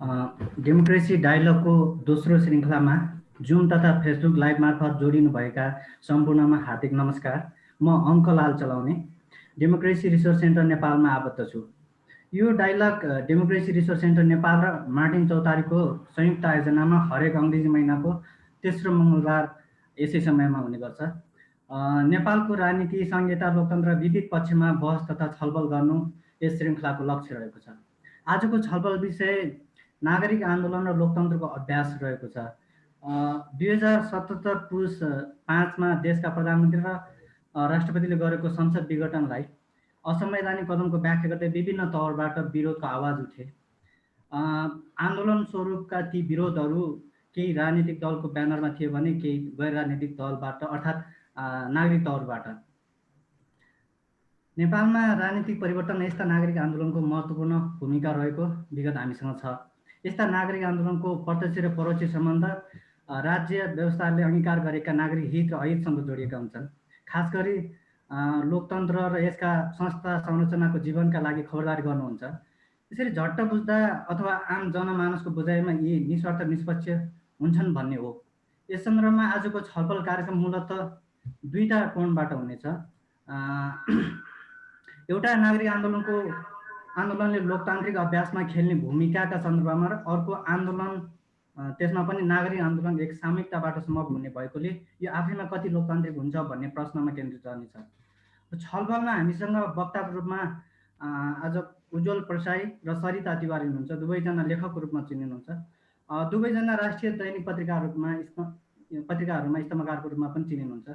A, democracy डायलगको दोस्रो श्रृङ्खलामा zoom तथा फेसबुक लाइभ मार्फत जोडिनुभएका सम्पूर्णमा हार्दिक नमस्कार। म अङ्कलाल चलाउने डेमोक्रेसी रिसोर्स सेन्टर नेपालमा आबद्ध छु। यो dialogue democracy resource centre Nepal र मार्टिन चौतारीको संयुक्त आयोजनामा हरेक अङ्ग्रेजी महिनाको तेस्रो मङ्गलबार यसै समयमा हुने गर्छ। नेपालको राजनीति, संहिता, लोकतन्त्र विविध पक्षमा बहस तथा छलफल गर्नु यस श्रृङ्खलाको लक्ष्य रहेको छ। आजको छलफल विषय नागरिक आन्दोलन र लोकतन्त्रको अभ्यास रहेको छ। 2077 पुस 5मा देशका प्रधानमन्त्री र राष्ट्रपतिले गरेको संसद विघटनलाई असंवैधानिक कदमको व्याख्या गर्दै विभिन्न तवरबाट विरोधको आवाज उठे। आन्दोलन स्वरूपका ती विरोधहरू केही राजनीतिक दलको ब्यानरमा थिए भने केही गैर राजनीतिक दलबाट अर्थात् नागरिक तवरबाट। नेपालमा राजनीतिक परिवर्तन यस्ता नागरिक आन्दोलनको महत्त्वपूर्ण भूमिका रहेको विगत हामीसँग छ। यस्ता नागरिक आन्दोलनको प्रत्यक्ष र परोक्ष सम्बन्ध राज्य व्यवस्थाले अंगीकार गरेका नागरिक हित र अहितसँग जोडिएका हुन्छन्। खास गरी लोकतन्त्र र यसका संस्था संरचनाको जीवनका लागि खबरदारी गर्नुहुन्छ। यसरी झट्ट बुझ्दा अथवा आम जनमानसको बुझाइमा यी निस्वार्थ निष्पक्ष हुन्छन् भन्ने हो। यस सन्दर्भमा आजको छलफल कार्यक्रम मूलतः दुईटा कोणबाट हुनेछ। एउटा नागरिक आन्दोलनले लोकतान्त्रिक अभ्यासमा खेल्ने भूमिकाका सन्दर्भमा र अर्को आन्दोलन त्यसमा पनि नागरिक आन्दोलन एक सामूहिकताबाट सम्भव हुने भएकोले यो आफैमा कति लोकतान्त्रिक हुन्छ भन्ने प्रश्नमा केन्द्रित रहनेछ। छलफलमा हामीसँग वक्ताको रूपमा आज उज्जवल प्रसाई र सरिता तिवारी हुनुहुन्छ। दुवैजना लेखकको रूपमा चिनिनुहुन्छ। दुवैजना राष्ट्रिय दैनिक पत्रिकाहरूमा स्तम्भकारको रूपमा पनि चिनिनुहुन्छ।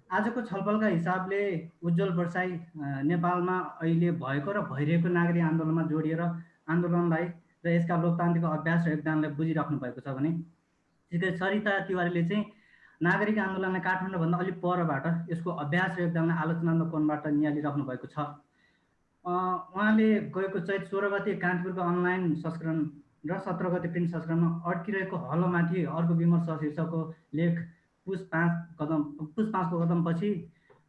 आजको छलफलका हिसाबले उज्जवल प्रसाई नेपालमा अहिले भएको र भइरहेको नागरिक आन्दोलनमा जोडिएर आन्दोलनलाई र यसका लोकतान्त्रिक अभ्यास र योगदानलाई बुझिराख्नु भएको छ भने त्यसै सरिता तिवारीले चाहिँ नागरिक आन्दोलनलाई काठमाडौँभन्दा अलिक परबाट यसको अभ्यास र योगदानलाई आलोचनात्मक कोणबाट नियालिराख्नु भएको छ। उहाँले गएको चैत 16 गते कान्तिपुरको अनलाइन संस्करण र 17 गते प्रिन्ट संस्करणमा अड्किरहेको हलोमाथि अर्को विमर्श शीर्षकको लेख पुस 5को कदमपछि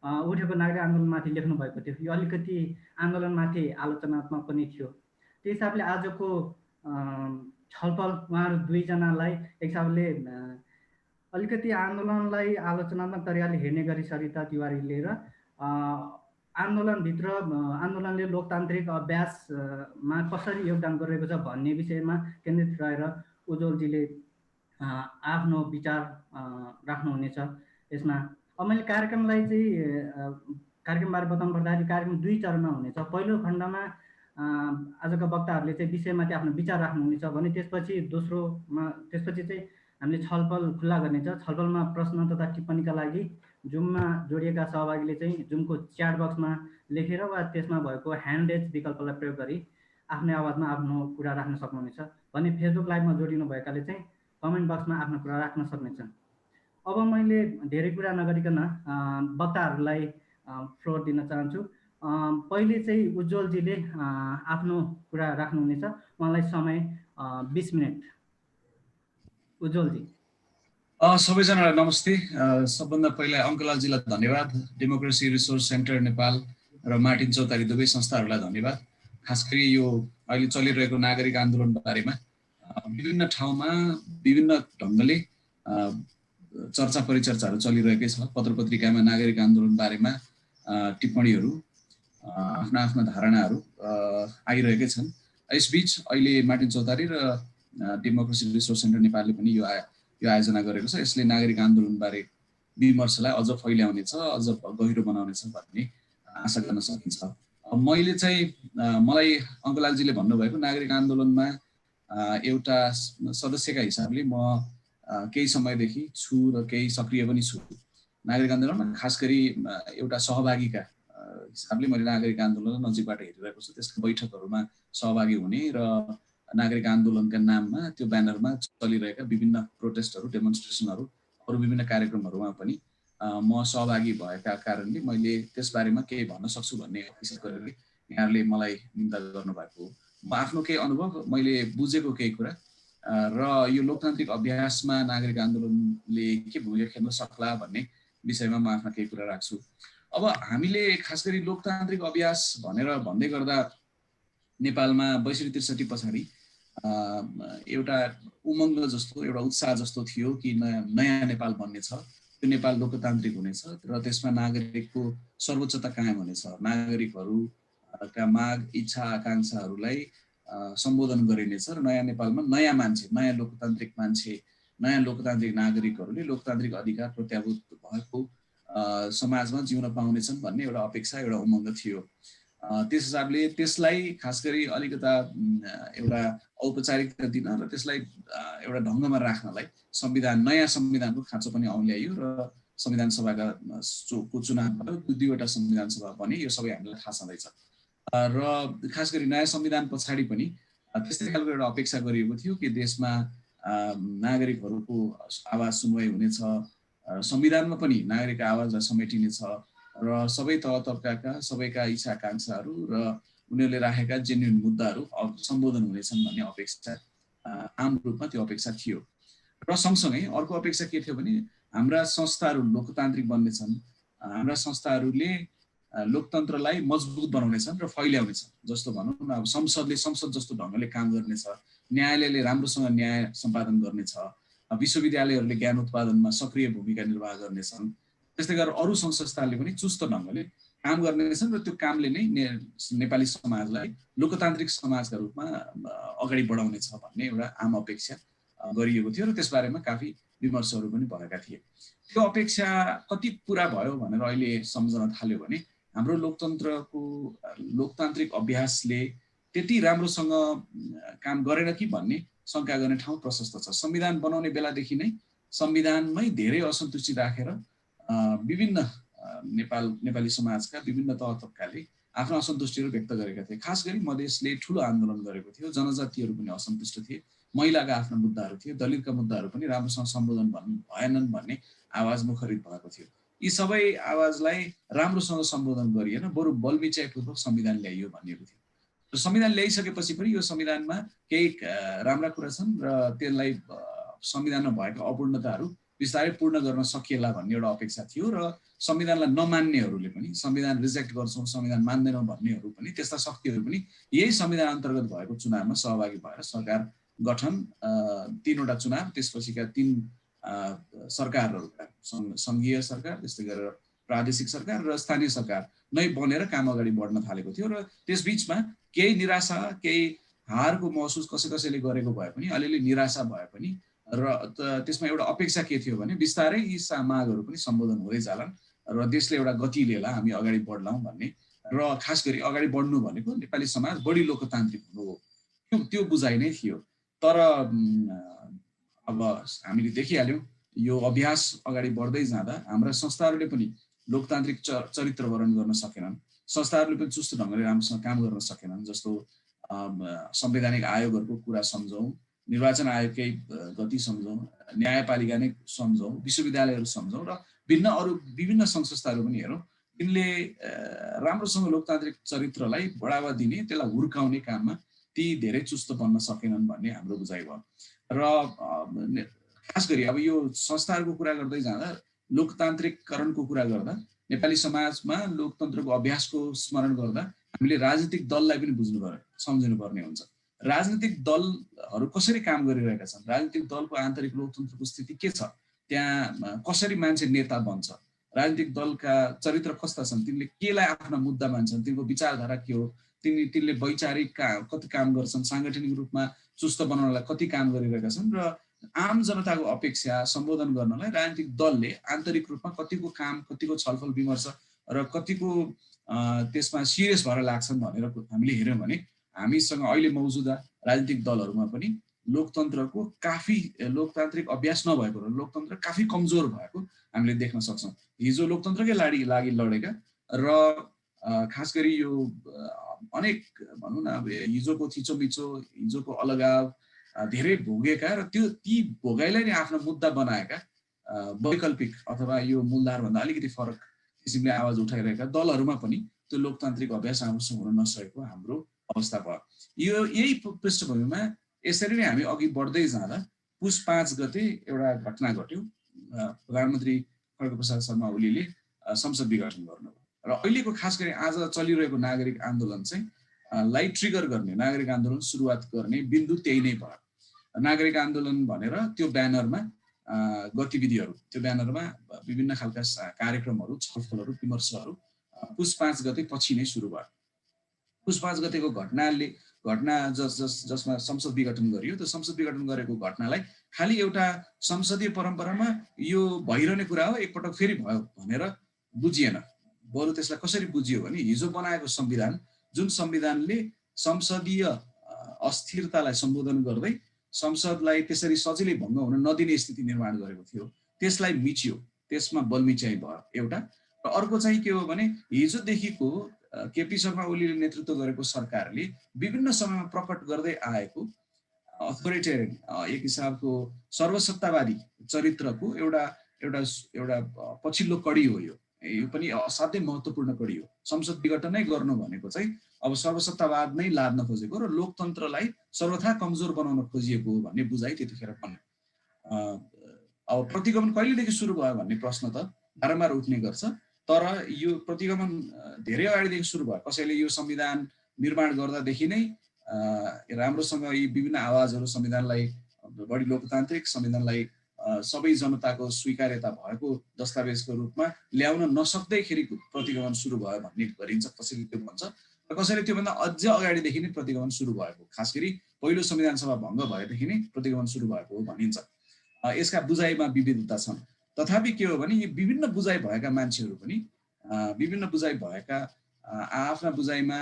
उठेको नागरिक आन्दोलनमाथि लेख्नु भएको थियो। यो अलिकति आन्दोलनमाथि आलोचनात्मक पनि थियो। त्यही हिसाबले आजको छलफल उहाँहरू दुईजनालाई एक हिसाबले अलिकति आन्दोलनलाई आलोचनात्मक तरिकाले हेर्ने गरी सरिता तिवारीले र आन्दोलनले लोकतान्त्रिक अभ्यासमा कसरी योगदान गरिरहेको छ भन्ने विषयमा केन्द्रित रहेर उज्जवलजीले आफ्नो विचार राख्नुहुनेछ यसमा। अब मैले कार्यक्रमलाई चाहिँ कार्यक्रमबारे बताउनु पर्दाखेरि कार्यक्रम दुई चरणमा हुनेछ। पहिलो खण्डमा आजका वक्ताहरूले चाहिँ विषयमाथि आफ्नो विचार राख्नुहुनेछ भने त्यसपछि चाहिँ हामीले छलफल खुल्ला गर्नेछ। छलफलमा प्रश्न तथा टिप्पणीका लागि जुममा जोडिएका सहभागीले चाहिँ जुमको च्याट बक्समा लेखेर वा त्यसमा भएको ह्यान्ड रेज विकल्पलाई प्रयोग गरी आफ्नै आवाजमा आफ्नो कुरा राख्न सक्नुहुनेछ भने फेसबुक लाइभमा जोडिनु भएकाले चाहिँ कमेन्ट बक्समा आफ्नो कुरा राख्न सक्नेछन्। अब मैले धेरै कुरा नगरिकन वक्ताहरूलाई फ्लोर दिन चाहन्छु। पहिले चाहिँ उज्जवलजीले आफ्नो कुरा राख्नुहुनेछ। उहाँलाई समय 20 मिनट। उज्जवलजी। सबैजनालाई नमस्ते। सबभन्दा पहिला अङ्कलालजीलाई धन्यवाद। डेमोक्रेसी रिसोर्स सेन्टर नेपाल र मार्टिन चौतारी दुवै संस्थाहरूलाई धन्यवाद। खास गरी यो अहिले चलिरहेको नागरिक आन्दोलन बारेमा विभिन्न ठाउँमा विभिन्न ढङ्गले चर्चा परिचर्चाहरू चलिरहेकै छ। पत्र पत्रिकामा नागरिक आन्दोलन बारेमा टिप्पणीहरू आफ्ना धारणाहरू आइरहेकै छन्। यसबीच अहिले मार्टिन चौतारी र डेमोक्रेसी रिसोर्स सेन्टर नेपालले पनि यो आयोजना गरेको छ। यसले नागरिक आन्दोलन बारे विमर्शलाई अझ फैल्याउनेछ, अझ गहिरो बनाउनेछ भन्ने आशा गर्न सकिन्छ। मैले चाहिँ मलाई अङ्कलालजीले भन्नुभएको नागरिक आन्दोलनमा एउटा सदस्यका हिसाबले म केही समयदेखि छु र केही सक्रिय पनि छु। नागरिक आन्दोलनमा खास गरी एउटा सहभागीका हिसाबले मैले नागरिक आन्दोलन नजिकबाट हेरिरहेको छु। त्यसका बैठकहरूमा सहभागी हुने र नागरिक आन्दोलनका नाममा त्यो ब्यानरमा चलिरहेका विभिन्न प्रोटेस्टहरू, डेमोन्स्ट्रेसनहरू, अरू विभिन्न कार्यक्रमहरूमा पनि म सहभागी भएका कारणले मैले त्यसबारेमा केही भन्न सक्छु भन्ने विशेष गरी यहाँहरूले मलाई निम्ता गर्नुभएको हो। म आफ्नो केही अनुभव, मैले बुझेको केही कुरा र यो लोकतान्त्रिक अभ्यासमा नागरिक आन्दोलनले के भूमिका खेल्न सक्ला भन्ने विषयमा म आफ्ना केही कुरा राख्छु। अब हामीले खास गरी लोकतान्त्रिक अभ्यास भनेर भन्दै गर्दा नेपालमा 62-63 पछाडि एउटा उमङ्ग जस्तो एउटा उत्साह जस्तो थियो कि नयाँ नेपाल बन्ने छ, त्यो नेपाल लोकतान्त्रिक हुनेछ र त्यसमा नागरिकको सर्वोच्चता कायम हुनेछ, नागरिकहरूका माग इच्छा आकाङ्क्षाहरूलाई सम्बोधन गरिनेछ र नयाँ नेपालमा नयाँ मान्छे, नयाँ लोकतान्त्रिक मान्छे, नयाँ लोकतान्त्रिक नागरिकहरूले लोकतान्त्रिक अधिकार प्रत्याभूत भएको समाजमा जिउन पाउनेछन् भन्ने एउटा अपेक्षा, एउटा उमङ्ग थियो। त्यस हिसाबले त्यसलाई खास गरी अलिकता एउटा औपचारिकता दिन र त्यसलाई एउटा ढङ्गमा राख्नलाई नयाँ संविधानको खाँचो पनि औल्याइयो र संविधान सभाको चुनाव भयो, दुईवटा संविधान सभा पनि, यो सबै हामीलाई थाहा छँदैछ। र खास गरी नयाँ संविधान पछाडि पनि त्यस्तै खालको एउटा अपेक्षा गरिएको थियो कि देशमा नागरिकहरूको आवाज सुनवाई हुनेछ, संविधानमा पनि नागरिकको आवाजलाई समेटिनेछ र सबै तह तबकाका सबैका इच्छा आकाङ्क्षाहरू र उनीहरूले राखेका जेन्युन मुद्दाहरू सम्बोधन हुनेछन् भन्ने अपेक्षा आम रूपमा त्यो अपेक्षा थियो। र सँगसँगै अर्को अपेक्षा के थियो भने हाम्रा संस्थाहरू लोकतान्त्रिक बन्नेछन्, हाम्रा संस्थाहरूले लोकतन्त्रलाई मजबुत बनाउनेछन् र फैल्याउनेछन्। जस्तो भनौँ न, अब संसद जस्तो ढङ्गले काम गर्नेछ, न्यायालयले राम्रोसँग न्याय सम्पादन गर्नेछ, विश्वविद्यालयहरूले ज्ञान उत्पादनमा सक्रिय भूमिका निर्वाह गर्नेछन्, त्यस्तै गरेर अरू सङ्घ संस्थाहरूले पनि चुस्त ढङ्गले काम गर्नेछन् र त्यो कामले नै नेपाली समाजलाई लोकतान्त्रिक समाजका रूपमा अगाडि बढाउनेछ भन्ने एउटा आम अपेक्षा गरिएको थियो र त्यसबारेमा काफी विमर्शहरू पनि भएका थिए। त्यो अपेक्षा कति पुरा भयो भनेर अहिले सम्झन थाल्यो भने हाम्रो लोकतान्त्रिक अभ्यासले त्यति राम्रोसँग काम गरेन कि भन्ने शङ्का गर्ने ठाउँ प्रशस्त छ। संविधान बनाउने बेलादेखि नै संविधानमै धेरै असन्तुष्टि राखेर विभिन्न नेपाली समाजका विभिन्न तह तबकाले आफ्नो असन्तुष्टिहरू व्यक्त गरेका थिए। खास गरी मधेसले ठुलो आन्दोलन गरेको थियो, जनजातिहरू पनि असन्तुष्ट थिए, महिलाका आफ्ना मुद्दाहरू थिए, दलितका मुद्दाहरू पनि राम्रोसँग सम्बोधन भएनन् भन्ने आवाज मुखरित भएको थियो। यी सबै आवाजलाई राम्रोसँग सम्बोधन गरिएन, बरु बलमिचाइपूर्वक संविधान ल्याइयो भनिएको थियो। र संविधान ल्याइसकेपछि पनि यो संविधानमा केही राम्रा कुरा छन् र त्यसलाई संविधानमा भएका अपूर्णताहरू बिस्तारै पूर्ण गर्न सकिएला भन्ने एउटा अपेक्षा थियो र संविधानलाई नमान्नेहरूले पनि, संविधान रिजेक्ट गर्छौँ, संविधान मान्दैनौँ भन्नेहरू पनि, त्यस्ता शक्तिहरू पनि यही संविधान अन्तर्गत भएको चुनावमा सहभागी भएर सरकार गठन, 3वटा चुनाव, त्यसपछिका 3 सरकारहरूका, सङ्घीय सरकार, त्यस्तै गरेर प्रादेशिक सरकार र स्थानीय सरकार नै बनेर काम अगाडि बढ्न थालेको थियो। र त्यसबीचमा केही निराशा, केही हारको महसुस कसैले गरेको भए पनि, अलिअलि निराशा भए पनि, र त्यसमा एउटा अपेक्षा के थियो भने बिस्तारै यी मागहरू पनि सम्बोधन हुँदै जालान् र देशले एउटा गति लिएला, हामी अगाडि बढ्लाौँ भन्ने, र खास गरी अगाडि बढ्नु भनेको नेपाली समाज बढी लोकतान्त्रिक हुनु हो, त्यो बुझाइ नै थियो। तर अब हामीले देखिहाल्यौँ यो अभ्यास अगाडि बढ्दै जाँदा हाम्रा संस्थाहरूले पनि लोकतान्त्रिक चरित्र वर्णन गर्न सकेनन्, संस्थाहरूले पनि चुस्त ढङ्गले राम्रोसँग काम गर्न सकेनन्। जस्तो संवैधानिक आयोगहरूको कुरा सम्झौँ, निर्वाचन आयोगकै गति सम्झौँ, न्यायपालिका नै सम्झौँ, विश्वविद्यालयहरू सम्झौँ र विभिन्न सङ्घ संस्थाहरू पनि हेरौँ, यिनले राम्रोसँग लोकतान्त्रिक चरित्रलाई बढावा दिने, त्यसलाई हुर्काउने काममा ती धेरै चुस्त बन्न सकेनन् भन्ने हाम्रो बुझाइ भयो। र खास गरी अब यो संस्थाहरूको कुरा गर्दै जाँदा, लोकतान्त्रिककरणको कुरा गर्दा, नेपाली समाजमा लोकतन्त्रको अभ्यासको स्मरण गर्दा हामीले राजनीतिक दललाई पनि सम्झिनु पर्ने हुन्छ। राजनीतिक दलहरू कसरी काम गरिरहेका छन्, राजनीतिक दलको आन्तरिक लोकतन्त्रको स्थिति के छ, त्यहाँ कसरी मान्छे नेता बन्छ, राजनीतिक दलका चरित्र कस्ता छन्, तिनले केलाई आफ्ना मुद्दा मान्छन्, तिनको विचारधारा के हो, तिनले वैचारिक कति काम गर्छन्, साङ्गठनिक रूपमा चुस्त बनाउनलाई कति काम गरिरहेका छन्, र आम जनताको अपेक्षा सम्बोधन गर्नलाई राजनीतिक दलले आन्तरिक रूपमा कतिको काम, कतिको छलफल विमर्श र कतिको त्यसमा सिरियस भएर लाग्छन् भनेर हामीले हेऱ्यौँ भने हामीसँग अहिले मौजुदा राजनीतिक दलहरूमा पनि लोकतन्त्रको काफी लोकतान्त्रिक अभ्यास नभएको र लोकतन्त्र काफी कमजोर भएको हामीले देख्न सक्छौँ। हिजो लोकतन्त्रकै लागि लडेका र खास गरी यो अनेक भनौँ न, अब हिजोको थिचोमिचो, हिजोको अलगाव धेरै भोगेका र ती भोगाइलाई नै आफ्नो मुद्दा बनाएका वैकल्पिक अथवा यो मूलधारभन्दा अलिकति फरक किसिमले आवाज उठाइरहेका दलहरूमा पनि त्यो लोकतान्त्रिक अभ्यास आफूसँग हुन नसकेको हाम्रो अवस्था भयो। यही पृष्ठभूमिमा यसरी नै हामी अघि बढ्दै जाँदा पुस 5 गते एउटा घटना घट्यो। प्रधानमन्त्री खड्गप्रसाद शर्मा ओलीले संसद विघटन गर्नुभयो र अहिलेको खास गरी आज चलिरहेको नागरिक आन्दोलन चाहिँ लाई ट्रिगर गर्ने, नागरिक आन्दोलन सुरुवात गर्ने बिन्दु त्यही नै भयो। नागरिक आन्दोलन भनेर त्यो ब्यानरमा गतिविधिहरू, त्यो ब्यानरमा विभिन्न खालका कार्यक्रमहरू, छलफलहरू, विमर्शहरू पुस 5 गते पछि नै सुरु भयो। पुस 5 गतेको घटना जसमा संसद विघटन गरियो, त्यो संसद विघटन गरेको घटनालाई खालि एउटा संसदीय परम्परामा यो भइरहने कुरा हो, एकपटक फेरि भयो भनेर बुझिएन। बरु त्यसलाई कसरी बुझियो भने हिजो बनाएको संविधान, जुन संविधानले संसदीय अस्थिरतालाई सम्बोधन गर्दै संसदलाई त्यसरी सजिलै भङ्ग हुन नदिने स्थिति निर्माण गरेको थियो, त्यसलाई मिच्यो, त्यसमा बलमिच्याइ भयो एउटा। र अर्को चाहिँ के हो भने हिजोदेखिको केपी शर्मा ओलीले नेतृत्व गरेको सरकारले विभिन्न समयमा प्रकट गर्दै आएको अथोरिटेरियन, एक हिसाबको सर्वसत्तावादी चरित्रको एउटा पछिल्लो कडी हो। यो पनि असाध्यै महत्त्वपूर्ण कडी हो। संसद विघटन नै गर्नु भनेको चाहिँ अब सर्वसत्तावाद नै लाद्न खोजेको र लोकतन्त्रलाई सर्वथा कमजोर बनाउन खोजिएको हो भन्ने बुझाइ त्यतिखेर बन्यो। अब प्रतिगमन कहिलेदेखि सुरु भयो भन्ने प्रश्न त बारम्बार उठ्ने गर्छ, तर यो प्रतिगमन धेरै अगाडिदेखि सुरु भयो। कसैले यो संविधान निर्माण गर्दादेखि नै राम्रोसँग यी विभिन्न आवाजहरू संविधानलाई बढी लोकतान्त्रिक, संविधानलाई सबै जनताको स्वीकार्यता भएको दस्तावेजको रूपमा ल्याउन नसक्दैखेरि प्रतिगमन सुरु भयो भन्ने गरिन्छ। कसैले त्यो भन्छ र कसैले त्योभन्दा अझ अगाडिदेखि नै प्रतिगमन सुरु भएको, खास गरी पहिलो संविधान सभा भङ्ग भएदेखि नै प्रतिगमन सुरु भएको हो भनिन्छ। यसका बुझाइमा विविधता छन्। तथापि के हो भने यी विभिन्न बुझाइ भएका मान्छेहरू पनि विभिन्न बुझाइ भएका आफ्ना बुझाइमा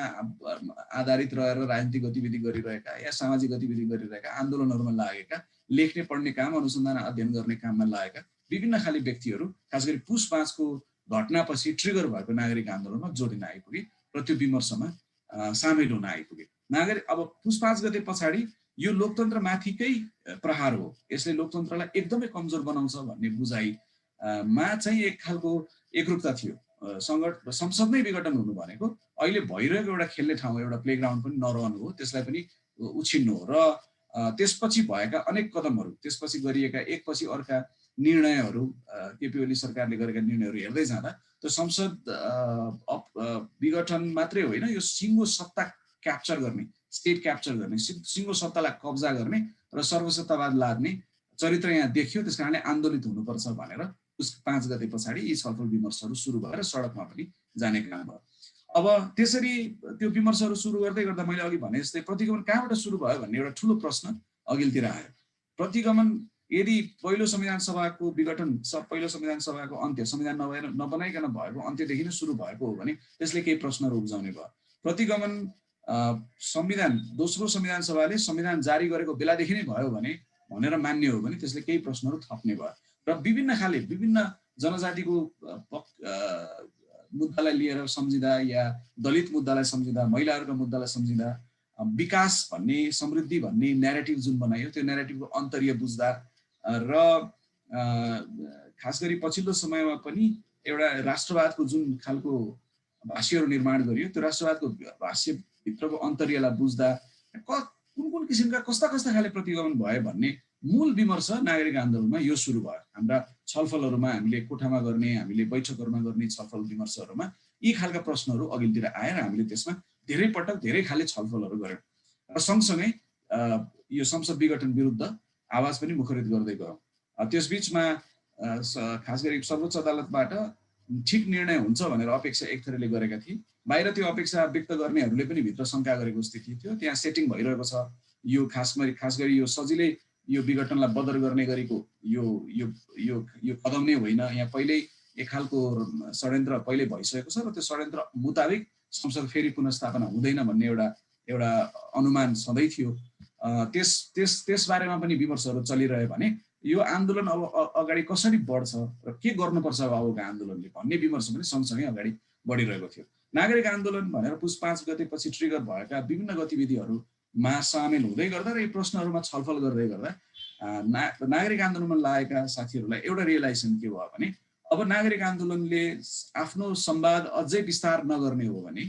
आधारित रहेर राजनीतिक गतिविधि गरिरहेका या सामाजिक गतिविधि गरिरहेका, आन्दोलनहरूमा लागेका, लेख्ने पढ्ने काम, अनुसन्धान अध्ययन गर्ने काममा लागेका विभिन्न खाले व्यक्तिहरू खास गरी पुस 5 को घटनापछि ट्रिगर भएको नागरिक आन्दोलनमा जोडिन आइपुगे र त्यो विमर्शमा सामेल हुन आइपुगे। अब पुस 5 गते पछाडि यो लोकतन्त्रमाथिकै प्रहार हो, यसले लोकतन्त्रलाई एकदमै कमजोर बनाउँछ भन्ने बुझाइमा चाहिँ एक खालको एकरूपता थियो। संसद नै विघटन हुनु भनेको अहिले भइरहेको एउटा खेल्ने ठाउँ, एउटा प्लेग्राउन्ड पनि नरहनु हो, त्यसलाई पनि उछिन्नु हो। र त्यसपछि भएका अनेक कदमहरू, त्यसपछि गरिएका एकपछि अर्का निर्णयहरू, केपी ओली सरकारले गरेका निर्णयहरू हेर्दै जाँदा त्यो संसद विघटन मात्रै होइन, यो सिङ्गो सत्ता क्याप्चर गर्ने, स्टेट क्याप्चर गर्ने, सिङ्गो सत्तालाई कब्जा गर्ने र सर्वसत्तावाद लाद्ने चरित्र यहाँ देखियो। त्यस कारणले आन्दोलित हुनुपर्छ भनेर उस 5 गते पछाडि यी छलफल विमर्शहरू सुरु भएर सडकमा पनि जाने काम भयो। अब त्यसरी त्यो विमर्शहरू सुरु गर्दै गर्दा मैले अघि भने जस्तै प्रतिगमन कहाँबाट सुरु भयो भन्ने एउटा ठुलो प्रश्न अघिल्तिर आयो। प्रतिगमन यदि पहिलो संविधान सभाको विघटन, पहिलो संविधान सभाको अन्त्य, संविधान नबनाइकन भएको अन्त्यदेखि नै सुरु भएको हो भने त्यसले केही प्रश्नहरू उब्जाउने भयो। प्रतिगमन संविधान, दोस्रो संविधान सभाले संविधान जारी गरेको बेलादेखि नै भयो भनेर मान्ने हो भने त्यसले केही प्रश्नहरू थप्ने भयो र विभिन्न जनजातिको मुद्दालाई लिएर सम्झिँदा या दलित मुद्दालाई सम्झिँदा, महिलाहरूका मुद्दालाई सम्झिँदा, विकास भन्ने, समृद्धि भन्ने न्यारेटिभ जुन बनाइयो त्यो न्यारेटिभको अन्तर्य बुझ्दा र खास गरी पछिल्लो समयमा पनि एउटा राष्ट्रवादको जुन खालको भाष्यहरू निर्माण गरियो, त्यो राष्ट्रवादको भाष्यभित्रको अन्तर्यलाई बुझ्दा कुन किसिमका कस्ता खाले प्रतिगमन भयो भन्ने मूल विमर्श नागरिक आन्दोलनमा यो सुरु भयो। हाम्रा छलफलहरूमा, हामीले कोठामा गर्ने, हामीले बैठकहरूमा गर्ने छलफल विमर्शहरूमा यी खालका प्रश्नहरू अघिल्तिर आएर हामीले त्यसमा धेरै पटक धेरै खाले छलफलहरू गर्यौँ र सँगसँगै यो संसद विघटन विरुद्ध आवाज पनि मुखरित गर्दै गयौँ। त्यसबीचमा खास गरी सर्वोच्च अदालतबाट ठिक निर्णय हुन्छ भनेर अपेक्षा एक थरीले गरेका थिए। बाहिर त्यो अपेक्षा व्यक्त गर्नेहरूले पनि भित्र शङ्का गरेको स्थिति थियो। त्यहाँ सेटिङ भइरहेको छ। यो खास गरी यो सजिलै यो विघटनलाई बदर गर्ने गरेको यो कदम नै होइन। यहाँ पहिल्यै एक खालको षड्यन्त्र पहिले भइसकेको छ र त्यो षड्यन्त्र मुताबिक संसद फेरि पुनर्स्थापना हुँदैन भन्ने एउटा अनुमान सधैँ थियो। त्यस बारेमा पनि विमर्शहरू चलिरह्यो भने यो आन्दोलन अब अगाडि कसरी बढ्छ र के गर्नुपर्छ अबको आन्दोलनले भन्ने विमर्श पनि सँगसँगै अगाडि बढिरहेको थियो। नागरिक आन्दोलन भनेर पुस 5 गतेपछि ट्रिगर भएका विभिन्न गतिविधिहरूमा सामेल हुँदै गर्दा र यी प्रश्नहरूमा छलफल गर्दै गर्दा नागरिक आन्दोलनमा लागेका साथीहरूलाई एउटा रियलाइजेसन के भयो भने अब नागरिक आन्दोलनले आफ्नो संवाद अझै विस्तार नगर्ने हो भने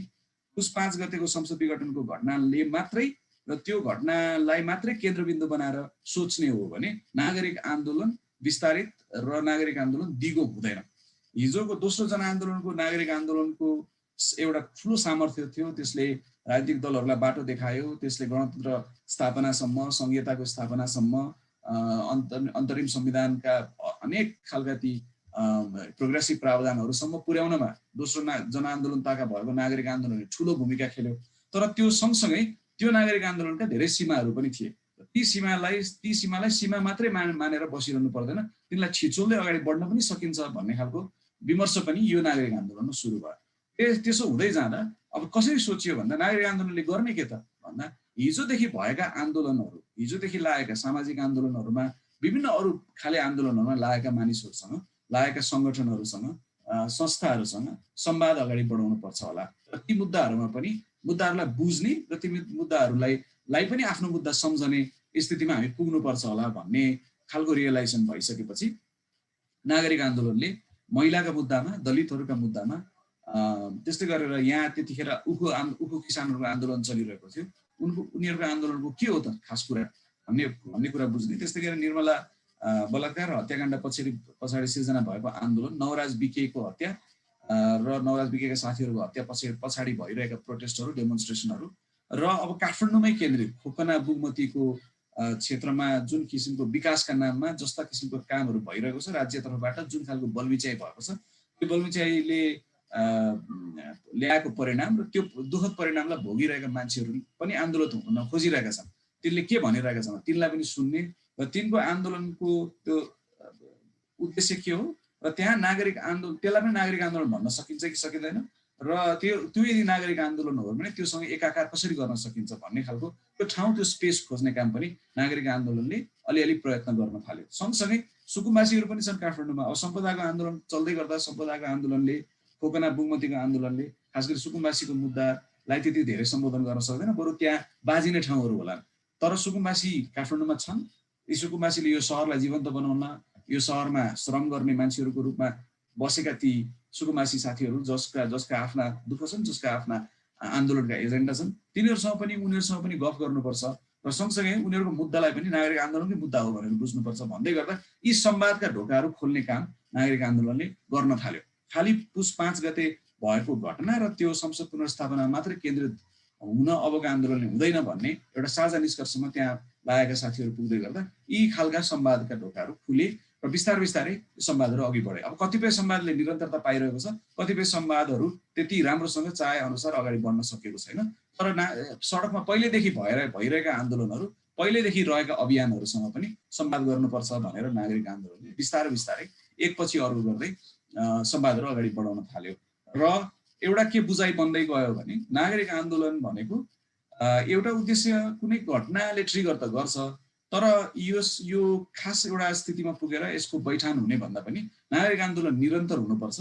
पुस 5 गतेको संसद विघटनको घटनाले मात्रै र त्यो घटनालाई मात्रै केन्द्रबिन्दु बनाएर सोच्ने हो भने नागरिक आन्दोलन विस्तारित र नागरिक आन्दोलन दिगो हुँदैन। हिजोको दोस्रो जनआन्दोलनको नागरिक आन्दोलनको एउटा ठुलो सामर्थ्य थियो। त्यसले राजनीतिक दलहरूलाई बाटो देखायो, त्यसले गणतन्त्र स्थापनासम्म, संघीयताको स्थापनासम्म, अन्तरिम संविधानका अनेक खालका ती प्रोग्रेसिभ प्रावधानहरूसम्म पुर्याउनमा दोस्रो जनआन्दोलनताका भएको नागरिक आन्दोलनले ठुलो भूमिका खेल्यो। तर त्यो सँगसँगै त्यो नागरिक आन्दोलनका धेरै सीमाहरू पनि थिए। ती सीमालाई सीमा मात्रै मानेर बसिरहनु पर्दैन, तिनलाई छिचोल्दै अगाडि बढ्न पनि सकिन्छ भन्ने खालको विमर्श पनि यो नागरिक आन्दोलनमा सुरु भयो। त्यसो हुँदै जाँदा अब कसरी सोचियो भन्दा नागरिक आन्दोलनले गर्ने के त भन्दा हिजोदेखि भएका आन्दोलनहरू, हिजोदेखि लागेका सामाजिक आन्दोलनहरूमा, विभिन्न अरू खाले आन्दोलनहरूमा लागेका मानिसहरूसँग, लागेका सङ्गठनहरूसँग, संस्थाहरूसँग संवाद अगाडि बढाउनु पर्छ होला र ती मुद्दाहरूमा पनि मुद्दाहरूलाई बुझ्ने र ती मुद्दाहरूलाई पनि आफ्नो मुद्दा सम्झने स्थितिमा हामी पुग्नुपर्छ होला भन्ने खालको रियलाइजेसन भइसकेपछि नागरिक आन्दोलनले महिलाका मुद्दामा, दलितहरूका मुद्दामा, त्यस्तै गरेर यहाँ त्यतिखेर उखु किसानहरूको आन्दोलन चलिरहेको थियो, उनीहरूको आन्दोलनको के हो त खास कुरा भन्ने कुरा बुझ्ने। त्यस्तै गरेर निर्मला बलात्कार र हत्याकाण्ड पछाडि सिर्जना भएको आन्दोलन, नवराज विकेको हत्या र नवराज विकेका साथीहरूको हत्या पछाडि भइरहेका प्रोटेस्टहरू, डेमोन्स्ट्रेसनहरू र अब काठमाडौँमै केन्द्रित खोकना बुगमतीको क्षेत्रमा जुन किसिमको विकासका नाममा जस्ता किसिमको कामहरू भइरहेको छ राज्य तर्फबाट, जुन खालको बलबिचाइ भएको छ, त्यो बलबिचाइले ल्याएको परिणाम र त्यो दुःखद परिणामलाई भोगिरहेका मान्छेहरू पनि आन्दोलन हुन खोजिरहेका छन्। तिनले के भनिरहेका छन् तिनलाई पनि सुन्ने र तिनको आन्दोलनको त्यो उद्देश्य के हो र त्यहाँ नागरिक आन्दोलन, त्यसलाई पनि नागरिक आन्दोलन भन्न सकिन्छ कि सकिँदैन र त्यो यदि नागरिक आन्दोलन हो भने त्योसँग एकाकार कसरी गर्न सकिन्छ भन्ने खालको त्यो ठाउँ, त्यो स्पेस खोज्ने काम पनि नागरिक आन्दोलनले अलिअलि प्रयत्न गर्न थाल्यो। सँगसँगै सुकुम्बासीहरू पनि छन् काठमाडौँमा। अब सम्पदाको आन्दोलन चल्दै गर्दा सम्पदाको आन्दोलनले, खोकना बुगमतीको आन्दोलनले खास गरी सुकुम्बासीको मुद्दालाई त्यति धेरै सम्बोधन गर्न सक्दैन, बरु त्यहाँ बाजिने ठाउँहरू होला। तर सुकुम्बासी काठमाडौँमा छन्। यी सुकुम्बासीले यो सहरलाई जीवन्त बनाउन, यो सहरमा श्रम गर्ने मान्छेहरूको रूपमा बसेका ती सुकुम्बासी साथीहरू जसका आफ्ना दुःख छन्, जसका आफ्ना आन्दोलनका एजेन्डा छन्, उनीहरूसँग पनि गफ गर्नुपर्छ र सँगसँगै उनीहरूको मुद्दालाई पनि नागरिक आन्दोलनकै मुद्दा हो भनेर बुझ्नुपर्छ भन्दै गर्दा यी संवादका ढोकाहरू खोल्ने काम नागरिक आन्दोलनले गर्न थाल्यो। खालि पुस 5 गते भएको घटना र त्यो संसद पुनर्स्थापना मात्रै केन्द्रित हुन अबको आन्दोलनले हुँदैन भन्ने एउटा साझा निष्कर्षमा त्यहाँ लागेका साथीहरू पुग्दै गर्दा यी खालका संवादका ढोकाहरू खुले र बिस्तारै संवादहरू अघि बढे। अब कतिपय संवादले निरन्तरता पाइरहेको छ, कतिपय संवादहरू त्यति राम्रोसँग चाहे अनुसार अगाडि बढ्न सकेको छैन। तर सडकमा पहिलेदेखि भइरहेका आन्दोलनहरू, पहिलेदेखि रहेका अभियानहरूसँग पनि संवाद गर्नुपर्छ भनेर नागरिक आन्दोलनले बिस्तारै एकपछि अर्को गर्दै संवादहरू अगाडि बढाउन थाल्यो। र एउटा के बुझाइ बन्दै गयो भने नागरिक आन्दोलन भनेको एउटा उद्देश्य कुनै घटनाले ट्रिगर त गर्छ, तर यो खास एउटा स्थितिमा पुगेर यसको बैठान हुने भन्दा पनि नागरिक आन्दोलन निरन्तर हुनुपर्छ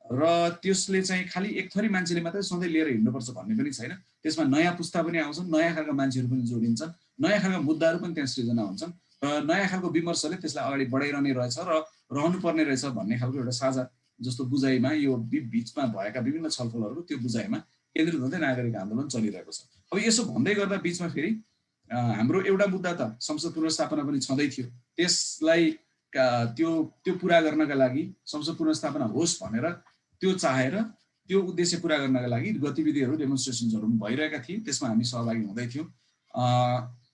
र त्यसले चाहिँ खालि एक थरी मान्छेले मात्रै सधैँ लिएर हिँड्नुपर्छ भन्ने पनि छैन। त्यसमा नयाँ पुस्ता पनि आउँछन्, नयाँ खालका मान्छेहरू पनि जोडिन्छन्, नयाँ खालका मुद्दाहरू पनि त्यहाँ सृजना हुन्छन् र नयाँ खालको विमर्शले त्यसलाई अगाडि बढाइरहने रहेछ र रहनुपर्ने रहेछ भन्ने खालको एउटा साझा जस्तो बुझाइमा यो बिचमा भएका विभिन्न छलफलहरू त्यो बुझाइमा केन्द्रित हुँदै नागरिक आन्दोलन चलिरहेको छ। अब यसो भन्दै गर्दा बिचमा फेरि हाम्रो एउटा मुद्दा त संसद पुनर्स्थापना पनि छँदै थियो। त्यसलाई त्यो पुरा गर्नका लागि संसद पुनर्स्थापना होस् भनेर त्यो चाहेर त्यो उद्देश्य पुरा गर्नका लागि गतिविधिहरू, डेमोन्स्ट्रेसन्सहरू पनि भइरहेका थिए। त्यसमा हामी सहभागी हुँदै थियौँ।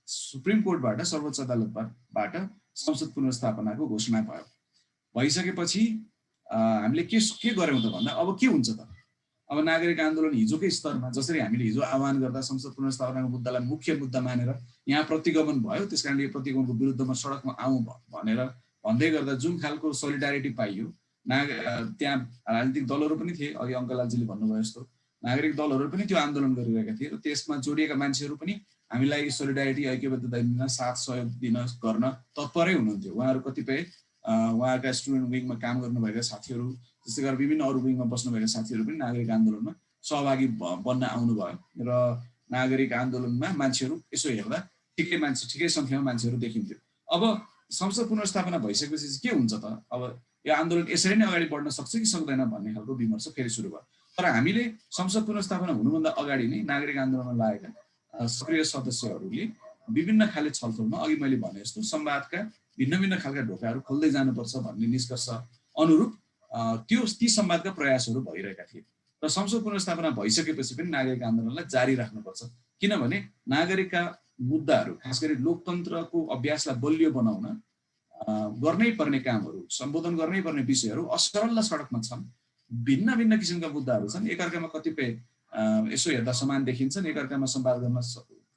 सुप्रिम कोर्टबाट, सर्वोच्च अदालतबाट संसद पुनर्स्थापनाको घोषणा भयो। भइसकेपछि हामीले के गर्यौँ त भन्दा अब के हुन्छ त? अब नागरिक आन्दोलन हिजोकै स्तरमा जसरी हामीले हिजो आह्वान गर्दा संसद पुनर्स्थापनाको मुद्दालाई मुख्य मुद्दा मानेर यहाँ प्रतिगमन भयो, त्यसकारणले यो प्रतिगमनको विरुद्धमा सडकमा आउँ भनेर भन्दै गर्दा जुन खालको सोलिडारिटी पाइयो, त्यहाँ राजनीतिक दलहरू पनि थिए। अघि अङ्कलालजीले भन्नुभयो जस्तो नागरिक दलहरू पनि त्यो आन्दोलन गरिरहेका थिए र त्यसमा जोडिएका मान्छेहरू पनि हामीलाई सोलिडारिटी, ऐक्यबद्धता दिन, साथ सहयोग दिन गर्न तत्परै हुनुहुन्थ्यो। उहाँहरू कतिपय उहाँका स्टुडेन्ट विङमा काम गर्नुभएका साथीहरू, त्यस्तै गरेर विभिन्न अरू विङमा बस्नुभएका साथीहरू पनि नागरिक आन्दोलनमा सहभागी बन्न आउनुभयो र नागरिक आन्दोलनमा मान्छेहरू यसो हेर्दा ठिकै सङ्ख्यामा मान्छेहरू देखिन्थ्यो। अब संसद पुनर्स्थापना भइसकेपछि के हुन्छ त? अब यो आन्दोलन यसरी नै अगाडि बढ्न सक्छ कि सक्दैन भन्ने खालको विमर्श फेरि सुरु भयो। तर हामीले संसद पुनर्स्थापना हुनुभन्दा अगाडि नै नागरिक आन्दोलनमा लागेका सक्रिय सदस्यहरूले विभिन्न खाले छलफलमा अघि मैले भने जस्तो संवादका भिन्न खालका ढोकाहरू खोल्दै जानुपर्छ भन्ने निष्कर्ष अनुरूप ती संवादका प्रयासहरू भइरहेका थिए। र संसद पुनर्स्थापना भइसकेपछि पनि नागरिक आन्दोलनलाई जारी राख्नुपर्छ। किनभने नागरिकका मुद्दाहरू, खास गरी लोकतन्त्रको अभ्यासलाई बलियो बनाउन गर्नै पर्ने कामहरू, सम्बोधन गर्नै पर्ने विषयहरू असरल सडकमा छन्। भिन्न भिन्न किसिमका मुद्दाहरू छन्। एकअर्कामा कतिपय यसो हेर्दा समान देखिन्छन्, एकअर्कामा संवाद गर्न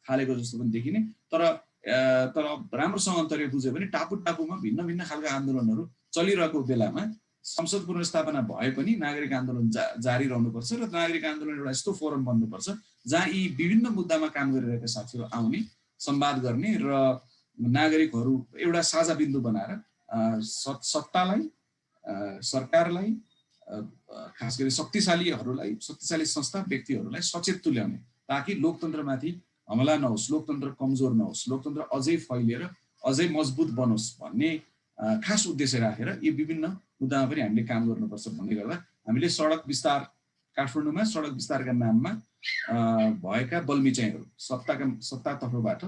थालेको जस्तो पनि देखिने, तर राम्रोसँग अन्तर्य बुझ्यो भने टापु टापुमा भिन्न भिन्न खालका आन्दोलनहरू चलिरहेको बेलामा संसद पुनर्स्थापना भए पनि नागरिक आन्दोलन जारी रहनुपर्छ र नागरिक आन्दोलन एउटा यस्तो फोरम बन्नुपर्छ जहाँ यी विभिन्न मुद्दामा काम गरिरहेका साथीहरू आउने, संवाद गर्ने र नागरिकहरू एउटा साझा बिन्दु बनाएर सत्तालाई, सरकारलाई, खास गरी शक्तिशाली संस्था, व्यक्तिहरूलाई सचेत तुल्याउने, ताकि लोकतन्त्रमाथि हमला नहोस्, लोकतन्त्र कमजोर नहोस्, लोकतन्त्र अझै फैलिएर अझै मजबुत बनोस् भन्ने खास उद्देश्य राखेर यी विभिन्न मुद्दामा पनि हामीले काम गर्नुपर्छ भन्ने गर्दा हामीले सडक विस्तार, काठमाडौँमा सडक विस्तारका नाममा भएका बलमिचाइहरू, सत्ता तर्फबाट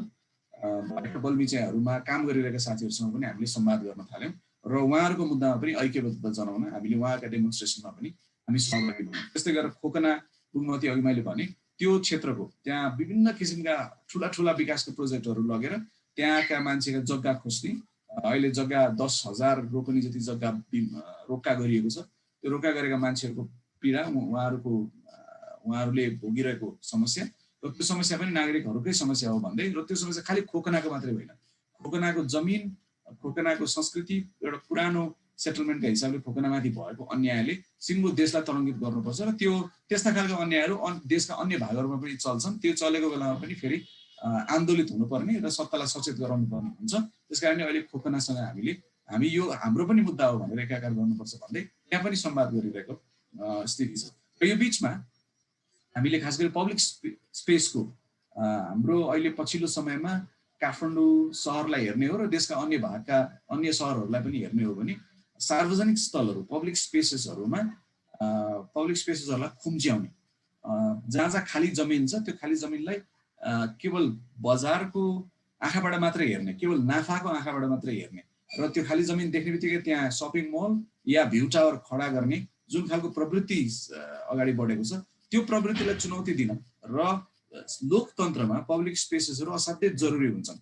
भएका बलमिचाइहरूमा काम गरिरहेका साथीहरूसँग पनि हामीले संवाद गर्न थाल्यौँ र उहाँहरूको मुद्दामा पनि ऐक्यबद्धता जनाउन हामीले उहाँका डेमोन्स्ट्रेसनमा पनि हामी सहभागी भयौँ। त्यस्तै गरेर खोकना पुगमती अघि मैले भने त्यो क्षेत्रको त्यहाँ विभिन्न किसिमका ठुला विकासका प्रोजेक्टहरू लगेर त्यहाँका मान्छेका जग्गा खोज्ने, अहिले जग्गा 10,000 रोपनी जति जग्गा रोक्का गरिएको छ। त्यो रोक्का गरेका मान्छेहरूको पीडा, उहाँहरूले भोगिरहेको समस्या, र त्यो समस्या पनि नागरिकहरूकै समस्या हो भन्दै, र त्यो समस्या खालि खोकनाको मात्रै होइन, खोकनाको जमिन, खोकनाको संस्कृति, एउटा पुरानो सेटलमेन्टका हिसाबले खोकनामाथि भएको अन्यायले सिङ्गो देशलाई तरङ्गित गर्नुपर्छ र त्यस्ता खालका अन्यायहरू देशका अन्य भागहरूमा पनि चल्छन्। त्यो चलेको बेलामा पनि फेरि आन्दोलित हुनुपर्ने र सत्तालाई सचेत गराउनु पर्ने हुन्छ। त्यसकारणले अहिले खोकनासँग हामी यो हाम्रो पनि मुद्दा हो भनेर एकाकार गर्नुपर्छ भन्दै त्यहाँ पनि संवाद गरिरहेको स्थिति छ। र यो बिचमा हामीले खास गरी पब्लिक स्पेसको हाम्रो अहिले पछिल्लो समयमा काठमाडौँ सहरलाई हेर्ने हो र देशका अन्य भागका अन्य सहरहरूलाई पनि हेर्ने हो भने सार्वजनिक स्थलहरू, पब्लिक स्पेसेसहरूलाई खुम्च्याउने, जहाँ खाली जमिन छ त्यो खाली जमिनलाई केवल बजारको आँखाबाट मात्रै हेर्ने, केवल नाफाको आँखाबाट मात्रै हेर्ने र त्यो खाली जमिन देख्ने बित्तिकै त्यहाँ सपिङ मल या भ्यू टावर खडा गर्ने जुन खालको प्रवृत्ति अगाडि बढेको छ, त्यो प्रवृत्तिलाई चुनौती दिन र लोकतन्त्रमा पब्लिक स्पेसेसहरू असाध्यै जरुरी हुन्छन्।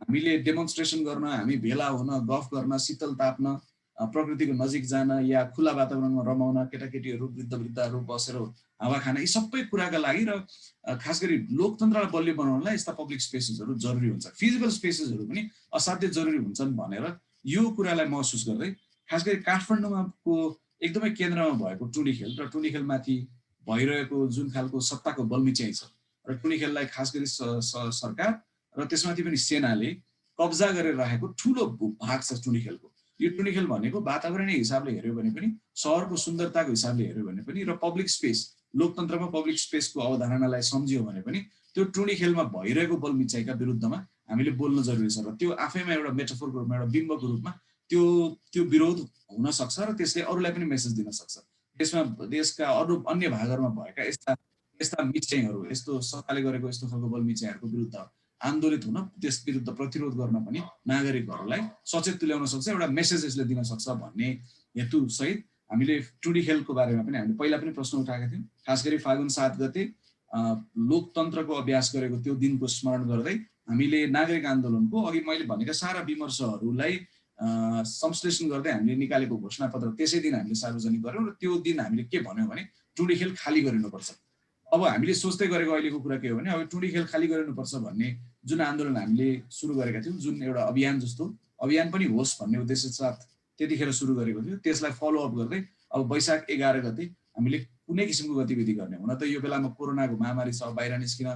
हामीले डेमोन्स्ट्रेसन गर्न, हामी भेला हुन, गफ गर्न, शीतल ताप्न, प्रकृतिको नजिक जान या खुला वातावरणमा रमाउन, केटाकेटीहरू, वृद्धहरू बसेर हावा खान, यी सबै कुराका लागि र खास गरी लोकतन्त्रलाई बलियो बनाउनलाई यस्ता पब्लिक स्पेसेसहरू जरुरी हुन्छ। फिजिकल स्पेसेसहरू पनि असाध्यै जरुरी हुन्छन् भनेर यो कुरालाई महसुस गर्दै खास गरी काठमाडौँको एकदमै केन्द्रमा भएको टुँडिखेल र टुँडिखेलमाथि भइरहेको जुन खालको सत्ताको बलमिचाइ छ र टुँडिखेललाई खास गरी सरकार र त्यसमाथि पनि सेनाले कब्जा गरेर राखेको ठुलो भाग छ टुँडिखेलको। यो टुँडिखेल भनेको वातावरणीय हिसाबले हेर्यो भने पनि, सहरको सुन्दरताको हिसाबले हेर्यो भने पनि र पब्लिक स्पेस, लोकतन्त्रमा पब्लिक स्पेसको अवधारणालाई सम्झियो भने पनि त्यो टुँडिखेलमा भइरहेको बलमिचाइका विरुद्धमा हामीले बोल्न जरुरी छ र त्यो आफैमा एउटा मेटाफोरको रूपमा, एउटा बिम्बको रूपमा त्यो विरोध हुन सक्छ र त्यसले अरूलाई पनि मेसेज दिन सक्छ। देशका अरू अन्य भागहरूमा भएका यस्ता मिचाइहरू, यस्तो सरकारले गरेको यस्तो खालको बलमिचाइहरूको विरुद्ध आन्दोलित हुन, त्यस विरुद्ध प्रतिरोध गर्न पनि नागरिकहरूलाई सचेत तुल्याउन सक्छ, एउटा मेसेज यसले दिन सक्छ भन्ने हेतु सहित हामीले टुँडिखेलको बारेमा पनि हामीले पहिला पनि प्रश्न उठाएका थियौँ। खास गरी फागुन 7 गते लोकतन्त्रको अभ्यास गरेको त्यो दिनको स्मरण गर्दै हामीले नागरिक आन्दोलनको अघि मैले भनेका सारा विमर्शहरूलाई संश्लेषण गर्दै हामीले निकालेको घोषणापत्र त्यसै दिन हामीले सार्वजनिक गर्यौँ र त्यो दिन हामीले के भन्यौँ भने टुँडिखेल खाली गरिनुपर्छ। अब हामीले सोच्दै गरेको अहिलेको कुरा के हो भने अब टुँडिखेल खाली गरिनुपर्छ भन्ने जुन आन्दोलन हामीले सुरु गरेका थियौँ, जुन एउटा अभियान जस्तो अभियान पनि होस् भन्ने उद्देश्य साथ त्यतिखेर सुरु गरेको थियो, त्यसलाई फलोअप गर्दै अब वैशाख 11 गते हामीले कुनै किसिमको गतिविधि गर्ने। हुन त यो बेलामा कोरोनाको महामारी छ, बाहिर निस्किन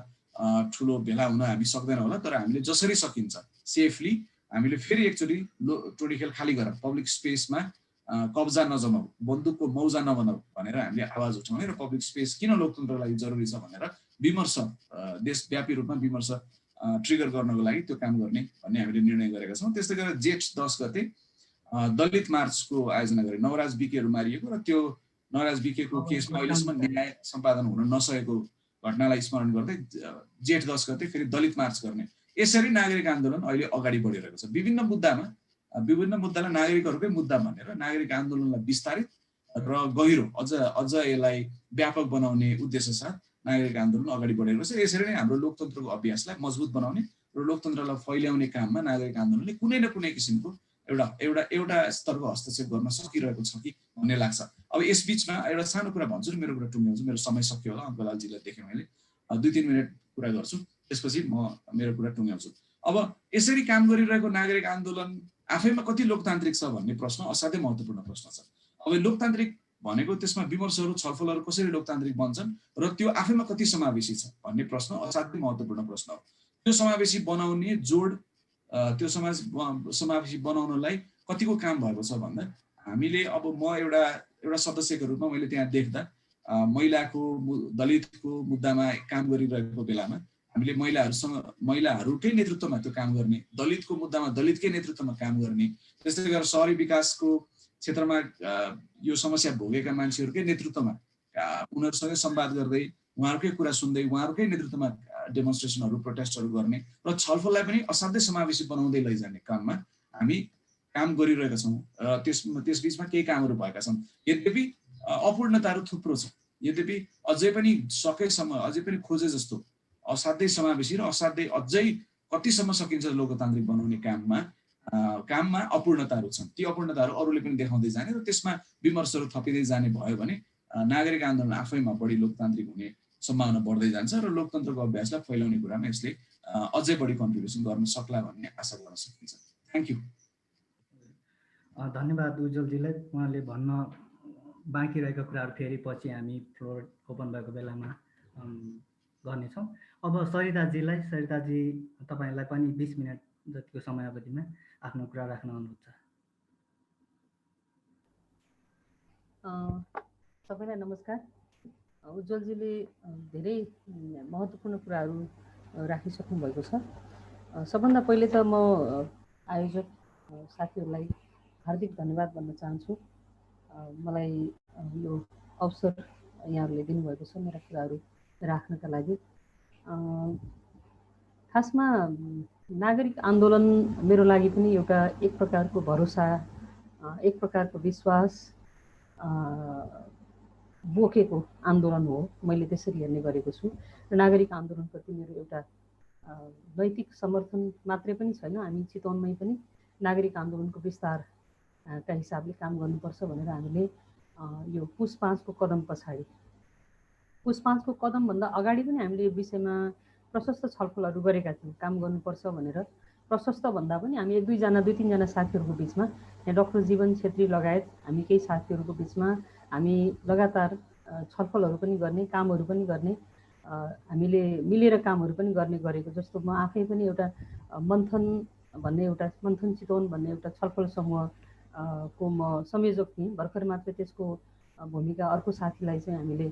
ठुलो भेला हुन हामी सक्दैन होला, तर हामीले जसरी सकिन्छ सेफली हामीले फेरि एकचोटि टुँडिखेल खाली गरेर पब्लिक स्पेसमा कब्जा नजमाऊ, बन्दुकको मौजा नबनाऊ भनेर हामीले आवाज उठाउने र पब्लिक स्पेस किन लोकतन्त्रको लागि जरुरी छ भनेर विमर्श, देशव्यापी रूपमा विमर्श ट्रिगर गर्नको लागि त्यो काम गर्ने भन्ने हामीले निर्णय गरेका छौँ। त्यस्तै गरेर जेठ 10 गते दलित मार्चको आयोजना गरे। नवराज विकेहरू मारिएको र त्यो नवराज विकेको केसमा अहिलेसम्म न्याय सम्पादन हुन नसकेको घटनालाई स्मरण गर्दै जेठ 10 गते फेरि दलित मार्च गर्ने। यसरी नागरिक आन्दोलन अहिले अगाडि बढिरहेको छ। विभिन्न मुद्दालाई नागरिकहरूकै मुद्दा भनेर नागरिक आन्दोलनलाई विस्तारित र गहिरो अझ यसलाई व्यापक बनाउने उद्देश्य साथ नागरिक आन्दोलन अगाडि बढेको छ। यसरी नै हाम्रो लोकतन्त्रको अभ्यासलाई मजबुत बनाउने र लोकतन्त्रलाई फैल्याउने काममा नागरिक आन्दोलनले कुनै न कुनै किसिमको एउटा स्तरको हस्तक्षेप गर्न सकिरहेको छ कि भन्ने लाग्छ। अब यस बीचमा एउटा सानो कुरा भन्छु र मेरो कुरा टुङ्ग्याउँछु, मेरो समय सकियो होला, अङ्कलालजीलाई देखेँ मैले, 2-3 मिनट कुरा गर्छु, त्यसपछि म मेरो कुरा टुङ्ग्याउँछु। अब यसरी काम गरिरहेको नागरिक आन्दोलन आफैमा कति लोकतान्त्रिक छ भन्ने प्रश्न असाध्यै महत्त्वपूर्ण प्रश्न छ। अब लोकतान्त्रिक भनेको त्यसमा विमर्शहरू छलफलहरू कसरी लोकतान्त्रिक बन्छन् र त्यो आफैमा कति समावेशी छ भन्ने प्रश्न असाध्यै महत्त्वपूर्ण प्रश्न हो। त्यो समावेशी बनाउने जोड त्यो समावेशी बनाउनलाई कतिको काम भएको छ भन्दा हामीले अब म एउटा सदस्यको रूपमा मैले त्यहाँ देख्दा महिलाको दलितको मुद्दामा काम गरिरहेको बेलामा हामीले महिलाहरूकै नेतृत्वमा त्यो काम गर्ने, दलितको मुद्दामा दलितकै नेतृत्वमा काम गर्ने, त्यस्तै गरेर सहरी विकासको क्षेत्रमा यो समस्या भोगेका मान्छेहरूकै नेतृत्वमा उनीहरूसँगै संवाद गर्दै उहाँहरूकै कुरा सुन्दै उहाँहरूकै नेतृत्वमा डेमोन्स्ट्रेसनहरू प्रोटेस्टहरू गर्ने र छलफललाई पनि असाध्यै समावेशी बनाउँदै लैजाने काममा हामी काम गरिरहेका छौँ र त्यस बीचमा केही कामहरू भएका छन्। यद्यपि अपूर्णताहरू थुप्रो छ, यद्यपि अझै पनि सकेसम्म अझै पनि खोजे जस्तो असाध्यै समावेशी र असाध्यै अझै कतिसम्म सकिन्छ लोकतान्त्रिक बनाउने काममा अपूर्णताहरू छन्। ती अपूर्णताहरू अरूले पनि देखाउँदै जाने र त्यसमा विमर्शहरू थपिँदै जाने भयो भने नागरिक आन्दोलन आफैमा बढी लोकतान्त्रिक हुने सम्भावना बढ्दै जान्छ र लोकतन्त्रको अभ्यासलाई फैलाउने कुरामा यसले अझै बढी कन्ट्रिब्युसन गर्न सक्ला भन्ने आशा गर्न सकिन्छ। Thank you. धन्यवाद उज्जवलजीलाई। उहाँले भन्न बाँकी रहेका कुराहरू फेरि पछि हामी फ्लोर ओपन भएको बेलामा गर्नेछौँ। अब सरिताजीलाई, सरिताजी तपाईँलाई पनि 20 मिनट जतिको समय अवधिमा आफ्नो कुरा राख्न अनुरोध छ। सबैलाई नमस्कार। उज्जवलजीले धेरै महत्त्वपूर्ण कुराहरू राखिसक्नु भएको छ। सबभन्दा पहिले त म आयोजक साथीहरूलाई हार्दिक धन्यवाद भन्न चाहन्छु। मलाई यो अवसर यहाँहरूले दिनुभएको छ मेरा कुराहरू राख्नका लागि। खासमा नागरिक आन्दोलन मेरो लागि पनि एउटा एक प्रकारको भरोसा, एक प्रकारको विश्वास बोकेको आन्दोलन हो। मैले त्यसरी हेर्ने गरेको छु र नागरिक आन्दोलनप्रति मेरो एउटा नैतिक समर्थन मात्रै पनि छैन, हामी चितवनमै पनि नागरिक आन्दोलनको विस्तारका हिसाबले काम गर्नुपर्छ भनेर हामीले यो पुस 5 को कदम पछाडि, पुस 5 को कदमभन्दा अगाडि पनि हामीले यो विषयमा प्रशस्त छलफलहरू गरेका थियौँ। काम गर्नुपर्छ भनेर प्रशस्त भन्दा पनि हामी 2-3 जना साथीहरूको बिचमा, यहाँ डाक्टर जीवन छेत्री लगायत हामी केही साथीहरूको बिचमा हामी लगातार छलफलहरू पनि गर्ने, कामहरू पनि गर्ने, हामीले मिलेर कामहरू पनि गर्ने गरेको। जस्तो म आफै पनि एउटा मन्थन चितवन भन्ने एउटा छलफल समूह को म संयोजक थिएँ। भर्खर मात्र त्यसको भूमिका अर्को साथीलाई चाहिँ हामीले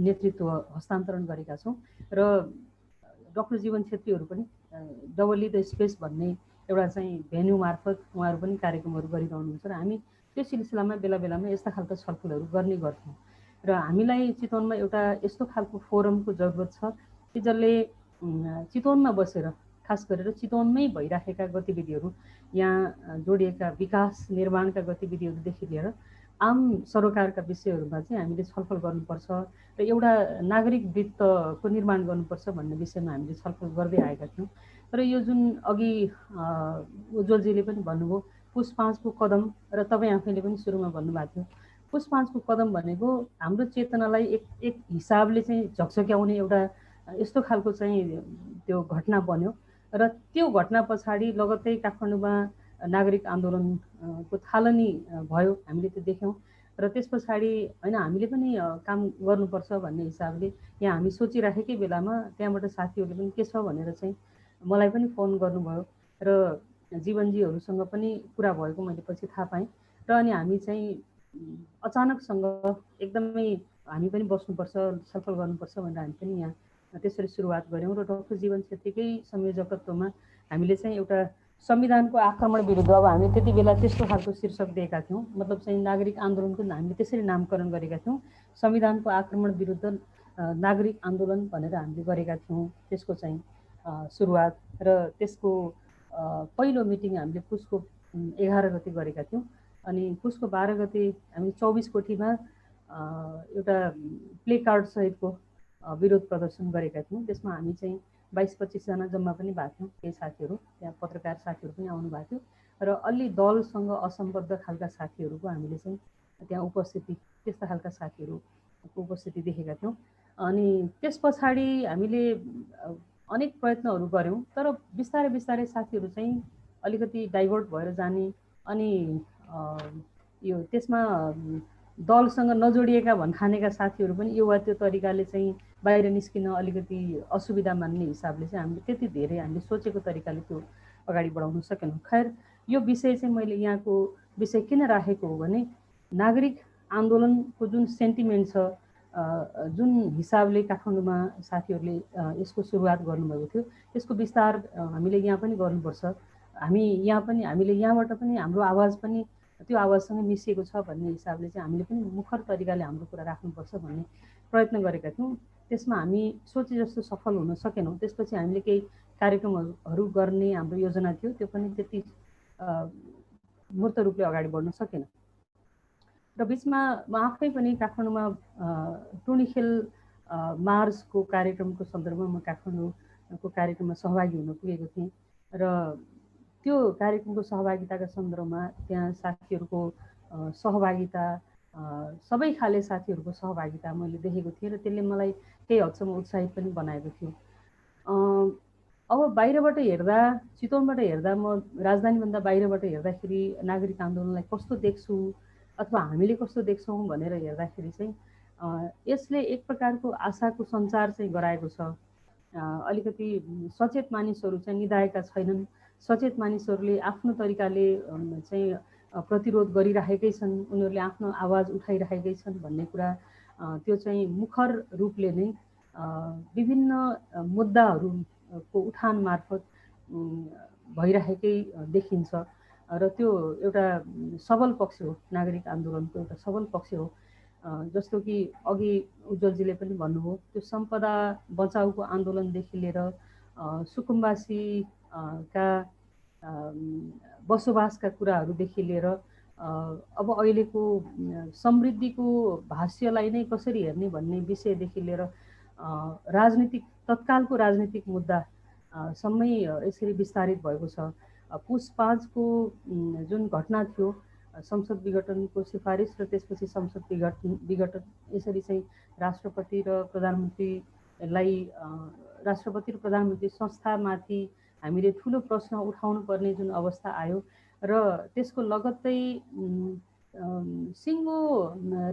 नेतृत्व हस्तान्तरण गरेका छौँ र डाक्टर जीवन छेत्रीहरू पनि डबली द स्पेस भन्ने एउटा चाहिँ भेन्यू मार्फत उहाँहरू पनि कार्यक्रमहरू गरिरहनुहुन्छ र हामी त्यो सिलसिलामा बेला बेलामा यस्ता खालका छलफलहरू गर्ने गर्थ्यौँ। र हामीलाई चितवनमा एउटा यस्तो खालको फोरमको जरुरत छ कि जसले चितवनमा बसेर, खास गरेर चितवनमै भइराखेका गतिविधिहरू, यहाँ जोडिएका विकास निर्माणका गतिविधिहरूदेखि लिएर आम सरोकारका विषयहरूमा चाहिँ हामीले छलफल गर्नुपर्छ र एउटा नागरिक वृत्तको निर्माण गर्नुपर्छ भन्ने विषयमा हामीले छलफल गर्दै आएका थियौँ। तर यो जुन अघि उज्जवलजीले पनि भन्नुभयो पुस 5 को कदम, र तपाईँ आफैले पनि सुरुमा भन्नुभएको थियो, पुस 5 को कदम भनेको हाम्रो चेतनालाई एक हिसाबले चाहिँ झकझक्याउने एउटा यस्तो खालको चाहिँ त्यो घटना बन्यो र त्यो घटना पछाडि लगत्तै काठमाडौँमा नागरिक आन्दोलनको थालनी भयो, हामीले त्यो देख्यौँ। र त्यस पछाडि होइन हामीले पनि काम गर्नुपर्छ भन्ने हिसाबले यहाँ हामी सोचिराखेकै बेलामा त्यहाँबाट साथीहरूले पनि के छ भनेर चाहिँ मलाई पनि फोन गर्नुभयो र जीवनजीहरूसँग पनि कुरा भएको मैले पछि थाहा पाएँ। र अनि हामी चाहिँ अचानकसँग एकदमै हामी पनि बस्नुपर्छ, छलफल गर्नुपर्छ भनेर हामी पनि यहाँ त्यसरी सुरुवात गऱ्यौँ र डाक्टर जीवन छेत्रीकै संयोजकत्वमा हामीले चाहिँ एउटा संविधानको आक्रमण विरुद्ध, अब हामी त्यति बेला त्यस्तो खालको शीर्षक दिएका थियौँ, मतलब चाहिँ नागरिक आन्दोलनको हामीले त्यसरी नामकरण गरेका थियौँ, संविधानको आक्रमण विरुद्ध नागरिक आन्दोलन भनेर हामीले गरेका थियौँ त्यसको चाहिँ सुरुवात। र त्यसको पहिलो मिटिङ हामीले पुसको 11 गते गरेका थियौँ अनि पुसको 12 गते हामी 24 कोठीमा एउटा प्ले कार्ड सहितको विरोध प्रदर्शन गरेका थियौँ। त्यसमा हामी चाहिँ 22-25 जना जम्मा पनि भएको थियौँ। केही साथीहरू, त्यहाँ पत्रकार साथीहरू पनि आउनु भएको थियो र अलि दलसँग असम्बद्ध खालका साथीहरूको हामीले चाहिँ त्यहाँ उपस्थिति, त्यस्ता खालका साथीहरूको उपस्थिति देखेका थियौँ। अनि त्यस पछाडि हामीले अनेक प्रयत्नहरू गऱ्यौँ, तर बिस्तारै बिस्तारै साथीहरू चाहिँ अलिकति डाइभर्ट भएर जाने, अनि यो त्यसमा दलसँग नजोडिएका भन्ठानेका साथीहरू पनि यो वा त्यो तरिकाले चाहिँ बाहिर निस्किन अलिकति असुविधा मान्ने हिसाबले चाहिँ हामीले त्यति धेरै हामीले सोचेको तरिकाले त्यो अगाडि बढाउन सकेनौँ। खैर, यो विषय चाहिँ मैले यहाँको विषय किन राखेको हो भने नागरिक आन्दोलनको जुन सेन्टिमेन्ट छ, जुन हिसाबले काठमाडौँमा साथीहरूले यसको सुरुवात गर्नुभएको थियो, त्यसको विस्तार हामीले यहाँ पनि गर्नुपर्छ। हामीले यहाँबाट पनि हाम्रो आवाज पनि त्यो आवाजसँग मिसिएको छ भन्ने हिसाबले चाहिँ हामीले पनि मुखर तरिकाले हाम्रो कुरा राख्नुपर्छ भन्ने प्रयत्न गरेका थियौँ। त्यसमा हामी सोचे जस्तो सफल हुन सकेनौँ। त्यसपछि हामीले केही कार्यक्रमहरू गर्ने हाम्रो योजना थियो, त्यो पनि त्यति मूर्त रूपले अगाडि बढ्न सकेन। र बिचमा म आफै पनि काठमाडौँमा टुँडिखेल मार्चको कार्यक्रमको सन्दर्भमा म काठमाडौँको कार्यक्रममा सहभागी हुन पुगेको थिएँ र त्यो कार्यक्रमको सहभागिताका सन्दर्भमा त्यहाँ साथीहरूको सहभागिता, सबै खाले साथीहरूको सहभागिता मैले देखेको थिएँ र त्यसले मलाई केही हदसम्म उत्साहित पनि बनाएको थियो। अब बाहिरबाट हेर्दा, चितवनबाट हेर्दा, म राजधानीभन्दा बाहिरबाट हेर्दाखेरि नागरिक आन्दोलनलाई कस्तो देख्छु अथवा हामीले कस्तो देख्छौँ भनेर हेर्दाखेरि चाहिँ यसले एक प्रकारको आशाको सञ्चार चाहिँ गराएको छ। अलिकति सचेत मानिसहरू चाहिँ निधाएका छैनन्, सचेत मानिसहरूले आफ्नो तरिकाले चाहिँ प्रतिरोध गरिरहेकै छन्, उनीहरूले आफ्नो आवाज उठाइरहेकै छन् भन्ने कुरा त्यो चाहिँ मुखर रूपले नै विभिन्न मुद्दाहरूको उठान मार्फत भइरहेकै देखिन्छ र त्यो एउटा सबल पक्ष हो, नागरिक आन्दोलनको एउटा सबल पक्ष हो। जस्तो कि अघि उज्जवलजीले पनि भन्नुभयो, त्यो सम्पदा बचाउको आन्दोलनदेखि लिएर सुकुम्बासीका बसोबासका कुराहरूदेखि लिएर अब अहिलेको समृद्धिको भाष्यलाई नै कसरी हेर्ने भन्ने विषयदेखि लिएर राजनीतिक, तत्कालको राजनीतिक मुद्दा सम्मै यसरी विस्तारित भएको छ। पुस 5 को जुन घटना थियो, संसद विघटनको सिफारिस र त्यसपछि संसद विघटन, यसरी चाहिँ राष्ट्रपति र प्रधानमन्त्री संस्थामाथि हामीले ठुलो प्रश्न उठाउनु पर्ने जुन अवस्था आयो र त्यसको लगत्तै सिङ्गो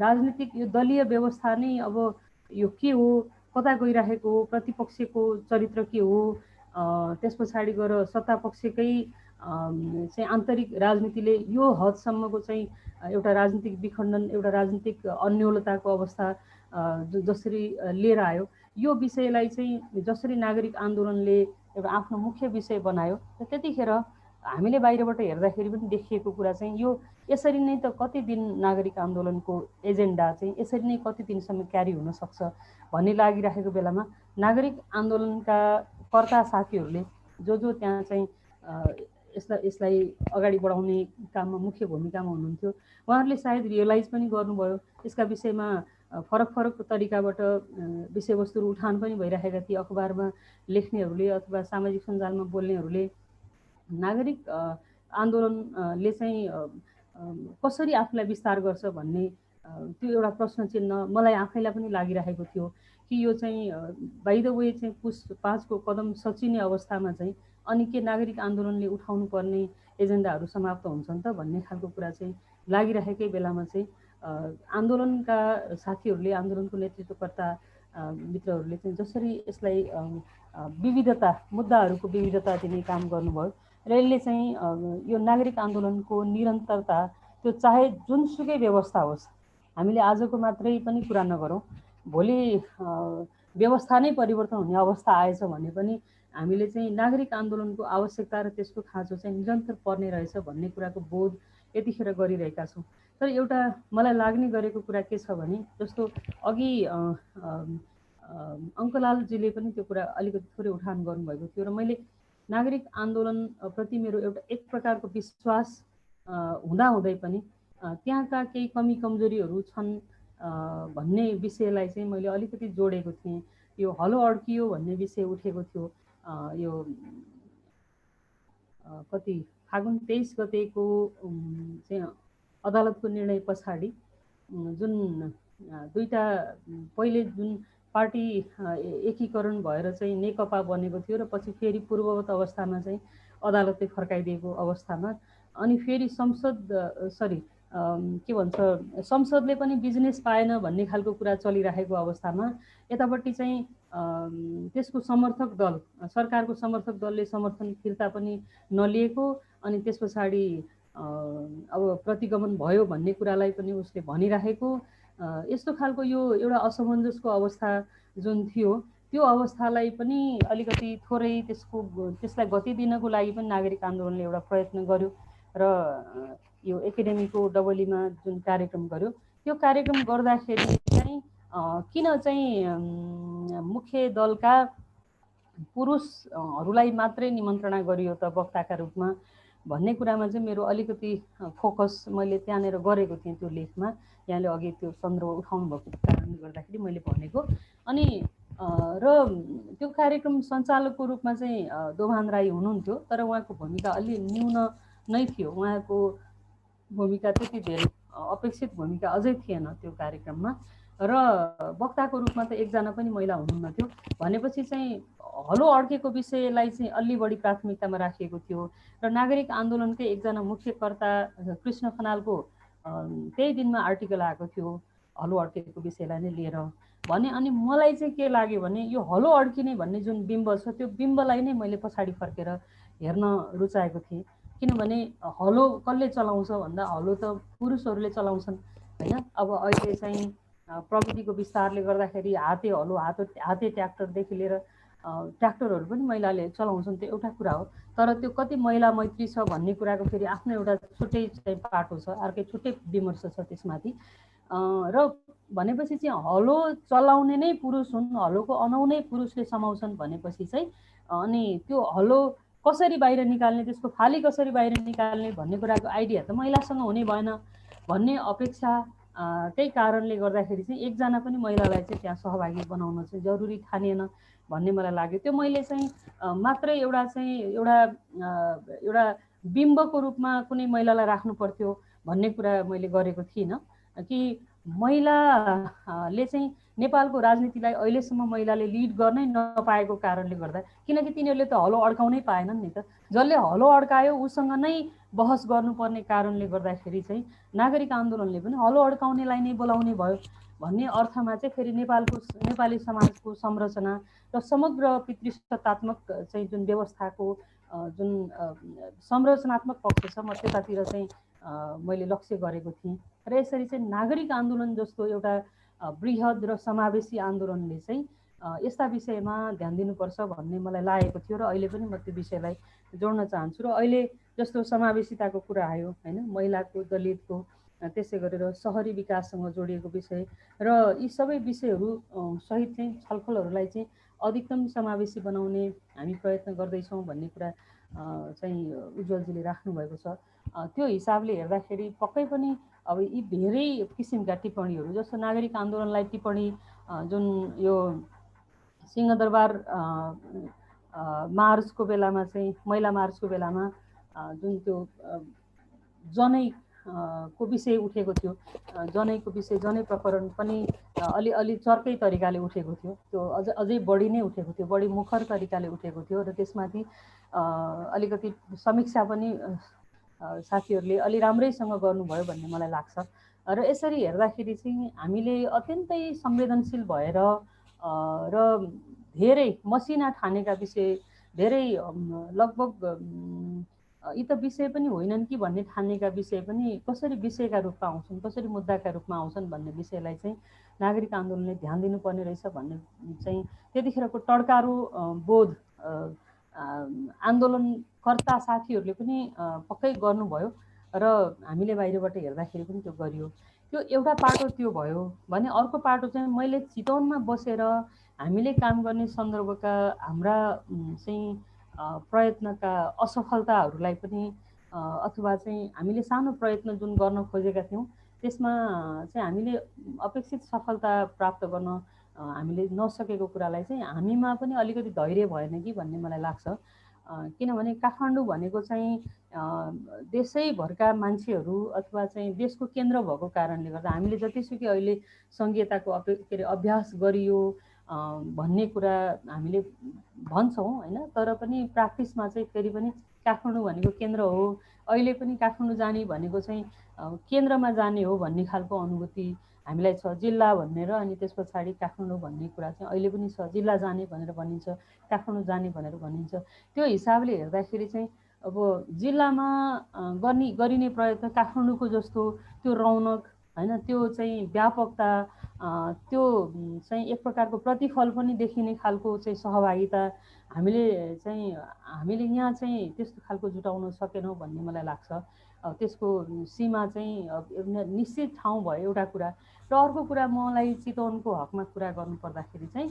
राजनीतिक यो दलीय व्यवस्था नै अब यो के हो, कता गइरहेको हो, प्रतिपक्षको चरित्र के हो, त्यस पछाडि गएर सत्तापक्षकै चाहिँ आन्तरिक राजनीतिले यो हदसम्मको चाहिँ एउटा राजनीतिक विखण्डन, एउटा राजनीतिक अन्योलताको अवस्था जसरी लिएर आयो, यो विषयलाई चाहिँ जसरी नागरिक आन्दोलनले एउटा आफ्नो मुख्य विषय बनायो र त्यतिखेर हामीले बाहिरबाट हेर्दाखेरि पनि देखिएको कुरा चाहिँ यो यसरी नै त कति दिन नागरिक आन्दोलनको एजेन्डा चाहिँ यसरी नै कति दिनसम्म क्यारी हुन सक्छ भन्ने लागिरहेको बेलामा नागरिक आन्दोलनका कर्ता साथीहरूले जो त्यहाँ चाहिँ यसलाई अगाडि बढाउने काममा मुख्य भूमिकामा हुनुहुन्थ्यो, उहाँहरूले सायद रियलाइज पनि गर्नुभयो। यसका विषयमा फरक फरक तरिकाबाट विषयवस्तुहरू उठान पनि भइरहेका थिए। अखबारमा लेख्नेहरूले अथवा सामाजिक सञ्जालमा बोल्नेहरूले नागरिक आन्दोलनले चाहिँ कसरी आफूलाई विस्तार गर्छ भन्ने त्यो एउटा प्रश्न चिन्ह मलाई आफैलाई पनि लागिरहेको थियो कि यो चाहिँ बाइ द वे चाहिँ पुस 5 को कदम सचिने अवस्थामा चाहिँ अनि के नागरिक आन्दोलनले उठाउनु पर्ने एजेन्डाहरू समाप्त हुन्छन् त भन्ने खालको कुरा चाहिँ लागिरहेकै बेलामा चाहिँ आन्दोलनका साथीहरूले, आन्दोलनको नेतृत्वकर्ता मित्रहरूले चाहिँ जसरी यसलाई विविधता, मुद्दाहरूको विविधता दिने काम गर्नुभयो र यसले चाहिँ यो नागरिक आन्दोलनको निरन्तरता, त्यो चाहे जुनसुकै व्यवस्था होस्, हामीले आजको मात्रै पनि कुरा नगरौँ, भोलि व्यवस्था नै परिवर्तन हुने अवस्था आएछ भने पनि हामीले चाहिँ नागरिक आन्दोलनको आवश्यकता र त्यसको खाँचो चाहिँ निरन्तर पर्ने रहेछ भन्ने कुराको बोध यतिखेर गरिरहेका छौँ। तर एउटा मलाई लाग्ने गरेको कुरा के छ भने, जस्तो अघि अङ्कलालजीले पनि त्यो कुरा अलिकति थोरै उठान गर्नुभएको थियो र मैले नागरिक आन्दोलन प्रति मेरो एउटा एक प्रकारको विश्वास हुँदाहुँदै पनि त्यहाँका केही कमी कमजोरीहरू छन् भन्ने विषयलाई चाहिँ मैले अलिकति जोडेको थिएँ। यो हलो अड्कियो भन्ने विषय उठेको थियो। यो कति फागुन 23 गतेको चाहिँ अदालतको निर्णय पछाडि जुन दुईटा पहिले जुन पार्टी एकीकरण भएर चाहिँ नेकपा बनेको थियो र पछि फेरि पूर्ववत अवस्थामा चाहिँ अदालतले फर्काइदिएको अवस्थामा अनि फेरि के भन्छ संसदले पनि बिजनेस पाएन भन्ने खालको कुरा चलिरहेको अवस्थामा यतापट्टि चाहिँ त्यसको समर्थक दल सरकारको समर्थक दलले समर्थन फिर्ता पनि नलिएको अनि त्यस पछाडि अब प्रतिगमन भयो भन्ने कुरालाई पनि उसले भनिरहेको यस्तो खालको यो एउटा असमञ्जसको अवस्था जुन थियो त्यो अवस्थालाई पनि अलिकति थोरै त्यसलाई गति दिनको लागि पनि नागरिक आन्दोलनले एउटा प्रयत्न गर्यो र यो एकाडेमीको डबलीमा जुन कार्यक्रम गर्यो त्यो कार्यक्रम गर्दाखेरि चाहिँ किन चाहिँ मुख्य दलका पुरुषहरूलाई मात्रै निमन्त्रणा गरियो त वक्ताका रूपमा भन्ने कुरामा चाहिँ मेरो अलिकति फोकस मैले त्यहाँनिर गरेको थिएँ त्यो लेखमा। यहाँले अघि त्यो सन्दर्भ उठाउनु भएको कारणले गर्दाखेरि मैले भनेको। अनि र त्यो कार्यक्रम सञ्चालकको रूपमा चाहिँ दोभान राई हुनुहुन्थ्यो, तर उहाँको भूमिका अलि न्यून नै थियो। उहाँको भूमिका त्यति धेरै अपेक्षित भूमिका अझै थिएन त्यो कार्यक्रममा र वक्ताको रूपमा त एकजना पनि महिला हुनुहुन्न थियो। भनेपछि चाहिँ हलो अड्केको विषयलाई चाहिँ अलि बढी प्राथमिकतामा राखिएको थियो र नागरिक आन्दोलनकै एकजना मुख्यकर्ता कृष्ण खनालको त्यही दिनमा आर्टिकल आएको थियो हलो अड्केको विषयलाई नै लिएर भने। अनि मलाई चाहिँ के लाग्यो भने यो हलो अड्किने भन्ने जुन बिम्ब छ त्यो बिम्बलाई नै मैले पछाडि फर्केर हेर्न रुचाएको थिएँ। किनभने हलो कसले चलाउँछ भन्दा हलो त पुरुषहरूले चलाउँछन् होइन। अब अहिले चाहिँ प्रविधिको विस्तारले गर्दाखेरि हाते हलो हाते ट्र्याक्टरदेखि लिएर ट्र्याक्टरहरू पनि महिलाले चलाउँछन्, त्यो एउटा कुरा हो। तर त्यो कति महिला मैत्री छ भन्ने कुराको फेरि आफ्नो एउटा छुट्टै चाहिँ पाटो छ, अर्कै छुट्टै विमर्श छ त्यसमाथि। र भनेपछि चाहिँ हलो चलाउने नै पुरुष हुन्, हलोको अनौ नै पुरुषले समाउँछन् भनेपछि चाहिँ अनि त्यो हलो कसरी बाहिर निकाल्ने, त्यसको फाली कसरी बाहिर निकाल्ने भन्ने कुराको आइडिया त महिलासँग हुने भएन भन्ने अपेक्षा त्यही कारणले गर्दाखेरि चाहिँ एकजना पनि महिलालाई चाहिँ त्यहाँ सहभागी बनाउन चाहिँ जरुरी ठानिएन भन्ने मलाई लाग्यो। त्यो मैले चाहिँ मात्रै एउटा बिम्बको रूपमा कुनै महिलालाई राख्नु पर्थ्यो भन्ने कुरा मैले गरेको थिइनँ कि महिलाले चाहिँ नेपालको राजनीतिलाई अहिलेसम्म महिलाले लिड गर्नै नपाएको कारणले गर्दा, किनकि तिनीहरूले त हलो अड्काउनै पाएनन् नि त। जसले हलो अड्कायो उसँग नै बहस गर्नुपर्ने कारणले गर्दाखेरि चाहिँ नागरिक आन्दोलनले पनि हलो अड्काउनेलाई नै बोलाउने भयो भन्ने अर्थमा चाहिँ फेरि नेपाली समाजको संरचना र समग्र पितृसत्तात्मक चाहिँ जुन व्यवस्थाको जुन संरचनात्मक पक्ष छ म त्यतातिर चाहिँ मैले लक्ष्य गरेको थिएँ। र यसरी चाहिँ नागरिक आन्दोलन जस्तो एउटा बृहद र समावेशी आन्दोलनले चाहिँ यस्ता विषयमा ध्यान दिनुपर्छ भन्ने मलाई लागेको थियो र अहिले पनि म त्यो विषयलाई जोड्न चाहन्छु। र अहिले जस्तो समावेशिताको कुरा आयो होइन, महिलाको, दलितको, त्यसै गरेर सहरी विकाससँग जोडिएको विषय र यी सबै विषयहरू सहित चाहिँ छलफलहरूलाई चाहिँ अधिकतम समावेशी बनाउने हामी प्रयत्न गर्दैछौँ भन्ने कुरा चाहिँ उज्जवलजीले राख्नुभएको छ। त्यो हिसाबले हेर्दाखेरि पक्कै पनि अब यी धेरै किसिमका टिप्पणीहरू जस्तो नागरिक आन्दोलनलाई टिप्पणी जुन यो सिंहदरबार मार्चको बेलामा चाहिँ महिला मार्चको बेलामा जुन त्यो जनै को विषय उठेको थियो, जनैको विषय, जनै प्रकरण पनि अलि चर्कै तरिकाले उठेको थियो। त्यो अझै बढी नै उठेको थियो, बढी मुखर तरिकाले उठेको थियो र त्यसमाथि अलिकति समीक्षा पनि साथीहरूले अलि राम्रैसँग गर्नुभयो भन्ने मलाई लाग्छ। र यसरी हेर्दाखेरि चाहिँ हामीले अत्यन्तै संवेदनशील भएर र धेरै मसिना ठानेका विषय, धेरै लगभग यी त विषय पनि होइनन् कि भन्ने ठानेका विषय पनि कसरी विषयका रूपमा आउँछन्, कसरी मुद्दाका रूपमा आउँछन् भन्ने विषयलाई चाहिँ नागरिक आन्दोलनले ध्यान दिनुपर्ने रहेछ भन्ने चाहिँ त्यतिखेरको टड्कारो बोध आन्दोलनकर्ता साथीहरूले पनि पक्कै गर्नुभयो र हामीले बाहिरबाट हेर्दाखेरि पनि त्यो गरियो। त्यो एउटा पाटो त्यो भयो भने अर्को पाटो चाहिँ मैले चितवनमा बसेर हामीले काम गर्ने सन्दर्भका हाम्रा चाहिँ प्रयत्नका असफलताहरूलाई पनि अथवा चाहिँ हामीले सानो प्रयत्न जुन गर्न खोजेका थियौँ त्यसमा चाहिँ हामीले अपेक्षित सफलता प्राप्त गर्न हामीले नसकेको कुरालाई चाहिँ हामीमा पनि अलिकति धैर्य भएन कि भन्ने मलाई लाग्छ। किनभने काठमाडौँ भनेको चाहिँ देशैभरका मान्छेहरू अथवा चाहिँ देशको केन्द्र भएको कारणले गर्दा हामीले जतिसुकै अहिले सङ्घीयताको अभ्यास गरियो भन्ने कुरा हामीले भन्छौँ होइन, तर पनि प्र्याक्टिसमा चाहिँ फेरि पनि काठमाडौँ भनेको केन्द्र हो, अहिले पनि काठमाडौँ जाने भनेको चाहिँ केन्द्रमा जाने हो भन्ने खालको अनुभूति हामीलाई छ। जिल्ला भनेर अनि त्यस पछाडि काठमाडौँ भन्ने कुरा चाहिँ अहिले पनि छ। जिल्ला जाने भनेर भनिन्छ, काठमाडौँ जाने भनेर भनिन्छ। त्यो हिसाबले हेर्दाखेरि चाहिँ अब जिल्लामा गरिने प्रयत्न काठमाडौँको जस्तो त्यो रौनक होइन, त्यो चाहिँ व्यापकता, त्यो चाहिँ एक प्रकारको प्रतिफल पनि देखिने खालको चाहिँ सहभागिता हामीले यहाँ चाहिँ त्यस्तो खालको जुटाउन सकेनौँ भन्ने मलाई लाग्छ। त्यसको सीमा चाहिँ निश्चित ठाउँ भयो एउटा कुरा। र अर्को कुरा मलाई चितवनको हकमा कुरा गर्नुपर्दाखेरि चाहिँ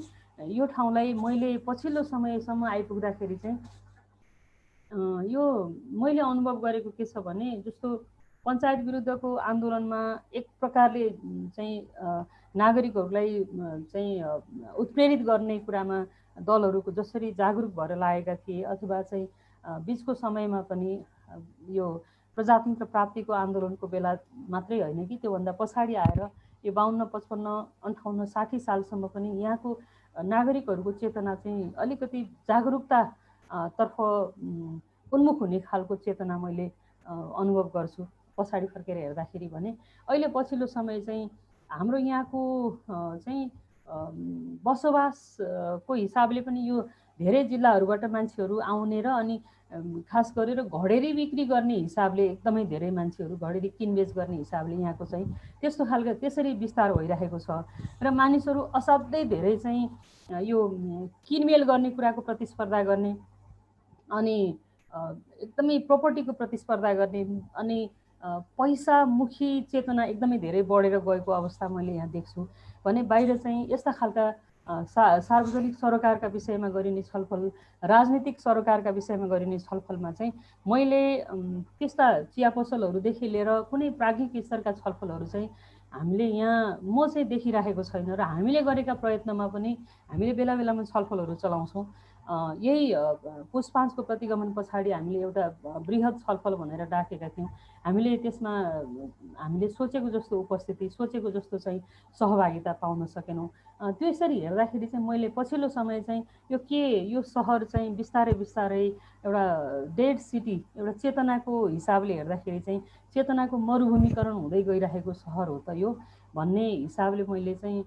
यो ठाउँलाई मैले पछिल्लो समयसम्म आइपुग्दाखेरि चाहिँ यो मैले अनुभव गरेको के छ भने जस्तो पञ्चायत विरुद्धको आन्दोलनमा एक प्रकारले चाहिँ नागरिकहरूलाई चाहिँ उत्प्रेरित गर्ने कुरामा दलहरूको जसरी जागरुक भएर लागेका थिए अथवा चाहिँ बिचको समयमा पनि यो प्रजातन्त्र प्राप्तिको आन्दोलनको बेला मात्रै होइन कि त्योभन्दा पछाडि आएर यो 52, 55, 58, 60 सालसम्म पनि यहाँको नागरिकहरूको चेतना चाहिँ अलिकति जागरुकता तर्फ उन्मुख हुने खालको चेतना मैले अनुभव गर्छु पछाडि फर्केर हेर्दाखेरि भने। अहिले पछिल्लो समय चाहिँ हाम्रो यहाँको चाहिँ बसोबासको हिसाबले पनि यो धेरै जिल्लाहरूबाट मान्छेहरू आउने र अनि खास गरेर घडेरी बिक्री गर्ने हिसाबले एकदमै धेरै मान्छेहरू घडेरी किनबेच गर्ने हिसाबले यहाँको चाहिँ त्यस्तो खालको त्यसरी विस्तार भइरहेको छ र मानिसहरू असाध्यै धेरै चाहिँ यो किनमेल गर्ने कुराको प्रतिस्पर्धा गर्ने अनि एकदमै प्रपर्टीको प्रतिस्पर्धा गर्ने अनि पैसामुखी चेतना एकदमै धेरै बढेर गएको अवस्था मैले यहाँ देख्छु भने। बाहिर चाहिँ यस्ता खालका सार्वजनिक सरोकारका विषयमा गरिने छलफल, राजनीतिक सरोकारका विषयमा गरिने छलफलमा चाहिँ मैले त्यस्ता चिया पसलहरूदेखि लिएर कुनै प्राज्ञिक स्तरका छलफलहरू चाहिँ हामीले यहाँ म चाहिँ देखिरहेको छैन र हामीले गरेका प्रयत्नमा पनि हामीले बेला बेलामा छलफलहरू चलाउँछौँ। यही पुस 5 को प्रतिगमन पछाडि हामीले एउटा बृहत छलफल भनेर डाकेका थियौँ। हामीले त्यसमा हामीले सोचेको जस्तो उपस्थिति, सोचेको जस्तो चाहिँ सहभागिता पाउन सकेनौँ। त्यसरी हेर्दाखेरि चाहिँ मैले पछिल्लो समय चाहिँ यो सहर चाहिँ बिस्तारै बिस्तारै एउटा डेड सिटी, एउटा चेतनाको हिसाबले हेर्दाखेरि चाहिँ चेतनाको मरुभूमिकरण हुँदै गइरहेको सहर हो त यो भन्ने हिसाबले मैले चाहिँ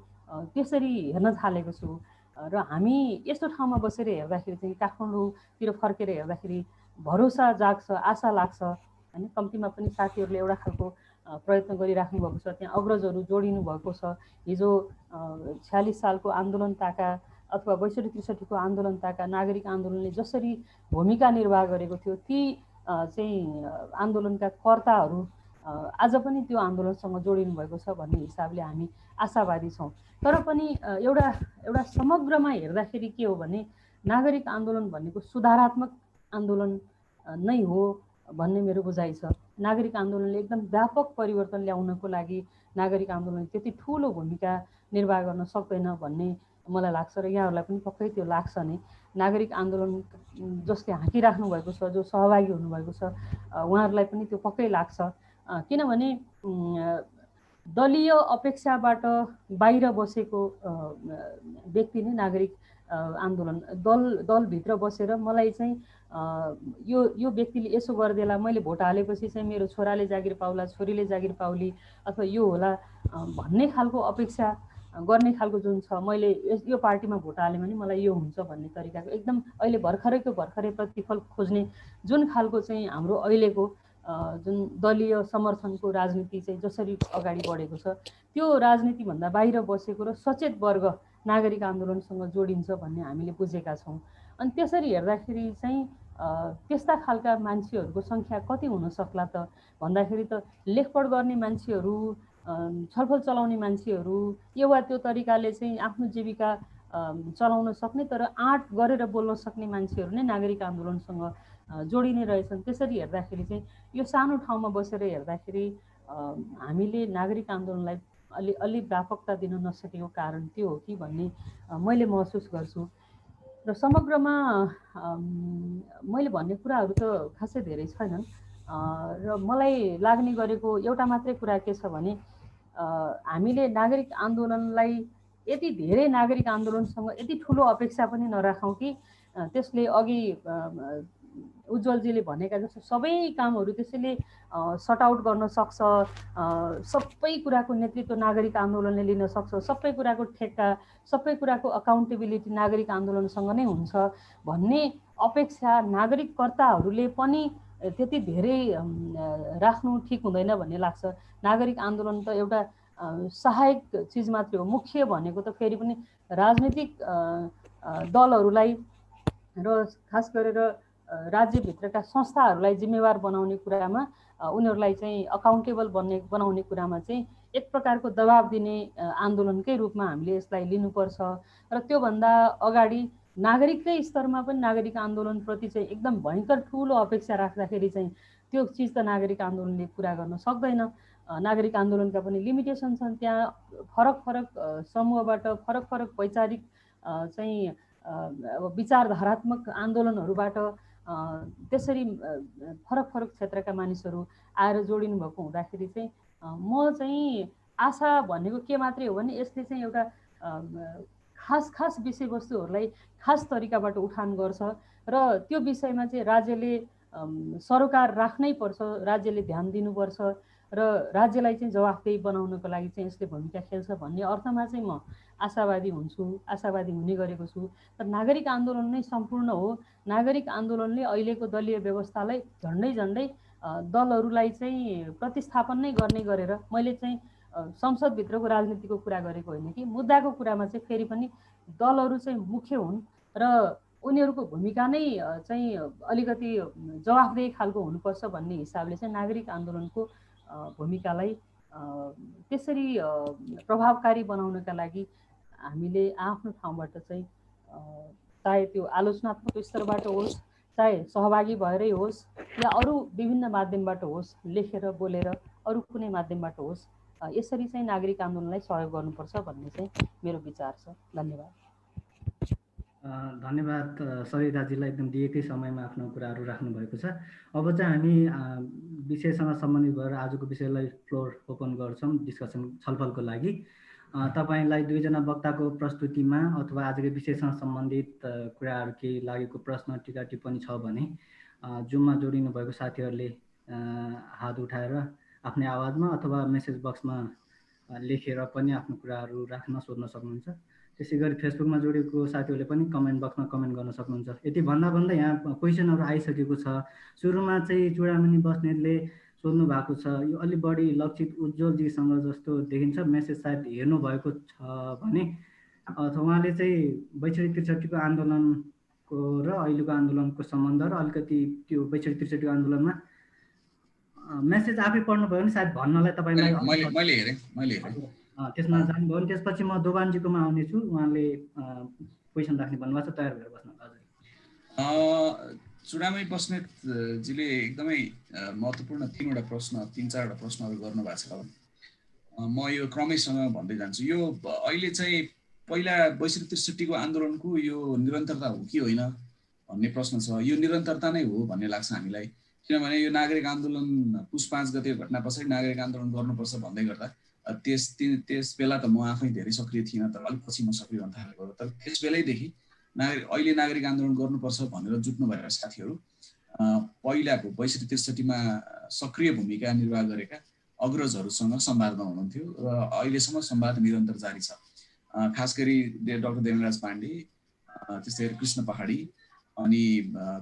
त्यसरी हेर्न थालेको छु। र हामी यस्तो ठाउँमा बसेर हेर्दाखेरि चाहिँ काठमाडौँतिर फर्केर हेर्दाखेरि भरोसा जाग्छ, आशा लाग्छ होइन। कम्तीमा पनि साथीहरूले एउटा खालको प्रयत्न गरिराख्नु भएको छ, त्यहाँ अग्रजहरू जोडिनु भएको छ। हिजो 46 सालको आन्दोलनताका अथवा 62-63 को आन्दोलनताका नागरिक आन्दोलनले जसरी भूमिका निर्वाह गरेको थियो ती चाहिँ आन्दोलनका कर्ताहरू आज पनि त्यो आन्दोलनसँग जोडिनु भएको छ भन्ने हिसाबले हामी आशावादी छौँ। तर पनि एउटा समग्रमा हेर्दाखेरि के हो भने नागरिक आन्दोलन भनेको सुधारात्मक आन्दोलन नै हो भन्ने मेरो बुझाइ छ। नागरिक आन्दोलनले एकदम व्यापक परिवर्तन ल्याउनको लागि नागरिक आन्दोलनले त्यति ठुलो भूमिका निर्वाह गर्न सक्दैन भन्ने मलाई लाग्छ र यहाँहरूलाई पनि पक्कै त्यो लाग्छ नै। नागरिक आन्दोलन जसले हाँकिराख्नु भएको छ, जो सहभागी हुनुभएको छ, उहाँहरूलाई पनि त्यो पक्कै लाग्छ। किनभने दलीय अपेक्षाबाट बाहिर बसेको व्यक्ति नै नागरिक आन्दोलन दलभित्र बसेर मलाई चाहिँ यो व्यक्तिले यसो गरिदेला, मैले भोट हालेपछि चाहिँ मेरो छोराले जागिर पाउला, छोरीले जागिर पाउली अथवा यो होला भन्ने खालको अपेक्षा गर्ने खालको जुन छ, मैले यो पार्टीमा भोट हालेँ भने मलाई यो हुन्छ भन्ने तरिकाको एकदम अहिले भर्खरै प्रतिफल खोज्ने जुन खालको चाहिँ हाम्रो अहिलेको जुन दलीय समर्थनको राजनीति चाहिँ जसरी अगाडि बढेको छ त्यो राजनीतिभन्दा बाहिर बसेको र सचेत वर्ग नागरिक आन्दोलनसँग जोडिन्छ भन्ने हामीले बुझेका छौँ। अनि त्यसरी हेर्दाखेरि चाहिँ त्यस्ता खालका मान्छेहरूको सङ्ख्या कति हुन सक्ला त भन्दाखेरि त लेखपढ गर्ने मान्छेहरू, छलफल चलाउने मान्छेहरू, यो वा त्यो तरिकाले चाहिँ आफ्नो जीविका चलाउन सक्ने तर आँट गरेर बोल्न सक्ने मान्छेहरू नै नागरिक आन्दोलनसँग जोडिने रहेछन्। त्यसरी हेर्दाखेरि चाहिँ यो सानो ठाउँमा बसेर हेर्दाखेरि हामीले नागरिक आन्दोलनलाई अलि व्यापकता दिन नसकेको कारण त्यो हो कि भन्ने मैले महसुस गर्छु। र समग्रमा मैले भन्ने कुराहरू त खासै धेरै छैनन् र मलाई लाग्ने गरेको एउटा मात्रै कुरा के छ भने हामीले नागरिक आन्दोलनलाई यति धेरै नागरिक आन्दोलनसँग यति ठुलो अपेक्षा पनि नराखौँ कि त्यसले अघि उज्जवलजीले भनेका जस्तो सबै कामहरू त्यसैले सर्ट आउट गर्न सक्छ, सबै कुराको नेतृत्व नागरिक आन्दोलनले लिन सक्छ, सबै कुराको ठेक्का, सबै कुराको अकाउन्टेबिलिटी नागरिक आन्दोलनसँग नै हुन्छ भन्ने अपेक्षा नागरिककर्ताहरूले पनि त्यति धेरै राख्नु ठिक हुँदैन भन्ने लाग्छ। नागरिक आन्दोलन त एउटा सहायक चिज मात्रै हो। मुख्य भनेको त फेरि पनि राजनीतिक दलहरूलाई र खास गरेर राज्यभित्रका संस्थाहरूलाई जिम्मेवार बनाउने कुरामा उनीहरूलाई चाहिँ अकाउन्टेबल बनाउने कुरामा चाहिँ एक प्रकारको दबाब दिने आन्दोलनकै रूपमा हामीले यसलाई लिनुपर्छ। र त्योभन्दा अगाडि नागरिककै स्तरमा पनि नागरिक आन्दोलनप्रति चाहिँ एकदम भयङ्कर ठुलो अपेक्षा राख्दाखेरि चाहिँ त्यो चिज त नागरिक आन्दोलनले पुरा गर्न सक्दैन। नागरिक आन्दोलनका पनि लिमिटेसन छन्। त्यहाँ फरक फरक समूहबाट फरक फरक वैचारिक चाहिँ विचारधारात्मक आन्दोलनहरूबाट त्यसरी फरक फरक क्षेत्रका मानिसहरू आएर जोडिनु भएको हुँदाखेरि चाहिँ म चाहिँ आशा भनेको के मात्रै हो भने यसले चाहिँ एउटा खास विषयवस्तुहरूलाई खास तरिकाबाट उठान गर्छ र त्यो विषयमा चाहिँ राज्यले सरोकार राख्नै पर्छ, राज्यले ध्यान दिनुपर्छ र राज्यलाई चाहिँ जवाफदेही बनाउनको लागि चाहिँ यसले भूमिका खेल्छ भन्ने अर्थमा चाहिँ म आशावादी हुन्छु, आशावादी हुने गरेको छु। तर नागरिक आन्दोलन नै सम्पूर्ण हो। नागरिक आन्दोलनले अहिलेको दलीय व्यवस्थालाई झन्डै दलहरूलाई चाहिँ प्रतिस्थापन नै गर्ने गरेर, मैले चाहिँ संसदभित्रको राजनीतिको कुरा गरेको होइन कि मुद्दाको कुरामा चाहिँ फेरि पनि दलहरू चाहिँ मुख्य हुन् र उनीहरूको भूमिका नै चाहिँ अलिकति जवाफदेही खालको हुनुपर्छ भन्ने हिसाबले चाहिँ नागरिक आन्दोलनको भूमिकालाई त्यसरी प्रभावकारी बनाउनका लागि हामीले आफ्नो ठाउँबाट चाहिँ चाहे त्यो आलोचनात्मक स्तरबाट होस्, चाहे सहभागी भएरै होस् या अरू विभिन्न माध्यमबाट होस्, लेखेर बोलेर अरू कुनै माध्यमबाट होस्, यसरी चाहिँ नागरिक आन्दोलनलाई सहयोग गर्नुपर्छ भन्ने चाहिँ मेरो विचार छ। धन्यवाद। धन्यवाद सरिताजीलाई, एकदम दिएकै समयमा आफ्नो कुराहरू राख्नुभएको छ। अब चाहिँ हामी विषयसँग सम्बन्धित भएर आजको विषयलाई फ्लोर ओपन गर्छौँ डिस्कसन छलफलको लागि। तपाईँलाई दुईजना वक्ताको प्रस्तुतिमा अथवा आजको विषयसँग सम्बन्धित कुराहरू केही लागेको प्रश्न टिका टिप्पणी छ भने जुममा जोडिनु भएको साथीहरूले हात उठाएर आफ्नै आवाजमा अथवा मेसेज बक्समा लेखेर पनि आफ्नो कुराहरू राख्न सोध्न सक्नुहुन्छ। त्यसै गरी फेसबुकमा जोडिएको साथीहरूले पनि कमेन्ट बक्समा कमेन्ट गर्न सक्नुहुन्छ। यति भन्दा यहाँ क्वेसनहरू आइसकेको छ। सुरुमा चाहिँ चुडामणि बस्नेतले सोध्नु भएको छ, यो अलि बढी लक्षित उज्जवलजीसँग जस्तो देखिन्छ, मेसेज सायद हेर्नु भएको छ भने, अथवा उहाँले चाहिँ 62-63 आन्दोलनको र अहिलेको आन्दोलनको सम्बन्ध र अलिकति त्यो 62-63 आन्दोलनमा मेसेज आफै पढ्नुभयो भने सायद भन्नलाई तपाईँलाई मैले हेरेँ त्यसमा जानुभयो भने त्यसपछि म दोभानजीकोमा आउनेछु। उहाँले क्वेसन राख्ने भन्नुभएको छ, तयार भएर बस्नु। हजुर, चुडामणि बस्नेतजीले एकदमै महत्त्वपूर्ण 3-4वटा प्रश्नहरू गर्नुभएको छ। म यो क्रमैसँग भन्दै जान्छु। यो अहिले चाहिँ पहिला 62-63 आन्दोलनको यो निरन्तरता हो कि होइन भन्ने प्रश्न छ। यो निरन्तरता नै हो भन्ने लाग्छ हामीलाई, किनभने यो नागरिक आन्दोलन पुस 5 गते घटना पछाडि नागरिक आन्दोलन गर्नुपर्छ भन्दै गर्दा त्यस बेला त म आफै धेरै सक्रिय थिइनँ, तर अलिक पछि म सक्रिय हुन थालेको हो। तर त्यस बेलैदेखि अहिले नागरिक आन्दोलन गर्नुपर्छ भनेर जुट्नु भएका साथीहरू पहिलाको 62-63मा सक्रिय भूमिका निर्वाह गरेका अग्रजहरूसँग संवादमा हुनुहुन्थ्यो र अहिलेसम्म संवाद निरन्तर जारी छ। खास गरी डाक्टर देवराज पाण्डे, त्यस्तै गरी कृष्ण पहाडी, अनि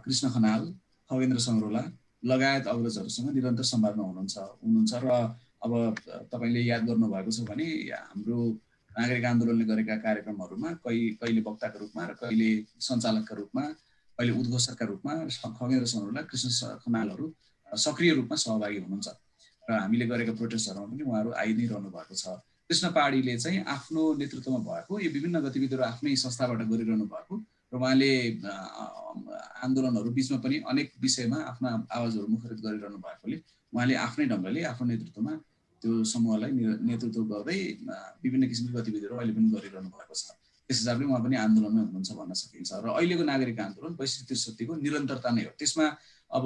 कृष्ण खनाल, खगेन्द्र सङ्ग्रोला लगायत अग्रजहरूसँग निरन्तर संवादमा हुनुहुन्छ र अब तपाईँले याद गर्नुभएको छ भने हाम्रो नागरिक आन्दोलनले गरेका कार्यक्रमहरूमा कहिले वक्ताका रूपमा र कहिले सञ्चालकका रूपमा, कहिले उद्घोषकका रूपमा खगेन्द्र सङ्ग्रोला, कृष्ण खनालहरू सक्रिय रूपमा सहभागी हुनुहुन्छ र हामीले गरेका प्रोटेस्टहरूमा पनि उहाँहरू आइ नै रहनु भएको छ। कृष्ण पहाडीले चाहिँ आफ्नो नेतृत्वमा भएको यो विभिन्न गतिविधिहरू आफ्नै संस्थाबाट गरिरहनु भएको र उहाँले आन्दोलनहरू बिचमा पनि अनेक विषयमा आफ्ना आवाजहरू मुखरित गरिरहनु भएकोले उहाँले आफ्नै ढङ्गले आफ्नो नेतृत्वमा त्यो समूहलाई नेतृत्व गर्दै विभिन्न किसिमको गतिविधिहरू अहिले पनि गरिरहनु भएको छ। त्यस हिसाबले उहाँ पनि आन्दोलनमै हुनुहुन्छ भन्न सकिन्छ र अहिलेको नागरिक आन्दोलन 62-63 को निरन्तरता नै हो। त्यसमा अब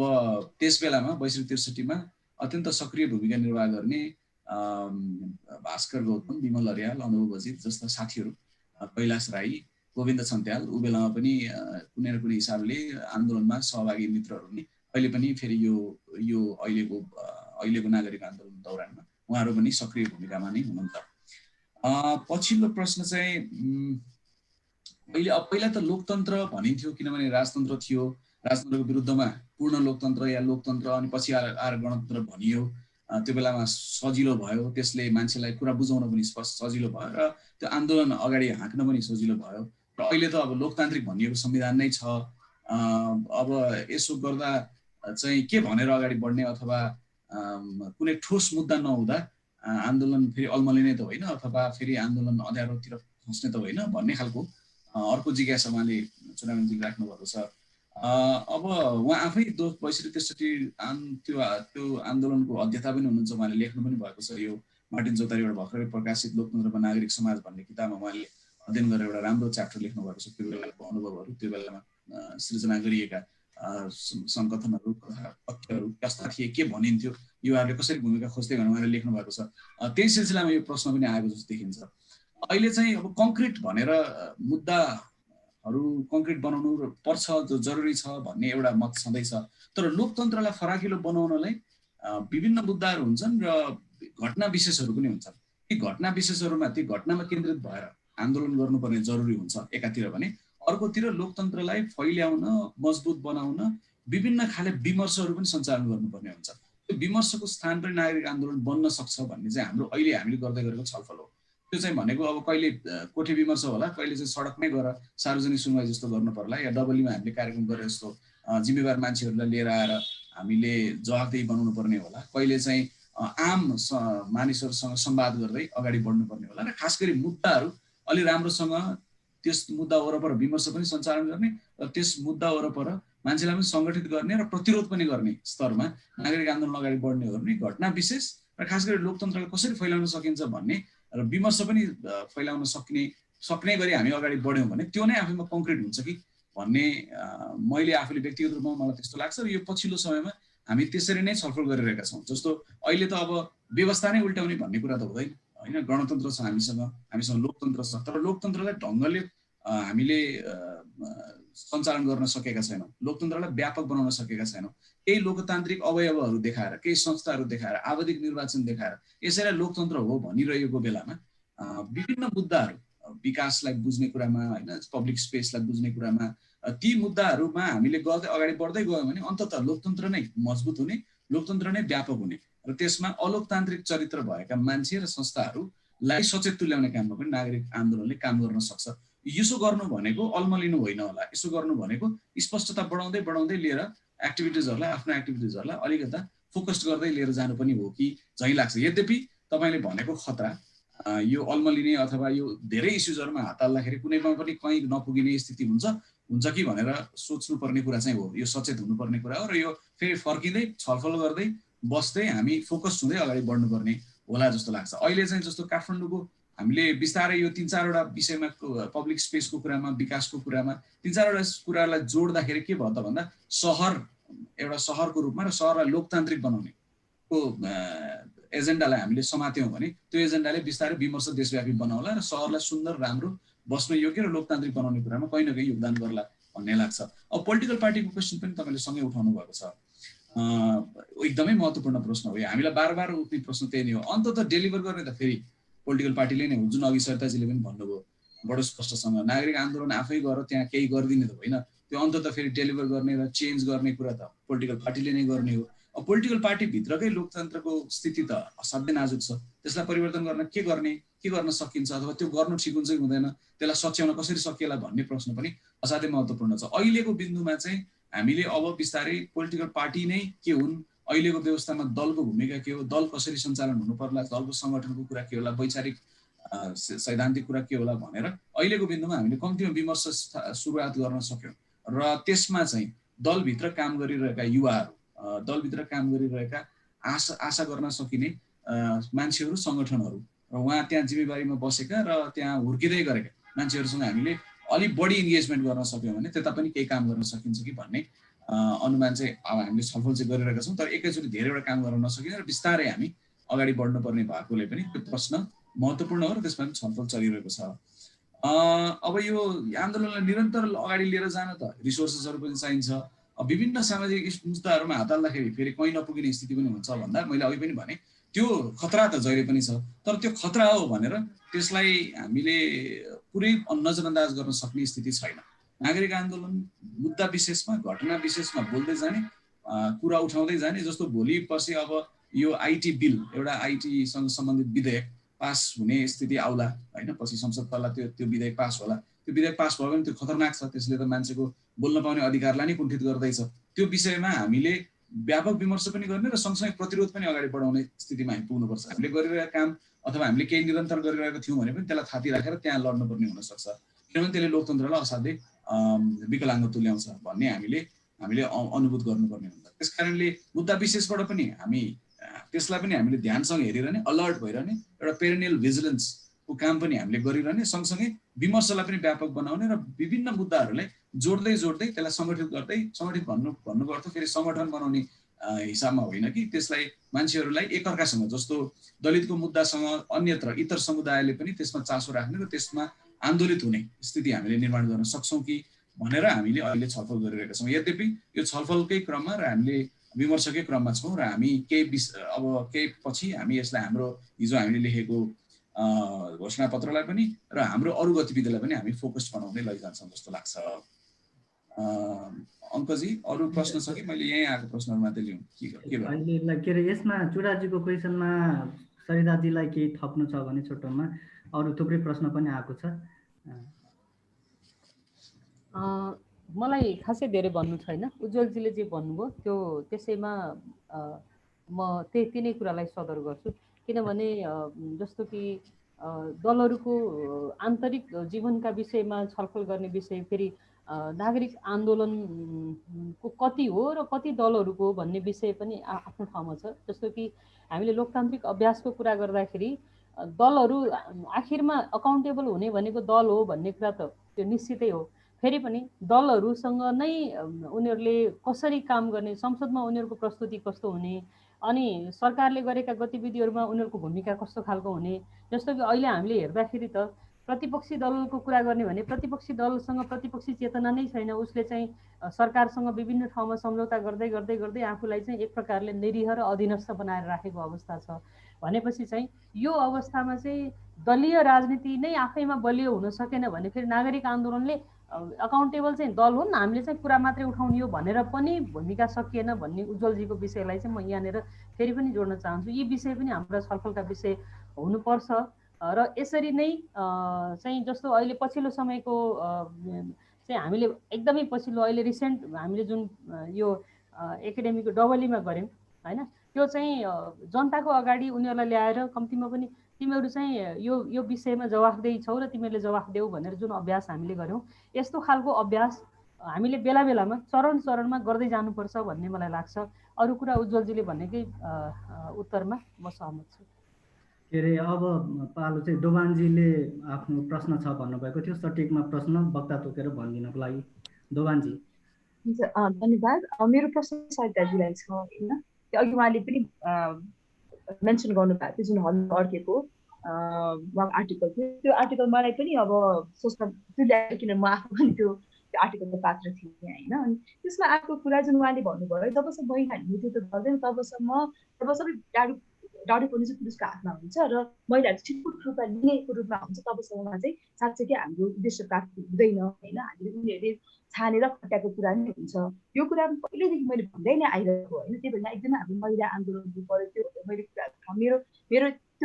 त्यस बेलामा 62-63 अत्यन्त सक्रिय भूमिका निर्वाह गर्ने भास्कर गौतम, विमल अर्याल, अनुभव बजित जस्ता साथीहरू, कैलाश राई, गोविन्द छन्त्याल ऊ बेलामा पनि कुनै न कुनै हिसाबले आन्दोलनमा सहभागी मित्रहरू नि अहिले पनि फेरि यो अहिलेको नागरिक आन्दोलन दौरानमा उहाँहरू पनि सक्रिय भूमिकामा नै हुनुहुन्छ। पछिल्लो प्रश्न चाहिँ पहिला त लोकतन्त्र भनिन्थ्यो किनभने राजतन्त्र थियो, राजतन्त्रको विरुद्धमा पूर्ण लोकतन्त्र या लोकतन्त्र अनि पछि आएर गणतन्त्र भनियो। त्यो बेलामा सजिलो भयो, त्यसले मान्छेलाई कुरा बुझाउन पनि सजिलो भयो र त्यो आन्दोलन अगाडि हाँक्न पनि सजिलो भयो। र अहिले त अब लोकतान्त्रिक भनिएको संविधान नै छ। अब यसो गर्दा चाहिँ के भनेर अगाडि बढ्ने अथवा कुनै ठोस मुद्दा नहुँदा आन्दोलन फेरि अल्मलिने त होइन अथवा फेरि आन्दोलन अँध्यारोतिर फस्ने त होइन भन्ने खालको अर्को जिज्ञासा उहाँले चुनावजी राख्नु भएको छ। अब उहाँ आफै 62-63 त्यो आन्दोलनको अध्येता पनि हुनुहुन्छ, उहाँले लेख्नु पनि भएको छ। यो मार्टिन चौतारीबाट भर्खरै प्रकाशित लोकतन्त्रमा नागरिक समाज भन्ने किताबमा उहाँले अध्ययन गरेर एउटा राम्रो च्याप्टर लेख्नु भएको छ। त्यो बेलाको अनुभवहरू, त्यो बेलामा सृजना गरिएका सङ्गठनहरू, तथ्यहरू कस्ता थिए, के भनिन्थ्यो, युवाहरूले कसरी भूमिका खोज्दै भनेर उहाँले लेख्नु भएको छ। त्यही सिलसिलामा यो प्रश्न पनि आएको जस्तो देखिन्छ। अहिले चाहिँ अब कङ्क्रिट भनेर मुद्दाहरू कङ्क्रिट बनाउनु पर्छ, जरुरी छ भन्ने एउटा मत छँदैछ। तर लोकतन्त्रलाई फराकिलो बनाउनलाई विभिन्न मुद्दाहरू हुन्छन् र घटना विशेषहरू पनि हुन्छन्। ती घटना विशेषहरूमा ती घटनामा केन्द्रित भएर आन्दोलन गर्नुपर्ने जरुरी हुन्छ एकातिर भने, अर्कोतिर लोकतन्त्रलाई फैल्याउन, मजबुत बनाउन विभिन्न खाले विमर्शहरू पनि सञ्चालन गर्नुपर्ने हुन्छ। त्यो विमर्शको स्थान पनि नागरिक आन्दोलन बन्न सक्छ भन्ने चाहिँ हाम्रो अहिले हामीले गर्दै गरेको छलफल हो। त्यो चाहिँ भनेको अब कहिले कोठे विमर्श होला, कहिले चाहिँ सडकमै गएर सार्वजनिक सुनवाई जस्तो गर्नु पर्ला, या डबलीमा हामीले कार्यक्रम गरेर जस्तो जिम्मेवार मान्छेहरूलाई लिएर आएर हामीले जवाफदेही बनाउनु पर्ने होला, कहिले चाहिँ आम मानिसहरूसँग संवाद गर्दै अगाडि बढ्नुपर्ने होला र खास गरी मुद्दाहरू अलि राम्रोसँग त्यस मुद्दा वरपर विमर्श पनि सञ्चालन गर्ने र त्यस मुद्दा वरपर मान्छेलाई पनि सङ्गठित गर्ने र प्रतिरोध पनि गर्ने स्तरमा नागरिक आन्दोलन अगाडि बढ्ने हो भने घटना विशेष र खास गरी लोकतन्त्रलाई कसरी फैलाउन सकिन्छ भन्ने र विमर्श पनि फैलाउन सक्ने गरी हामी अगाडि बढ्यौँ भने त्यो नै आफैमा कङ्क्रिट हुन्छ कि भन्ने मैले आफूले व्यक्तिगत रूपमा मलाई त्यस्तो लाग्छ। र यो पछिल्लो समयमा हामी त्यसरी नै छलफल गरिरहेका छौँ। जस्तो अहिले त अब व्यवस्था नै उल्टाउने भन्ने कुरा त हुँदैन होइन, गणतन्त्र छ हामीसँग लोकतन्त्र छ, तर लोकतन्त्रलाई ढङ्गले हामीले सञ्चालन गर्न सकेका छैनौँ, लोकतन्त्रलाई व्यापक बनाउन सकेका छैनौँ। केही लोकतान्त्रिक अवयवहरू देखाएर, केही संस्थाहरू देखाएर, आवधिक निर्वाचन देखाएर यसैलाई लोकतन्त्र हो भनिरहेको बेलामा विभिन्न मुद्दाहरू विकासलाई बुझ्ने कुरामा होइन, पब्लिक स्पेसलाई बुझ्ने कुरामा ती मुद्दाहरूमा हामीले गर्दै अगाडि बढ्दै गयौँ भने अन्ततः लोकतन्त्र नै मजबुत हुने, लोकतन्त्र नै व्यापक हुने र त्यसमा अलोकतान्त्रिक चरित्र भएका मान्छे र संस्थाहरूलाई सचेत तुल्याउने काममा पनि नागरिक आन्दोलनले काम गर्न सक्छ। यसो गर्नु भनेको अल्मलिनु होइन होला, यसो गर्नु भनेको स्पष्टता बढाउँदै बढाउँदै लिएर एक्टिभिटिजहरूलाई, आफ्नो एक्टिभिटिजहरूलाई अलिकता फोकस्ड गर्दै लिएर जानु पनि हो कि झैँ लाग्छ। यद्यपि तपाईँले भनेको खतरा यो अल्मलिने अथवा यो धेरै इस्युजहरूमा हात हाल्दाखेरि कुनैमा पनि कहीँ नपुगिने स्थिति हुन्छ कि भनेर सोच्नुपर्ने कुरा चाहिँ हो। यो सचेत हुनुपर्ने कुरा हो र यो फेरि फर्किँदै छलफल गर्दै बस्दै हामी फोकस्ड हुँदै अगाडि बढ्नुपर्ने होला जस्तो लाग्छ। अहिले चाहिँ जस्तो काठमाडौँको हामीले बिस्तारै यो 3-4वटा विषयमा पब्लिक स्पेसको कुरामा, विकासको कुरामा 3-4वटा कुरालाई जोड्दाखेरि के भयो त भन्दा एउटा सहरको रूपमा र सहरलाई लोकतान्त्रिक बनाउनेको एजेन्डालाई हामीले समात्यौँ भने त्यो एजेन्डाले बिस्तारै विमर्श देशव्यापी बनाउला र सहरलाई सुन्दर, राम्रो, बस्न योग्य र लोकतान्त्रिक बनाउने कुरामा कहीँ न कहीँ योगदान गर्ला भन्ने लाग्छ। अब पोलिटिकल पार्टीको क्वेसन पनि तपाईँले सँगै उठाउनु भएको छ, एकदमै महत्त्वपूर्ण प्रश्न हो। हामीलाई बार उठ्ने प्रश्न त्यही नै हो। अन्ततः डेलिभर गर्ने त फेरि पोलिटिकल पार्टीले नै हो, जुन अघि सरिताजीले पनि भन्नुभयो बडो स्पष्टसँग। नागरिक आन्दोलन आफै गएर त्यहाँ केही गरिदिने त होइन, त्यो अन्ततः फेरि डेलिभर गर्ने र चेन्ज गर्ने कुरा त पोलिटिकल पार्टीले नै गर्ने हो। अब पोलिटिकल पार्टीभित्रकै लोकतन्त्रको स्थिति त असाध्यै नाजुक छ, त्यसलाई परिवर्तन गर्न के गर्न सकिन्छ अथवा त्यो गर्नु ठिक हुन्छ कि हुँदैन, त्यसलाई सच्याउन कसरी सकिएला भन्ने प्रश्न पनि असाध्यै महत्त्वपूर्ण छ। अहिलेको बिन्दुमा चाहिँ हामीले अब बिस्तारै पोलिटिकल पार्टी नै के हुन्, अहिलेको व्यवस्थामा दलको भूमिका के हो, दल कसरी सञ्चालन हुनु पर्ला, दलको सङ्गठनको कुरा के होला, वैचारिक सैद्धान्तिक कुरा के होला भनेर अहिलेको बिन्दुमा हामीले कम्तीमा विमर्श सुरुवात गर्न सक्यौँ र त्यसमा चाहिँ दलभित्र काम गरिरहेका युवाहरू, दलभित्र काम गरिरहेका आशा गर्न सकिने मान्छेहरू, सङ्गठनहरू र उहाँ त्यहाँ जिम्मेवारीमा बसेका र त्यहाँ हुर्किँदै गरेका मान्छेहरूसँग हामीले अलिक बढी इन्गेजमेन्ट गर्न सक्यौँ भने त्यता पनि केही काम गर्न सकिन्छ कि भन्ने अनुमान चाहिँ अब हामीले छलफल चाहिँ गरिरहेका छौँ। तर एकैचोटि धेरैवटा काम गर्न नसकिने र बिस्तारै हामी अगाडि बढ्नुपर्ने भएकोले पनि त्यो प्रश्न महत्त्वपूर्ण हो र त्यसमा पनि छलफल चलिरहेको छ। अब यो आन्दोलनलाई निरन्तर अगाडि लिएर जान त रिसोर्सेसहरू पनि चाहिन्छ। विभिन्न सामाजिक मुद्दाहरूमा हात हाल्दाखेरि फेरि कहीँ नपुगिने स्थिति पनि हुन्छ भन्दा मैले अघि पनि भने त्यो खतरा त जहिले पनि छ, तर त्यो खतरा हो भनेर त्यसलाई हामीले पुरै नजरअन्दाज गर्न सक्ने स्थिति छैन। नागरिक आन्दोलन मुद्दा विशेषमा, घटना विशेषमा बोल्दै जाने, कुरा उठाउँदै जाने। जस्तो भोलि पर्सि अब यो आइटी बिल, एउटा आइटीसँग सम्बन्धित विधेयक पास हुने स्थिति आउला होइन, पछि संसद तल त्यो विधेयक पास होला। त्यो विधेयक पास भयो भने त्यो खतरनाक छ, त्यसले त मान्छेको बोल्न पाउने अधिकारलाई नै कुण्ठित गर्दैछ। त्यो विषयमा हामीले व्यापक विमर्श पनि गर्ने र सँगसँगै प्रतिरोध पनि अगाडि बढाउने स्थितिमा हामी पुग्नुपर्छ। हामीले गरिरहेका काम अथवा हामीले केही निरन्तर गरिरहेको थियौँ भने पनि त्यसलाई थाती राखेर त्यहाँ लड्नुपर्ने हुनसक्छ, किनभने त्यसले लोकतन्त्रलाई असाध्यै विकलाङ्ग तुल्याउँछ भन्ने हामीले अनुभूत गर्नुपर्ने हुन्छ। त्यस कारणले मुद्दा विशेषबाट पनि हामी त्यसलाई पनि हामीले ध्यानसँग हेरिरहने, अलर्ट भइरहने, एउटा पेरिनियल भिजिलेन्सको काम पनि हामीले गरिरहने, सँगसँगै विमर्शलाई पनि व्यापक बनाउने र विभिन्न मुद्दाहरूलाई जोड्दै त्यसलाई सङ्गठित भन्नुको अर्थ फेरि सङ्गठन बनाउने हिसाबमा होइन कि त्यसलाई मान्छेहरूलाई एकअर्कासँग, जस्तो दलितको मुद्दासँग अन्यत्र इतर समुदायले पनि त्यसमा चासो राख्ने र त्यसमा आन्दोलित हुने स्थिति हामीले निर्माण गर्न सक्छौँ कि भनेर हामीले अहिले छलफल गरिरहेका छौँ। यद्यपि यो छलफलकै क्रममा र हामीले विमर्शकै क्रममा छौँ र हामी केही पछि हामी यसलाई हाम्रो हिजो हामीले लेखेको घोषणापत्रलाई पनि र हाम्रो अरू गतिविधिलाई पनि हामी फोकस बनाउँदै लैजान्छौँ जस्तो लाग्छ। अङ्कजी अरू प्रश्न छ कि मैले यहीँ आएको प्रश्नहरू मात्रै लिउँ अहिले के अरे यसमा चुडाजीको क्वेसनमा सरिताजीलाई केही थप्नु छ भने छोटोमा, अरू थुप्रै प्रश्न पनि आएको छ। मलाई खासै धेरै भन्नु छैन। उज्जवलजीले जे भन्नुभयो त्यो त्यसैमा म त्यति नै कुरालाई सदर गर्छु, किनभने जस्तो कि दलहरूको आन्तरिक जीवनका विषयमा छलफल गर्ने विषय फेरि नागरिक आन्दोलनको कति हो र कति दलहरूको हो भन्ने विषय पनि आफ्नो ठाउँमा छ। जस्तो कि हामीले लोकतान्त्रिक अभ्यासको कुरा गर्दाखेरि दलहरू आखिरमा अकाउन्टेबल हुने भनेको दल हो भन्ने कुरा त त्यो निश्चितै हो। फेरि पनि दलहरूसँग नै उनीहरूले कसरी काम गर्ने, संसदमा उनीहरूको प्रस्तुति कस्तो हुने, अनि सरकारले गरेका गतिविधिहरूमा उनीहरूको भूमिका कस्तो खालको हुने। जस्तो कि अहिले हामीले हेर्दाखेरि त प्रतिपक्षी दलको कुरा गर्ने भने प्रतिपक्षी दलसँग प्रतिपक्षी चेतना नै छैन। उसले चाहिँ सरकारसँग विभिन्न ठाउँमा सम्झौता गर्दै आफूलाई चाहिँ एक प्रकारले निरीह र अधीनस्थ बनाएर राखेको अवस्था छ। भनेपछि चाहिँ यो अवस्थामा चाहिँ दलीय राजनीति नै आफैमा बलियो हुन सकेन भने फेरि नागरिक आन्दोलनले अकाउन्टेबल चाहिँ दल हुन्, हामीले चाहिँ कुरा मात्रै उठाउने हो भनेर पनि भूमिका सकिएन भन्ने उज्जवलजीको विषयलाई चाहिँ म यहाँनिर फेरि पनि जोड्न चाहन्छु। यी विषय पनि हाम्रा छलफलका विषय हुनुपर्छ र यसरी नै चाहिँ जस्तो अहिले पछिल्लो समयको चाहिँ हामीले एकदमै पछिल्लो अहिले रिसेन्ट हामीले जुन यो एकाडेमीको डबलीमा गऱ्यौँ होइन, त्यो चाहिँ जनताको अगाडि उनीहरूलाई ल्याएर कम्तीमा पनि तिमीहरू चाहिँ यो विषयमा जवाफदेही छौ र तिमीहरूले जवाफ देऊ भनेर जुन अभ्यास हामीले गऱ्यौँ, यस्तो खालको अभ्यास हामीले बेला बेलामा चरणमा गर्दै जानुपर्छ भन्ने मलाई लाग्छ। अरू कुरा उज्जवलजीले भनेकै उत्तरमा म सहमत छु। के अरे अब पालो चाहिँ दोभानजीले आफ्नो प्रश्न छ भन्नुभएको थियो, सटिकमा प्रश्न वक्ता तोकेर भनिदिनको लागि दोभानजी। धन्यवाद। मेरो प्रश्न सरिताजीलाई छ होइन, त्यो अघि उहाँले पनि मेन्सन गर्नुभएको थियो जुन हल अड्केको उहाँको आर्टिकल थियो, त्यो आर्टिकल मलाई पनि अब सोच्न तुल्यायो, किन म आफू पनि त्यो आर्टिकलको पात्र थिएँ होइन। अनि त्यसमा आएको कुरा जुन उहाँले भन्नुभयो, जबसम्म महिलाहरूले नेतृत्व गर्दैन तबसम्म जब सबै डाडु पनि चाहिँ पुरुषको हातमा हुन्छ र महिलाहरू छिटपुट रूपमा लिएको रूपमा हुन्छ, तबसम्ममा चाहिँ साँच्चै हाम्रो उद्देश्य प्राप्ति हुँदैन होइन। हामीले उनीहरूले छानेर खट्याएको कुरा नै हुन्छ। यो कुरा पहिल्यैदेखि मैले भन्दै नै आइरहेको होइन। त्यही भएर एकदमै हाम्रो महिला आन्दोलन पऱ्यो, त्यो मैले कुरा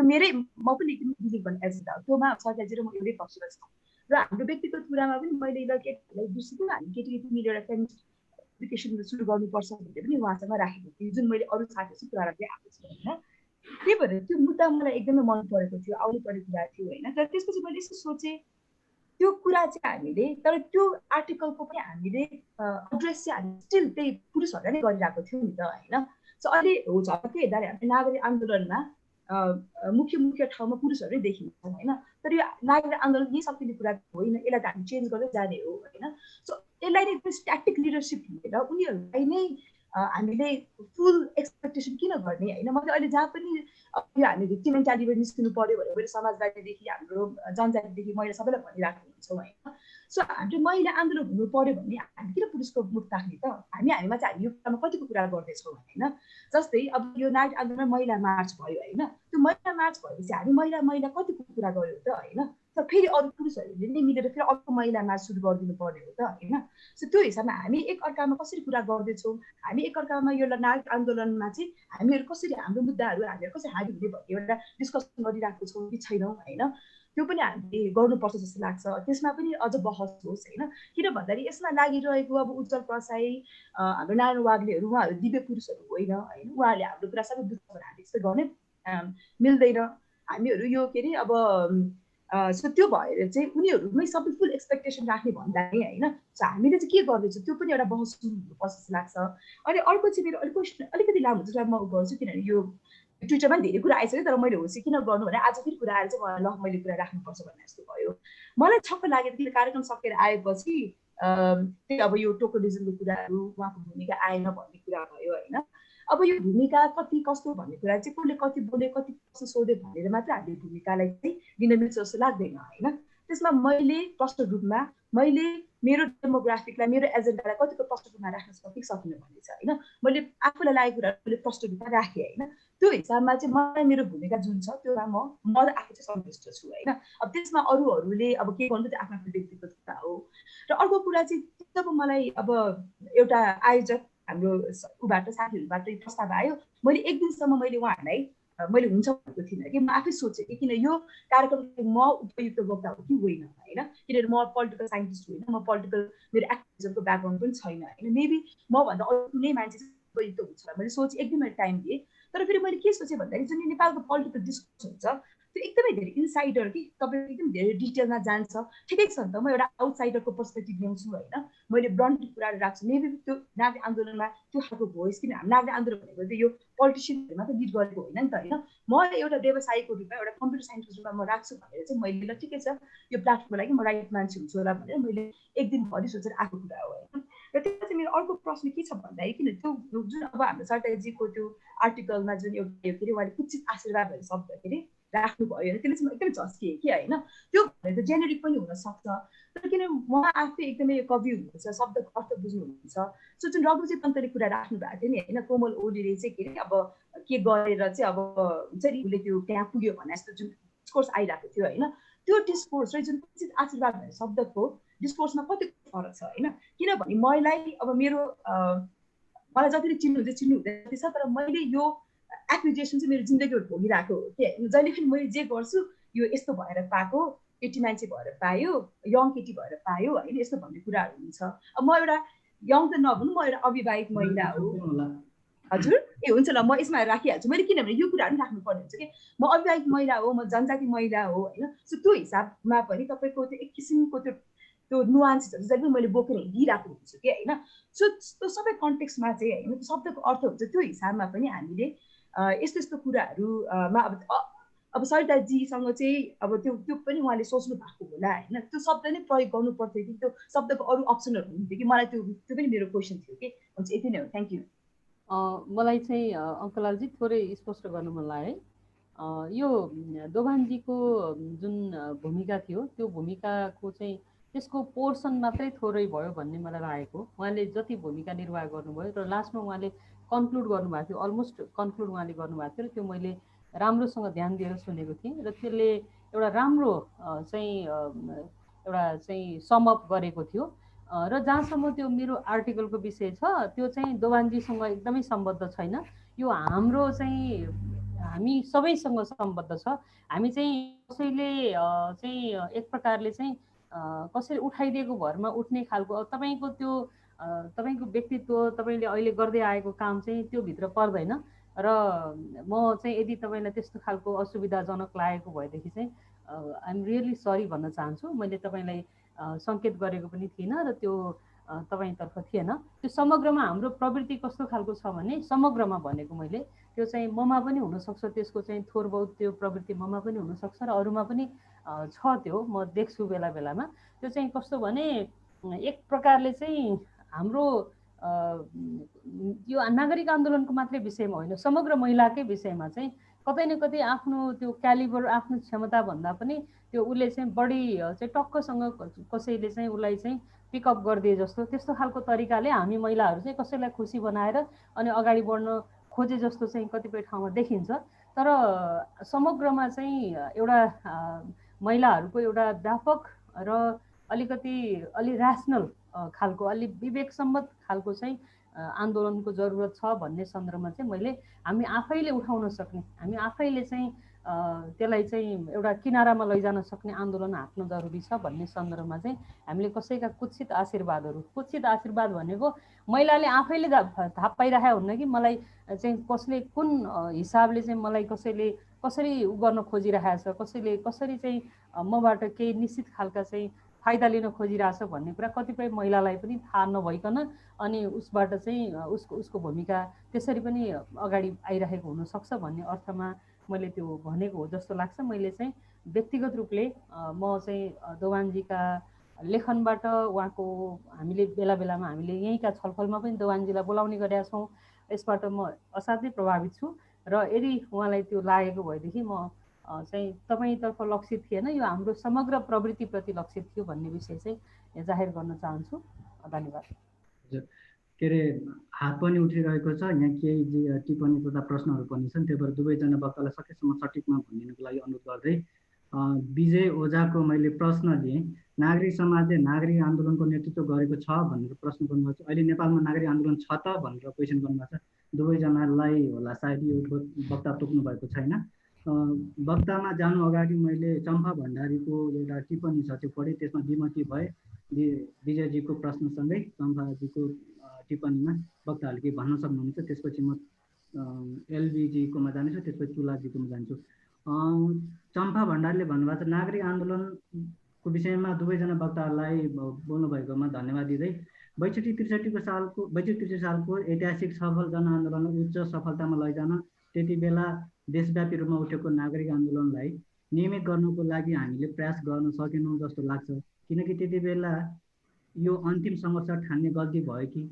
मेरै म पनि एकदमै बिलिभ गर्ने एजेन्डा हो त्योमा सरकारजी र म एउटै पक्षमा छौँ। र हाम्रो व्यक्तिगत कुरामा पनि मैले केटीहरूलाई बिर्सिनु हामी केटी मिलेर एउटा फेमिनिस्ट एजुकेसन सुरु गर्नुपर्छ भन्ने पनि उहाँसँग राखेको थिएँ, जुन मैले अरू साथीहरूसँग कुरा गर्दै आएको छु होइन। त्यही भएर त्यो मुद्दा मलाई एकदमै मन परेको थियो, आउनु पर्ने कुरा थियो होइन। तर त्यसपछि मैले यस्तो सोचेँ त्यो कुरा चाहिँ हामीले, तर त्यो आर्टिकलको पनि हामीले एड्रेस चाहिँ हामी स्टिल त्यही पुरुषहरूलाई नै गरिरहेको थियौँ नि त होइन। सो अहिले हो झपक्कै हेर्दाखेरि हामी नागरिक आन्दोलनमा मुख्य ठाउँमा पुरुषहरू देखिन्छन् होइन। तर यो नागरिक आन्दोलन यही सकिने कुरा होइन, यसलाई त हामी चेन्ज गर्दै जाने हो होइन। सो यसलाई नै स्ट्याटिक लिडरसिप लिएर उनीहरूलाई नै हामीले फुल एक्सपेक्टेसन किन गर्ने होइन। मैले अहिले जहाँ पनि यो हामी भिक्टिम मेन्टालिटीबाट निस्किनु पर्यो भने मैले समाजवादीदेखि हाम्रो जनजातिदेखि महिला सबैलाई भनिराखेको हुन्छौँ होइन। सो हाम्रो महिला आन्दोलन हुनु पर्यो भने हामी किन पुरुषको मुख ताक्ने त? हामीमा चाहिँ हामी यो कुरामा कतिको कुरा गर्दैछौँ होइन। जस्तै अब यो नाइट आन्दोलनमा महिला मार्च भयो होइन, त्यो महिला मार्च भएपछि हामी महिला कतिको कुरा गऱ्यौँ त होइन। तर फेरि अरू पुरुषहरूले नै मिलेर फेरि अर्को महिला मार्च सुरु गरिदिनु पर्ने हो त होइन। सो त्यो हिसाबमा हामी एकअर्कामा कसरी कुरा गर्दैछौँ, हामी एकअर्कामा यो नागरिक आन्दोलनमा चाहिँ हामीहरू कसरी हाम्रो मुद्दाहरू हामीहरू कसरी हावी हुने भन्ने एउटा डिस्कसन गरिरहेको छौँ कि छैनौँ होइन। त्यो पनि हामीले गर्नुपर्छ जस्तो लाग्छ। त्यसमा पनि अझ बहस होस् होइन। किन भन्दाखेरि यसमा लागिरहेको अब उज्जवल प्रसाई, हाम्रो नारायण वाग्लेहरू, उहाँहरू दिव्य पुरुषहरू होइन होइन। उहाँहरूले हाम्रो कुरा सबै बुझ्छ भने हामी त्यस्तो गर्नै मिल्दैन। हामीहरू यो के अरे अब सो त्यो भएर चाहिँ उनीहरूमै सबै फुल एक्सपेक्टेसन राख्ने भन्दा नै होइन। सो हामीले चाहिँ के गर्दैछौँ त्यो पनि एउटा बहस सुरु हुनुपर्छ जस्तो लाग्छ। अनि अर्को चाहिँ मेरो क्वेसन अलिकति लामो जसलाई म गर्छु, किनभने यो ट्विटरमा धेरै कुरा आइसक्यो। तर मैले होस् किन गर्नु भने आज फेरि कुरा आएर चाहिँ ल मैले कुरा राख्नुपर्छ भन्ने जस्तो भयो। मलाई छक्क लाग्यो कि कार्यक्रम सकेर आएपछि त्यही अब यो टोकनिजमको कुराहरू, उहाँको भूमिका आएन भन्ने कुरा भयो होइन। अब यो भूमिका कति कस्तो भन्ने कुरा चाहिँ कसले कति बोले कति कस्तो सोध्यो भनेर मात्र हामीले भूमिकालाई चाहिँ लिन मिल्छ जस्तो लाग्दैन होइन। त्यसमा मैले प्रष्ट रूपमा मैले मेरो डेमोग्राफिकलाई, मेरो एजेन्डालाई कतिको प्रष्ट रूपमा राख्न सकिनँ भन्ने छ होइन। मैले आफूलाई लागेको कुरा मैले प्रष्ट रूपमा राखेँ होइन। त्यो हिसाबमा चाहिँ मलाई मेरो भूमिका जुन छ त्योमा म आफू चाहिँ सन्तुष्ट छु होइन। अब त्यसमा अरूहरूले अब के गर्नु त्यो आफ्नो व्यक्तिगत कुरा हो। र अर्को कुरा चाहिँ जब मलाई अब एउटा आयोजक हाम्रो उबाट साथीहरूबाट प्रस्ताव आयो, मैले एक दिनसम्म मैले उहाँहरूलाई मैले हुन्छ भनेको थिइनँ कि। म आफै सोचेँ कि किन यो कार्यक्रम म उपयुक्त वक्ता हो कि होइन होइन। किनभने म पोलिटिकल साइन्टिस्ट होइन, म पोलिटिकल मेरो एक्टिभिजमको ब्याकग्राउन्ड पनि छैन होइन। मेबी मभन्दा अरू कुनै मान्छे चाहिँ उपयुक्त हुन्छ मैले सोचेँ, एक दिन मैले टाइम दिएँ। तर फेरि मैले के सोचेँ भन्दाखेरि जुन नेपालको पोलिटिकल डिस्कोर्स हुन्छ त्यो एकदमै धेरै इनसाइडर कि तपाईँको एकदम धेरै डिटेलमा जान्छ। ठिकै छ नि त, म एउटा आउटसाइडरको पर्सपेक्टिभ ल्याउँछु होइन। मैले ब्रन्ट कुराहरू राख्छु। मेबी त्यो नागरिक आन्दोलनमा त्यो खालको भोइस, किन हामी नागरिक आन्दोलन भनेको चाहिँ यो पोलिटिसियनहरू मात्रै लिड गरेको होइन नि त होइन। म एउटा व्यवसायीको रूपमा एउटा कम्प्युटर साइन्टिस्ट रूपमा म राख्छु भनेर चाहिँ मैले ल ठिकै छ यो प्लेटफर्मको लागि म राइट मान्छे हुन्छु होला भनेर मैले एक दिनभरि सोचेर आएको कुरा हो होइन। र त्यसमा चाहिँ मेरो अर्को प्रश्न के छ भन्दाखेरि किन त्यो जुन अब हाम्रो सरकारजीको त्यो आर्टिकलमा जुन एउटा के अरे उहाँले कुचित आशीर्वाद भन्ने शब्द के अरे राख्नुभयो होइन, त्यसले चाहिँ म एकदमै झस्किएँ कि होइन। त्यो भनेर त जेनेरिक पनि हुनसक्छ, तर किन उहाँ आफै एकदमै कवि हुनुहुन्छ, शब्दको अर्थ बुझ्नुहुन्छ। सो जुन रघुजी पन्तले कुरा राख्नु भएको थियो नि होइन, कोमल ओलीले चाहिँ के अरे अब के गरेर चाहिँ अब हुन्छ नि उसले त्यो त्यहाँ पुग्यो भने जस्तो जुन डिस्कोर्स आइरहेको थियो होइन, त्यो डिस्कोर्स र जुन कुचित आशीर्वाद भन्ने शब्दको डिस्कोर्समा कतिको फरक छ होइन। किनभने मलाई अब मेरो मलाई जतिले चिन्नुहुन्छ चिन्नु हुँदैन छ, तर मैले यो एक्युजेसन चाहिँ मेरो जिन्दगीमा भोगिरहेको हो कि होइन। जहिले पनि मैले जे गर्छु यो यस्तो भएर पाएको, केटी मान्छे भएर पायो, यङ केटी भएर पायो होइन, यस्तो भन्ने कुराहरू हुन्छ। अब म एउटा यङ त नभनौँ, म एउटा अविवाहित महिला हो। हजुर ए हुन्छ ल, म यसमा राखिहाल्छु मैले, किनभने यो कुराहरू राख्नुपर्ने हुन्छ कि म अविवाहित महिला हो, म जनजाति महिला हो होइन। सो त्यो हिसाबमा पनि तपाईँको त्यो एक किसिमको त्यो नुआन्सेसहरू जहिले पनि मैले बोकेर हिँडिरहेको हुन्छु कि होइन। सो त्यो सबै कन्टेक्स्टमा चाहिँ होइन शब्दको अर्थ हुन्छ, त्यो हिसाबमा पनि हामीले यस्तो यस्तो कुराहरूमा अब सरिताजीसँग चाहिँ अब त्यो पनि उहाँले सोच्नु भएको होला होइन। त्यो शब्द नै प्रयोग गर्नु पर्थ्यो कि त्यो शब्दको अरू अप्सनहरू हुन्थ्यो कि, मलाई त्यो पनि मेरो क्वेसन थियो कि। हुन्छ यति नै हो, थ्याङ्क यू। मलाई चाहिँ अङ्कलालजी थोरै स्पष्ट गर्नु मन लाग्यो है। यो दोभानजीको जुन भूमिका थियो त्यो भूमिकाको चाहिँ त्यसको पोर्सन मात्रै थोरै भयो भन्ने मलाई लागेको। उहाँले जति भूमिका निर्वाह गर्नुभयो र लास्टमा उहाँले कन्क्लुड गर्नुभएको थियो, अलमोस्ट कन्क्लुड उहाँले गर्नुभएको थियो र त्यो मैले राम्रोसँग ध्यान दिएर सुनेको थिएँ र त्यसले एउटा राम्रो चाहिँ समअप गरेको थियो। र जहाँसम्म त्यो मेरो आर्टिकलको विषय छ त्यो चाहिँ दोभानजीसँग एकदमै सम्बद्ध छैन, यो हाम्रो चाहिँ हामी सबैसँग सम्बद्ध छ। हामी चाहिँ कसैले चाहिँ एक प्रकारले चाहिँ कसैले उठाइदिएको भरमा उठ्ने खालको तपाईँको त्यो तपाईँको व्यक्तित्व, तपाईँले अहिले गर्दै आएको काम चाहिँ त्यो भित्र पर्दैन। र म चाहिँ यदि तपाईँलाई त्यस्तो खालको असुविधाजनक लागेको भएदेखि चाहिँ आइ एम रियली सरी भन्न चाहन्छु। मैले तपाईँलाई सङ्केत गरेको पनि थिइनँ र त्यो तपाईँतर्फ थिएन। त्यो समग्रमा हाम्रो प्रवृत्ति कस्तो खालको छ भने, समग्रमा भनेको मैले, त्यो चाहिँ ममा पनि हुनसक्छ, त्यसको चाहिँ थोर बहुत त्यो प्रवृत्ति ममा पनि हुनसक्छ र अरूमा पनि छ, त्यो म देख्छु बेला बेलामा। त्यो चाहिँ कस्तो भने एक प्रकारले चाहिँ हाम्रो यो नागरिक आन्दोलनको मात्रै विषयमा होइन, समग्र महिलाकै विषयमा चाहिँ कतै न कतै आफ्नो त्यो क्यालिबर, आफ्नो क्षमताभन्दा पनि त्यो उसले चाहिँ बढी चाहिँ टक्कसँग कसैले चाहिँ उसलाई चाहिँ पिकअप गरिदिए जस्तो, त्यस्तो खालको तरिकाले हामी महिलाहरू चाहिँ कसैलाई खुसी बनाएर अनि अगाडि बढ्न खोजे जस्तो चाहिँ कतिपय ठाउँमा देखिन्छ। तर समग्रमा चाहिँ एउटा महिलाहरूको एउटा व्यापक र अलि ऱ्यासनल खालको, अलि विवेकसम्मत खालको चाहिँ आन्दोलनको जरुरत छ भन्ने सन्दर्भमा चाहिँ मैले हामी आफैले उठाउन सक्ने, हामी आफैले चाहिँ त्यसलाई चाहिँ एउटा किनारामा लैजान सक्ने आन्दोलन हाँक्न जरुरी छ भन्ने सन्दर्भमा चाहिँ हामीले कसैका कुत्सित आशीर्वाद भनेको महिलाले आफैले थाहा पाइरहेको हुन्न कि मलाई चाहिँ कसले कुन हिसाबले चाहिँ मलाई कसरी उ गर्न खोजिरहेछ, कसरी चाहिँ मबाट केही निश्चित खालका चाहिँ फाइदा लिन खोजिरहेछ भन्ने कुरा कतिपय महिलालाई पनि थाहा नभइकन अनि उसबाट चाहिँ उसको भूमिका त्यसरी पनि अगाडि आइरहेको हुनसक्छ भन्ने अर्थमा मैले त्यो भनेको हो जस्तो लाग्छ। मैले चाहिँ व्यक्तिगत रूपले म चाहिँ दोभानजीका लेखनबाट, उहाँको हामीले बेला बेलामा हामीले यहीँका छलफलमा पनि दोभानजीलाई बोलाउने गरेका छौँ, यसबाट म असाध्यै प्रभावित छु। र यदि उहाँलाई त्यो लागेको भएदेखि म चाहिँ तपाईँतर्फ लक्षित थिएन, यो हाम्रो समग्र प्रवृत्तिप्रति लक्षित थियो भन्ने विषय चाहिँ जाहेर गर्न चाहन्छु। धन्यवाद। के अरे हात पनि उठिरहेको छ, यहाँ केही टिप्पणी तथा प्रश्नहरू पनि छन्, त्यही भएर दुवैजना वक्तालाई सकेसम्म सठिकमा भनिदिनको लागि अनुरोध गर्दै विजय ओझाको मैले प्रश्न लिएँ। नागरिक समाजले नागरिक आन्दोलनको नेतृत्व गरेको छ भनेर प्रश्न गर्नुभएको छ। अहिले नेपालमा नागरिक आन्दोलन छ त भनेर क्वेसन गर्नुभएको छ। दुवैजनालाई होला सायद यो वक्ता तोक्नु भएको छैन। वक्तामा जानु अगाडि मैले चम्पा भण्डारीको एउटा टिप्पणी छ त्यो पढेँ, त्यसमा विमति भए। विजयजीको प्रश्नसँगै चम्पाजीको टिप्पणीमा वक्ताहरूले के भन्न सक्नुहुन्छ, त्यसपछि म एलबीजीकोमा जानेछु, त्यसपछि तुलाजीकोमा जान्छु। चम्पा भण्डारीले भन्नुभएको छ नागरिक आन्दोलनको विषयमा दुवैजना वक्ताहरूलाई बोल्नुभएकोमा धन्यवाद दिँदै 62-63 सालको ऐतिहासिक सफल जनआन्दोलन उच्च सफलतामा लैजान त्यति बेला देशव्यापी रूपमा उठेको नागरिक आन्दोलनलाई नियमित गर्नको लागि हामीले प्रयास गर्न सकेनौँ जस्तो लाग्छ, किनकि त्यति बेला यो अन्तिम सङ्घर्ष ठान्ने गल्ती भयो कि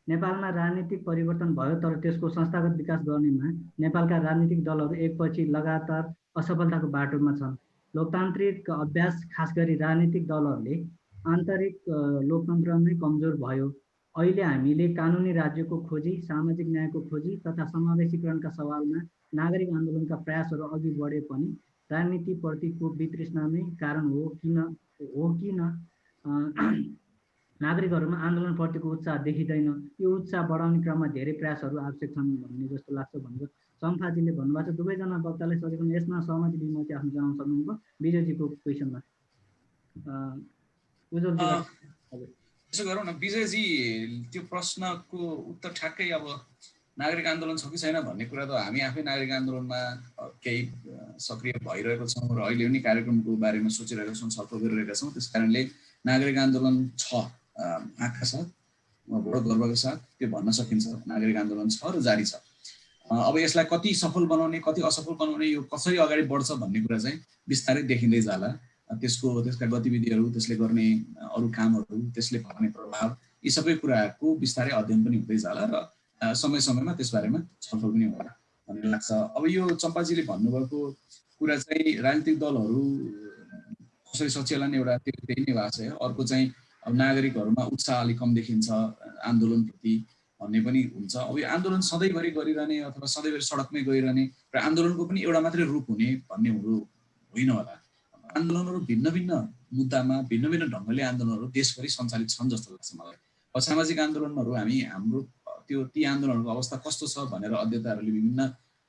नेपालमा राजनीतिक परिवर्तन भयो तर त्यसको संस्थागत विकास गर्नेमा नेपालका राजनीतिक दलहरू एकपछि लगातार असफलताको बाटोमा छन्। लोकतान्त्रिक अभ्यास खास गरी राजनीतिक दलहरूले आन्तरिक लोकतन्त्रमै कमजोर भयो। अहिले हामीले कानुनी राज्यको खोजी, सामाजिक न्यायको खोजी तथा समावेशीकरणका सवालमा नागरिक आन्दोलनका प्रयासहरू अघि बढे पनि राजनीतिप्रतिको वितृष्णा नै कारण हो कि नागरिकहरूमा आन्दोलनप्रतिको उत्साह देखिँदैन। यो उत्साह बढाउने क्रममा धेरै प्रयासहरू आवश्यक छन् भन्ने जस्तो लाग्छ भनेर चम्पाजीले भन्नुभएको छ। दुवैजना वक्ताले सकेसम्म यसमा सहमति विमति आफ्नो जनाउन सक्नुभयो। विजयजीको क्वेसनमा यसो गरौँ न विजयजी, त्यो प्रश्नको उत्तर ठ्याक्कै अब नागरिक आन्दोलन छ कि छैन भन्ने कुरा त हामी आफै नागरिक आन्दोलनमा केही सक्रिय भइरहेको छौँ र अहिले पनि कार्यक्रमको बारेमा सोचिरहेका छौँ, छलफल गरिरहेका छौँ। त्यस कारणले नागरिक आन्दोलन छ, आँखा साथ बडो गर्वका साथ त्यो भन्न सकिन्छ, नागरिक आन्दोलन छ र जारी छ। अब यसलाई कति सफल बनाउने कति असफल बनाउने, यो कसरी अगाडि बढ्छ भन्ने कुरा चाहिँ बिस्तारै देखिँदै जाला। त्यसका गतिविधिहरू, त्यसले गर्ने अरू कामहरू, त्यसले पर्ने प्रभाव, यी सबै कुराको बिस्तारै अध्ययन पनि हुँदै जाला र समय समयमा त्यसबारेमा छलफल पनि होला भन्ने लाग्छ। अब यो चम्पाजीले भन्नुभएको कुरा चाहिँ राजनीतिक दलहरू कसरी सच्यालन एउटा त्यही नै भएको छ। अर्को चाहिँ अब नागरिकहरूमा उत्साह अलिक कम देखिन्छ आन्दोलनप्रति भन्ने पनि हुन्छ। अब यो आन्दोलन सधैँभरि गरिरहने अथवा सधैँभरि सडकमै गइरहने र आन्दोलनको पनि एउटा मात्रै रूप हुने भन्ने होइन होला। आन्दोलनहरू भिन्न भिन्न मुद्दामा भिन्न भिन्न ढङ्गले आन्दोलनहरू देशभरि सञ्चालित छन् जस्तो लाग्छ मलाई। सामाजिक आन्दोलनहरू हाम्रो ती आन्दोलनहरूको अवस्था कस्तो छ भनेर अध्येताहरूले विभिन्न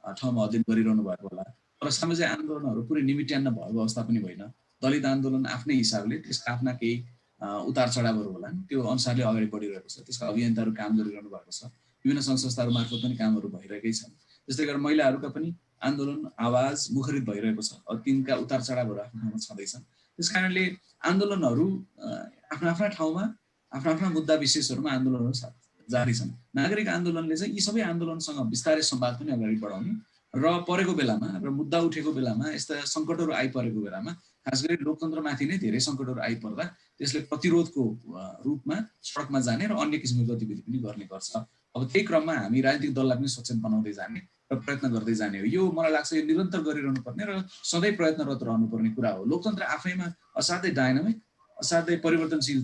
ठाउँमा अध्ययन गरिरहनु भएको होला। तर सामाजिक आन्दोलनहरू पुरै निमिट्यान्न भएको अवस्था पनि होइन। दलित आन्दोलन आफ्नै हिसाबले त्यसका आफ्ना केही उतार चढावहरू होला, त्यो अनुसारले अगाडि बढिरहेको छ। त्यसका अभियन्ताहरू काम गरिरहनु भएको छ, विभिन्न सङ्घ संस्थाहरू मार्फत पनि कामहरू भइरहेकै छन्। त्यस्तै गरेर महिलाहरूका पनि आन्दोलन आवाज मुखरित भइरहेको छ। तिनका उतार चढावहरू आफ्नो ठाउँमा छँदैछन्। त्यस कारणले आन्दोलनहरू आफ्ना आफ्ना ठाउँमा आफ्ना आफ्ना मुद्दा विशेषहरूमा आन्दोलनहरू जारी छन्। नागरिक आन्दोलनले चाहिँ यी सबै आन्दोलनसँग बिस्तारै संवाद पनि अगाडि बढाउने र परेको बेलामा र मुद्दा उठेको बेलामा यस्ता सङ्कटहरू आइपरेको बेलामा खास गरी लोकतन्त्रमाथि नै धेरै सङ्कटहरू आइपर्दा त्यसले प्रतिरोधको रूपमा सडकमा जाने र अन्य किसिमको गतिविधि पनि गर्ने गर्छ। अब त्यही क्रममा हामी राजनीतिक दललाई पनि सचेत बनाउँदै जाने र प्रयत्न गर्दै जाने हो। यो मलाई लाग्छ यो निरन्तर गरिरहनु पर्ने र सधैँ प्रयत्नरत रहनुपर्ने कुरा हो। लोकतन्त्र आफैमा असाध्यै डायनामिक, असाध्यै परिवर्तनशील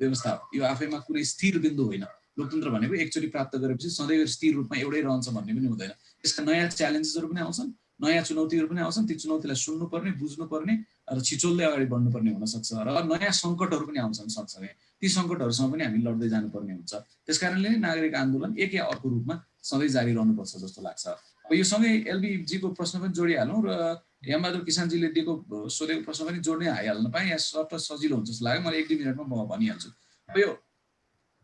व्यवस्था हो। यो आफैमा कुनै स्थिर बिन्दु होइन। लोकतन्त्र भनेको एकचोटि प्राप्त गरेपछि सधैँ स्थिर रूपमा एउटै रहन्छ भन्ने पनि हुँदैन। यसका नयाँ च्यालेन्जेसहरू पनि आउँछन्, नयाँ चुनौतीहरू पनि आउँछन्। ती चुनौतीलाई सुन्नुपर्ने, बुझ्नुपर्ने र छिचोल्दै अगाडि बढ्नुपर्ने हुनसक्छ र नयाँ सङ्कटहरू पनि आउँछन् सँगसँगै। ती सङ्कटहरूसँग पनि हामी लड्दै जानुपर्ने हुन्छ। त्यसकारणले नै नागरिक आन्दोलन एक या अर्को रूपमा सधैँ जारी रहनुपर्छ जस्तो लाग्छ। अब यो सँगै एलबीजीको प्रश्न पनि जोडिहालौँ र हेमबहादुर किसानजीले सोधेको प्रश्न पनि जोड्नै आइहाल्न पाएँ। यहाँ सट्ट सजिलो हुन्छ जस्तो लाग्यो मलाई। 1-2 मिनटमा म भनिहाल्छु। अब यो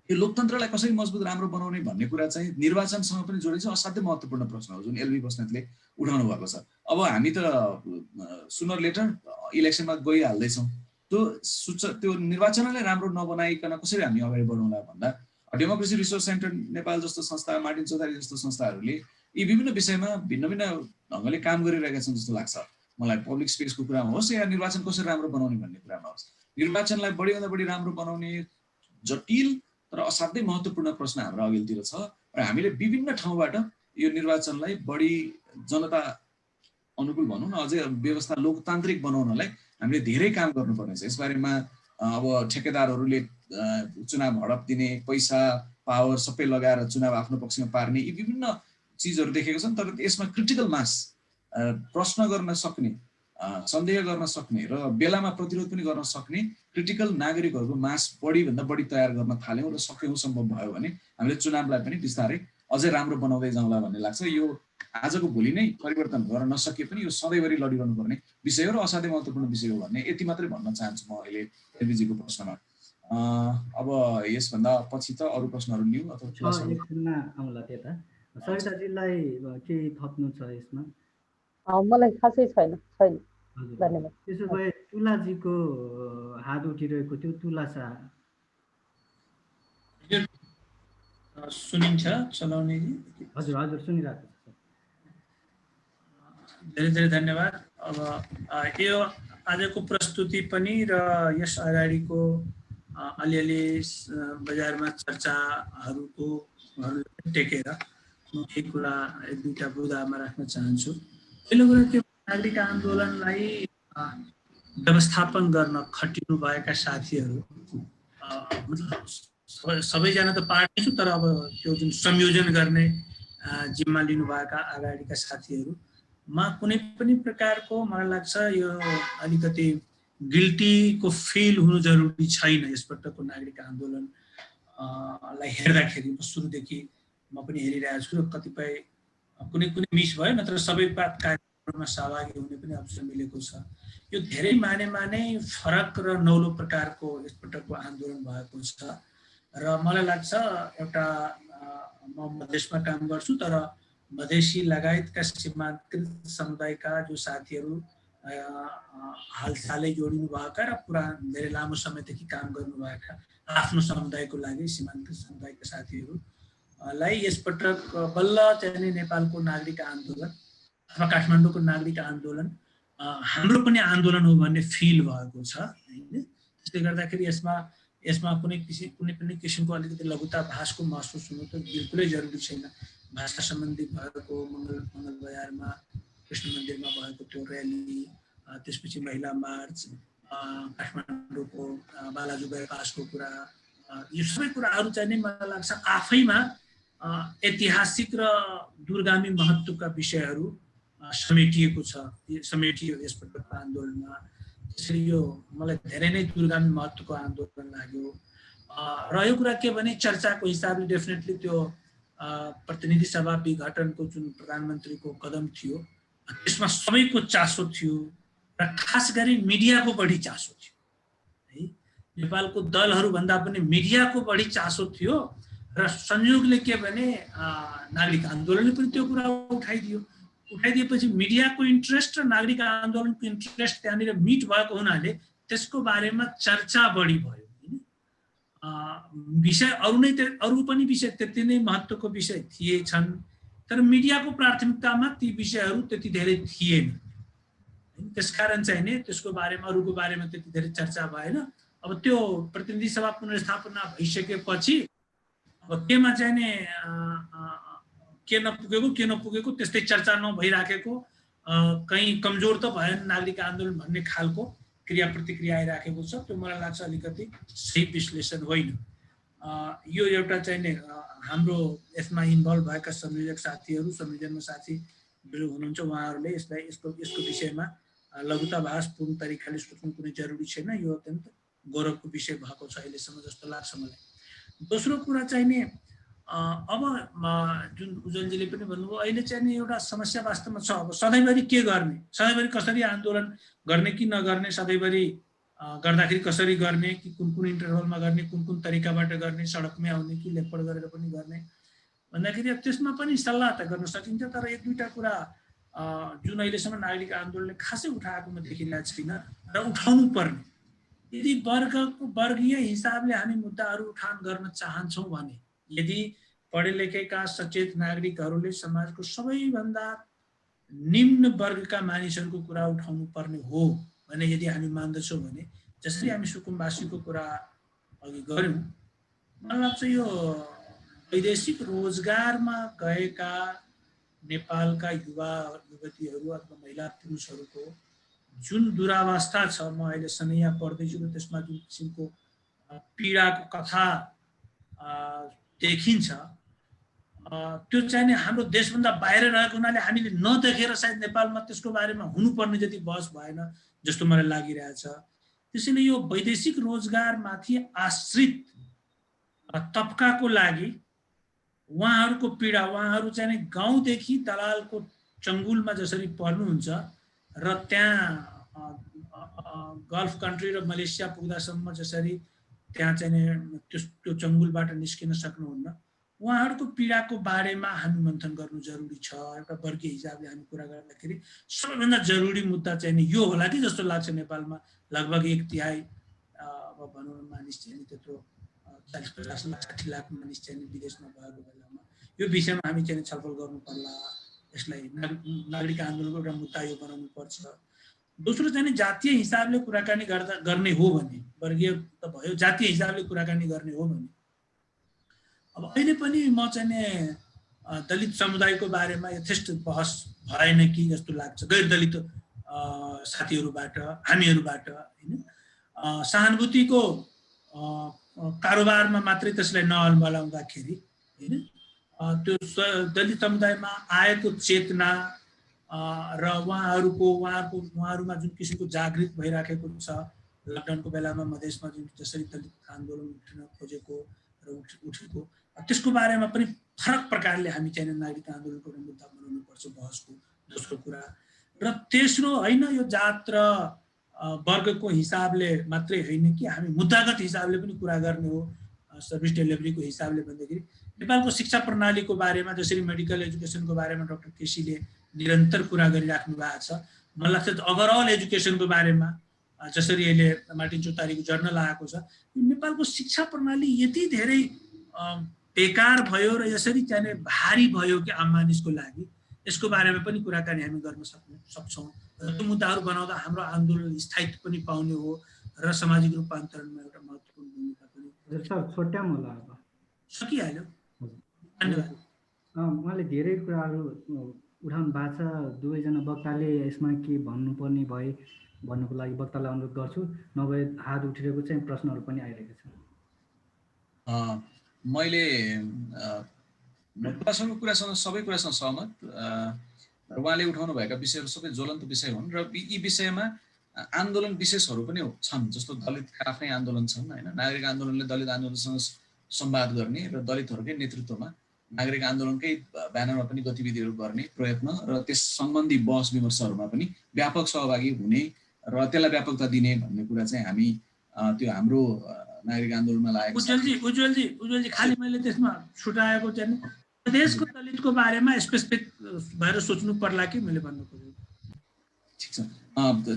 लोकतन्त्रलाई कसरी मजबुत राम्रो बनाउने भन्ने कुरा चाहिँ निर्वाचनसँग पनि जोडिन्छ। असाध्यै महत्त्वपूर्ण प्रश्न हो जुन एलबी बस्नेतले उठाउनु भएको छ। अब हामी त सुनर लेटर इलेक्सनमा गइहाल्दैछौँ। त्यो निर्वाचनलाई राम्रो नबनाइकन कसरी हामी अगाडि बढौँला भन्दा डेमोक्रेसी रिसोर्स सेन्टर नेपाल जस्तो संस्था, मार्टिन चौधरी जस्तो संस्थाहरूले यी विभिन्न विषयमा भिन्न भिन्न ढङ्गले काम गरिरहेका छन् जस्तो लाग्छ मलाई। पब्लिक स्पेसको कुरामा होस् या निर्वाचन कसरी राम्रो बनाउने भन्ने कुरामा होस्, निर्वाचनलाई बढीभन्दा बढी राम्रो बनाउने जटिल तर असाध्यै महत्त्वपूर्ण प्रश्न हाम्रो अघिल्तिर छ र हामीले विभिन्न ठाउँबाट यो निर्वाचनलाई बढी जनता अनुकूल भनौँ न, अझै व्यवस्था लोकतान्त्रिक बनाउनलाई हामीले धेरै काम गर्नुपर्ने छ। यसबारेमा अब ठेकेदारहरूले चुनाव हडप दिने, पैसा पावर सबै लगाएर चुनाव आफ्नो पक्षमा पार्ने यी विभिन्न चिजहरू देखेका छन्। तर यसमा क्रिटिकल मास, प्रश्न गर्न सक्ने, सन्देह गर्न सक्ने र बेलामा प्रतिरोध पनि गर्न सक्ने क्रिटिकल नागरिकहरूको मास बढीभन्दा बढी तयार गर्न थाल्यौँ र सक्यौँ सम्भव भयो भने हामीले चुनावलाई पनि बिस्तारै अझै राम्रो बनाउँदै जाउँला भन्ने लाग्छ। यो आजको भोलि नै परिवर्तन गर्न नसके पनि यो सधैँभरि लडिरहनु पर्ने विषय हो र असाध्यै महत्त्वपूर्ण विषय हो भन्ने यति मात्रै भन्न चाहन्छु म अहिले एलबीजीको प्रश्नमा। अब यसभन्दा पछि त अरू प्रश्नहरू लिउँ अथवा एकछिनमा आउँला त्यता। सरिताजीलाई केही थप्नु छ यसमा? मलाई खासै छैन। धन्यवाद। त्यसो भए तुलाजीको हात उठिरहेको थियो। तुला शाह सुनिन्छ चलाउने? हजुर हजुर सुनिरहेको छ। धेरै धेरै धन्यवाद। अब यो आजको प्रस्तुति पनि र यस अगाडिको अलिअलि बजारमा चर्चाहरूको टेकेर म एक कुरा 1-2 बुदामा राख्न चाहन्छु। पहिलो कुरा के नागरिक आन्दोलनलाई व्यवस्थापन गर्न खटिनुभएका साथीहरू, मतलब सबैजना त पार्टी छु, तर अब त्यो जुन संयोजन गर्ने जिम्मा लिनुभएका अगाडिका साथीहरूमा कुनै पनि प्रकारको मलाई लाग्छ यो अलिकति गिल्टीको फिल हुनु जरुरी छैन। यसपटकको नागरिक आन्दोलनलाई हेर्दाखेरि सुरुदेखि म पनि हेरिरहेको छु र कतिपय कुनै मिस भयो, नत्र सबै कार्यक्रममा सहभागी हुने पनि अवसर मिलेको छ। यो धेरै माने फरक र नौलो प्रकारको यसपटकको आन्दोलन भएको छ र मलाई लाग्छ एउटा म मधेसमा काम गर्छु, तर मधेसी लगायतका सीमान्तकृत समुदायका जो साथीहरू हालसालै जोडिनु भएका र पुरा धेरै लामो समयदेखि काम गर्नुभएका आफ्नो समुदायको लागि सीमान्तकृत समुदायका साथीहरूलाई यसपटक बल्ल चाहिँ नेपालको नागरिक आन्दोलन अथवा काठमाडौँको नागरिक आन्दोलन हाम्रो पनि आन्दोलन हो भन्ने फिल भएको छ हैन। त्यसले गर्दाखेरि यसमा कुनै पनि किसिमको अलिकति लघुता भाषको महसुस हुनु त बिल्कुलै जरुरी छैन। भाषा सम्बन्धी भएको मङ्गल बजारमा कृष्ण मन्दिरमा भएको त्यो र्याली, त्यसपछि महिला मार्च, काठमाडौँको बालाजु बाइपासको कुरा, यो सबै कुराहरू चाहिँ मलाई लाग्छ आफैमा ऐतिहासिक र दूरगामी महत्त्वका विषयहरू समेटियो यसपटकको आन्दोलनमा। त्यसैले यो मलाई धेरै नै दूरगामी महत्त्वको आन्दोलन लाग्यो। रह्यो कुरा के भने चर्चाको हिसाबले डेफिनेटली त्यो प्रतिनिधि सभा विघटनको जुन प्रधानमन्त्रीको कदम थियो त्यसमा सबैको चासो थियो र खास गरी मिडियाको बढी चासो थियो है। नेपालको दलहरू भन्दा पनि मिडियाको बढी चासो थियो र संयोगले के भने नागरिक आन्दोलनले पनि त्यो कुरा उठाइदिएपछि मिडियाको इन्ट्रेस्ट र नागरिक आन्दोलनको इन्ट्रेस्ट त्यहाँनिर मिट भएको हुनाले त्यसको बारेमा चर्चा बढी भयो हैन। विषय अरू पनि विषय त्यति नै महत्त्वको विषय थिएछन्, तर मिडियाको प्राथमिकतामा ती विषयहरू त्यति धेरै थिएन। त्यसकारण चाहिँ नि त्यसको बारेमा अरूको बारेमा त्यति धेरै चर्चा भएन। अब त्यो प्रतिनिधि सभा पुनर्स्थापना भइसकेपछि अब केमा चाहिँ नि के नपुगेको त्यस्तै चर्चा नभइराखेको, कहीँ कमजोर त भएन नागरिक आन्दोलन भन्ने खालको क्रिया प्रतिक्रिया आइराखेको छ। त्यो मलाई लाग्छ अलिकति सही विश्लेषण होइन। यो एउटा चाहिँ नि हाम्रो यसमा इन्भल्भ भएका संयोजक साथीहरू, संयोजनमा साथीहरू हुनुहुन्छ, उहाँहरूले यसको विषयमा लघुताभास पूर्ण तरिकाले सोच्नु कुनै जरुरी छैन। यो अत्यन्त गौरवको विषय भएको छ अहिलेसम्म जस्तो लाग्छ मलाई। दोस्रो कुरा चाहिँ नि अब जुन उज्जवलजीले पनि भन्नुभयो, अहिले चाहिँ नि एउटा समस्या वास्तवमा छ। अब सधैँभरि के गर्ने, सधैँभरि कसरी आन्दोलन गर्ने कि नगर्ने, सधैँभरि गर्दाखेरि कसरी गर्ने कि कुन इन्टरभलमा गर्ने, कुन तरिकाबाट गर्ने, सडकमै आउने कि लेखपढ गरेर पनि गर्ने भन्दाखेरि त्यसमा पनि सल्लाह त गर्न सकिन्छ। तर एक दुईवटा कुरा जुन अहिलेसम्म नागरिक आन्दोलनले खासै उठाएको म देखिरहेको छैन र उठाउनु पर्ने, यदि वर्गीय हिसाबले हामी मुद्दाहरू उठान गर्न चाहन्छौँ भने, यदि पढे लेखेका सचेत नागरिकहरूले समाजको सबैभन्दा निम्न वर्गका मानिसहरूको कुरा उठाउनु पर्ने हो भने यदि हामी मान्दछौँ भने, जसरी हामी सुकुम्बासीको कुरा अघि गऱ्यौँ, मलाई लाग्छ यो वैदेशिक रोजगारमा गएका नेपालका युवा युवतीहरू अथवा महिला पुरुषहरूको जुन दुरावस्था छ, म अहिले सनैया पढ्दैछु र त्यसमा जुन किसिमको पीडाको कथा देखिन्छ, त्यो चाहिँ नि हाम्रो देशभन्दा बाहिर रहेको हुनाले हामीले नदेखेर सायद नेपालमा त्यसको बारेमा हुनुपर्ने जति बहस भएन जस्तो मलाई लागिरहेछ। त्यसैले यो वैदेशिक रोजगारमाथि आश्रित तबकाको लागि उहाँहरूको पीडा, उहाँहरू चाहिँ नि गाउँदेखि दलालको चङ्गुलमा जसरी पर्नुहुन्छ र त्यहाँ गल्फ कन्ट्री र मलेसिया पुग्दासम्म जसरी त्यहाँ चाहिँ नि त्यो चङ्गुलबाट निस्किन सक्नुहुन्न, उहाँहरूको पीडाको बारेमा हामी मन्थन गर्नु जरुरी छ। एउटा वर्गीय हिसाबले हामी कुरा गर्दाखेरि सबैभन्दा जरुरी मुद्दा चाहिँ नि यो होला कि जस्तो लाग्छ। नेपालमा लगभग 1/3 अब भनौँ न मानिस चाहिँ त्यत्रो 40-50 लाख 60 लाख मानिस चाहिँ विदेशमा भएको बेलामा यो विषयमा हामी चाहिँ छलफल गर्नु पर्ला। यसलाई नागरिक आन्दोलनको एउटा मुद्दा यो बनाउनु पर्छ। दोस्रो चाहिँ जातीय हिसाबले कुराकानी गर्ने हो भने, वर्गीय त भयो, जातीय हिसाबले कुराकानी गर्ने हो भने अब अहिले पनि म चाहिँ दलित समुदायको बारेमा यथेष्ट बहस भएन कि जस्तो लाग्छ, गैर दलित साथीहरूबाट, हामीहरूबाट हैन। सहानुभूतिको कारोबारमा मात्रै त्यसलाई नअल्मलाउँदाखेरि हैन, त्यो दलित समुदायमा आएको चेतना र उहाँहरूमा जुन किसिमको जागृत भइराखेको छ, लकडाउनको बेलामा मधेसमा जुन जसरी दलित आन्दोलन उठ्न खोजेको र उठेको, त्यसको बारेमा पनि फरक प्रकारले हामी चाहिँ नागरिक आन्दोलनको एउटा मुद्दा बनाउनु पर्छ बहसको। दोस्रो कुरा र तेस्रो होइन, यो जात र वर्गको हिसाबले मात्रै होइन कि हामी मुद्दागत हिसाबले पनि कुरा गर्ने हो। सर्भिस डेलिभरीको हिसाबले भन्दाखेरि नेपालको शिक्षा प्रणालीको बारेमा, जसरी मेडिकल एजुकेसनको बारेमा डाक्टर केसीले निरन्तर कुरा गरिराख्नु भएको छ, मलाई लाग्छ ओभरअल एजुकेसनको बारेमा जसरी अहिले मार्टिन चौतारीको जर्नल आएको छ, नेपालको शिक्षा प्रणाली यति धेरै बेकार भयो र यसरी चाहिँ भारी भयो कि आम मानिसको लागि, यसको बारेमा पनि कुराकानी हामी गर्न सक्छौँ। त्यो मुद्दाहरू बनाउँदा हाम्रो आन्दोलन स्थायित्व पनि पाउने हो र सामाजिक रूपान्तरणमा एउटा महत्त्वपूर्ण भूमिका पनि। सर छोट्याउँ होला, अब सकिहाल्यो। धन्यवाद। उहाँले धेरै कुराहरू उठाउनु भएको छ। दुवैजना वक्ताले यसमा के भन्नुपर्ने भए भन्नुको लागि वक्तालाई अनुरोध गर्छु, नभए हात उठिरहेको चाहिँ प्रश्नहरू पनि आइरहेको छ। मैले कुरासँग सबै कुरासँग सहमत। उहाँले उठाउनु भएका विषयहरू सबै ज्वलन्त विषय हुन् र यी विषयमा आन्दोलन विशेषहरू पनि छन्। जस्तो दलितका आफ्नै आन्दोलन छन् हैन, नागरिक आन्दोलनले दलित आन्दोलनसँग संवाद गर्ने र दलितहरूकै नेतृत्वमा नागरिक आन्दोलनकै ब्यानरमा पनि गतिविधिहरू गर्ने प्रयत्न र त्यस सम्बन्धी बहस विमर्शहरूमा पनि व्यापक सहभागी हुने र त्यसलाई व्यापकता दिने भन्ने कुरा चाहिँ हामी त्यो हाम्रो नागरिक आन्दोलनमा लागेको उज्जवलजी खालि मैले त्यसमा छुटाएको चाहिँ मधेसको दलितको बारेमा स्पेसिफिक भएर सोच्नु पर्ला कि मैले भन्नु खोजेको। ठिक छ,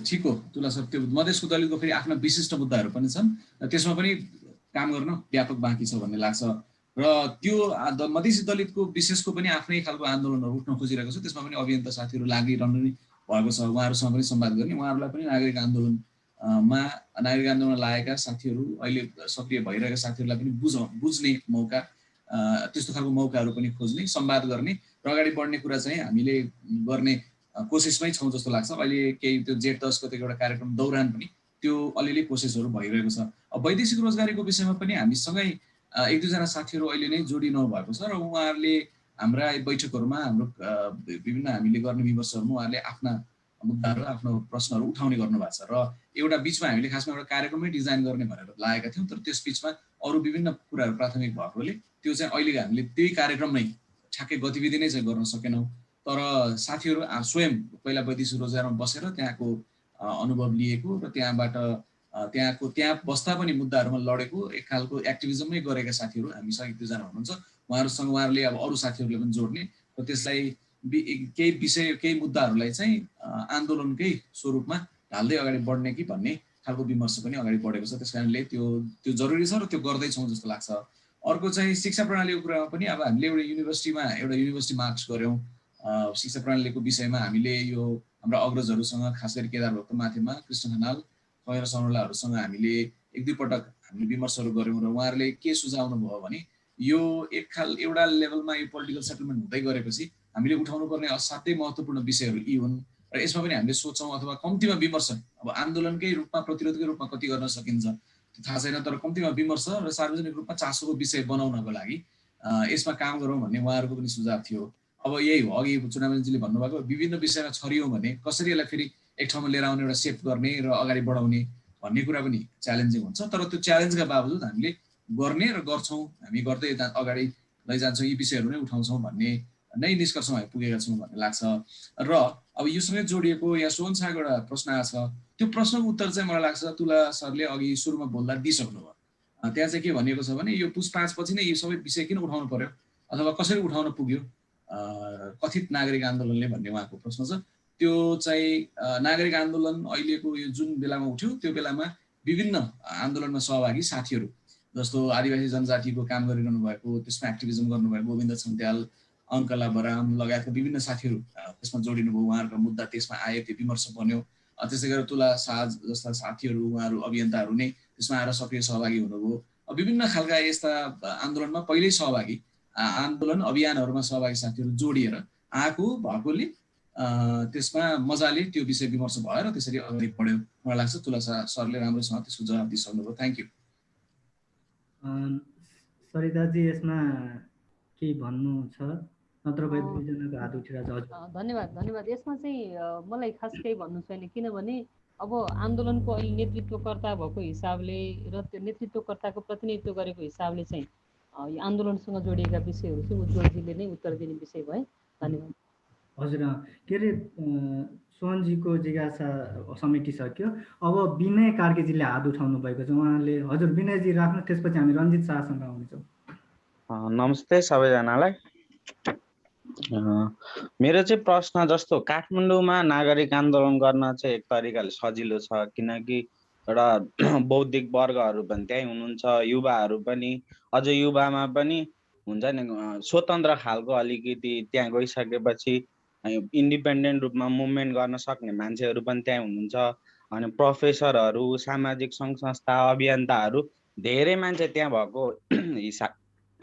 ठिक हो तुला सर। त्यो मधेसको दलितको फेरि आफ्ना विशिष्ट मुद्दाहरू पनि छन्, त्यसमा पनि काम गर्न व्यापक बाँकी छ भन्ने लाग्छ। र त्यो मधेसी दलितको विशेषको पनि आफ्नै खालको आन्दोलनहरू उठ्न खोजिरहेको छ, त्यसमा पनि अभियन्ता साथीहरू लागिरहनु भएको छ। उहाँहरूसँग पनि संवाद गर्ने, उहाँहरूलाई पनि नागरिक आन्दोलनमा लागेका साथीहरू, अहिले सक्रिय भइरहेका साथीहरूलाई पनि बुझ्ने मौका, त्यस्तो खालको मौकाहरू पनि खोज्ने, संवाद गर्ने र अगाडि बढ्ने कुरा चाहिँ हामीले गर्ने कोसिसमै छौँ जस्तो लाग्छ। अहिले केही त्यो जेठ 10 गतेको एउटा कार्यक्रम दौरान पनि त्यो अलिअलि कोसिसहरू भइरहेको छ। वैदेशिक रोजगारीको विषयमा पनि हामीसँगै एक दुईजना साथीहरू अहिले नै जोडिनु भएको छ र उहाँहरूले हाम्रा बैठकहरूमा, हाम्रो विभिन्न हामीले गर्ने विमर्शहरूमा उहाँहरूले आफ्ना मुद्दाहरू, आफ्नो प्रश्नहरू उठाउने गर्नुभएको छ। र एउटा बिचमा हामीले खासमा एउटा कार्यक्रमै डिजाइन गर्ने भनेर लागेका थियौँ, तर त्यस बिचमा अरू विभिन्न कुराहरू प्राथमिक भएकोले त्यो चाहिँ अहिले हामीले त्यही कार्यक्रममै ठ्याक्कै गतिविधि नै चाहिँ गर्न सकेनौँ। तर साथीहरू स्वयं पहिला वैदेशिक रोजगारमा बसेर त्यहाँको अनुभव लिएको र त्यहाँ बस्दा पनि मुद्दाहरूमा लडेको, एक खालको एक्टिभिजमै गरेका साथीहरू हामीसँग एक दुईजना हुनुहुन्छ। उहाँहरूसँग उहाँहरूले अब अरू साथीहरूले पनि जोड्ने र त्यसलाई केही मुद्दाहरूलाई चाहिँ आन्दोलनकै स्वरूपमा ढाल्दै अगाडि बढ्ने कि भन्ने खालको विमर्श पनि अगाडि बढेको छ। त्यस कारणले त्यो जरुरी छ र त्यो गर्दैछौँ जस्तो लाग्छ। अर्को चाहिँ शिक्षा प्रणालीको कुरामा पनि अब हामीले एउटा युनिभर्सिटी मार्क्स गऱ्यौँ। शिक्षा प्रणालीको विषयमा हामीले यो हाम्रा अग्रजहरूसँग, खास गरी केदार भक्त माथिमा, कृष्ण खनाल, कमेरा सनौलाहरूसँग हामीले एक दुई पटक हामीले विमर्शहरू गऱ्यौँ र उहाँहरूले के सुझाउनु भयो भने यो एउटा लेभलमा यो पोलिटिकल सेटलमेन्ट हुँदै गएपछि हामीले उठाउनु पर्ने असाध्यै महत्त्वपूर्ण विषयहरू यी हुन् र यसमा पनि हामीले सोच्छौँ अथवा कम्तीमा विमर्श, अब आन्दोलनकै रूपमा, प्रतिरोधकै रूपमा कति गर्न सकिन्छ त्यो थाहा छैन, तर कम्तीमा विमर्श र सार्वजनिक रूपमा चासोको विषय बनाउनको लागि यसमा काम गरौँ भन्ने उहाँहरूको पनि सुझाव थियो। अब यही हो, अघि चुनावजीले भन्नुभएको विभिन्न विषयमा छरियौँ भने कसरी यसलाई फेरि एक ठाउँमा लिएर आउने, एउटा सेट गर्ने र अगाडि बढाउने भन्ने कुरा पनि च्यालेन्जिङ हुन्छ। तर त्यो च्यालेन्जका बावजुद हामीले गर्ने र गर्छौँ, हामी गर्दै अगाडि लैजान्छौँ, यी विषयहरू नै उठाउँछौँ भन्ने नै निष्कर्षमा हामी पुगेका छौँ भन्ने लाग्छ। र अब योसँगै जोडिएको यहाँ सोहन शाहको एउटा प्रश्न आएको छ, त्यो प्रश्नको उत्तर चाहिँ मलाई लाग्छ तुला सरले अघि सुरुमा बोल्दा दिइसक्नुभयो। त्यहाँ चाहिँ के भनिएको छ भने यो पुस 5 पछि नै यो सबै विषय किन उठाउनु पर्यो अथवा कसरी उठाउन पुग्यो कथित नागरिक आन्दोलनले भन्ने उहाँको प्रश्न छ। त्यो चाहिँ नागरिक आन्दोलन अहिलेको यो जुन बेलामा उठ्यो त्यो बेलामा विभिन्न आन्दोलनमा सहभागी साथीहरू, जस्तो आदिवासी जनजातिको काम गरिरहनु भएको, त्यसमा एक्टिभिजम गर्नुभएको गोविन्द छन्त्याल, अङ्कला बराम लगायतका विभिन्न साथीहरू त्यसमा जोडिनुभयो। उहाँहरूको मुद्दा त्यसमा आयो, त्यो विमर्श बन्यो। त्यसै गरेर तुला साज जस्ता साथीहरू, उहाँहरू अभियन्ताहरू नै त्यसमा आएर सक्रिय सहभागी हुनुभयो। विभिन्न खालका यस्ता आन्दोलनमा पहिल्यै सहभागी, आन्दोलन अभियानहरूमा सहभागी साथीहरू जोडिएर आएको भएकोले त्यसमा मजाले त्यो विषय विमर्श भएर त्यसरी अगाडि बढ्यो। मलाई लाग्छ तुला सरले राम्रोसँग त्यसको जवाब दिइसक्नुभयो। Thank you. सरिताजी यसमा के भन्नु छ? नत्र दुईजनाको हात उठिरहेको छ। धन्यवाद। यसमा चाहिँ मलाई खास केही भन्नु छैन, किनभने अब आन्दोलनको अहिले नेतृत्वकर्ता भएको हिसाबले र त्यो नेतृत्वकर्ताको प्रतिनिधित्व गरेको हिसाबले चाहिँ यो आन्दोलनसँग जोडिएका विषयहरू चाहिँ उज्जवलजीले नै उत्तर दिने विषय भए। धन्यवाद। हजुर, के अरे सोहनजीको जिज्ञासा समेटिसक्यो। अब विनय कार्कीजीले हात उठाउनु भएको छ, उहाँले। हजुर विनयजी राख्नु, त्यसपछि हामी रञ्जित शाहसँग आउनेछौँ। नमस्ते सबैजनालाई। मेरो चाहिँ प्रश्न जस्तो काठमाडौँमा नागरिक आन्दोलन गर्न चाहिँ एक तरिकाले सजिलो छ, किनकि एउटा बौद्धिक वर्गहरू पनि त्यहीँ हुनुहुन्छ, युवाहरू पनि, अझ युवामा पनि हुन्छ नि स्वतन्त्र खालको अलिकति त्यहाँ गइसकेपछि इन्डिपेन्डेन्ट रूपमा मुभमेन्ट गर्न सक्ने मान्छेहरू पनि त्यहाँ हुनुहुन्छ। अनि प्रोफेसरहरू, सामाजिक सङ्घ संस्था, अभियन्ताहरू धेरै मान्छे त्यहाँ भएको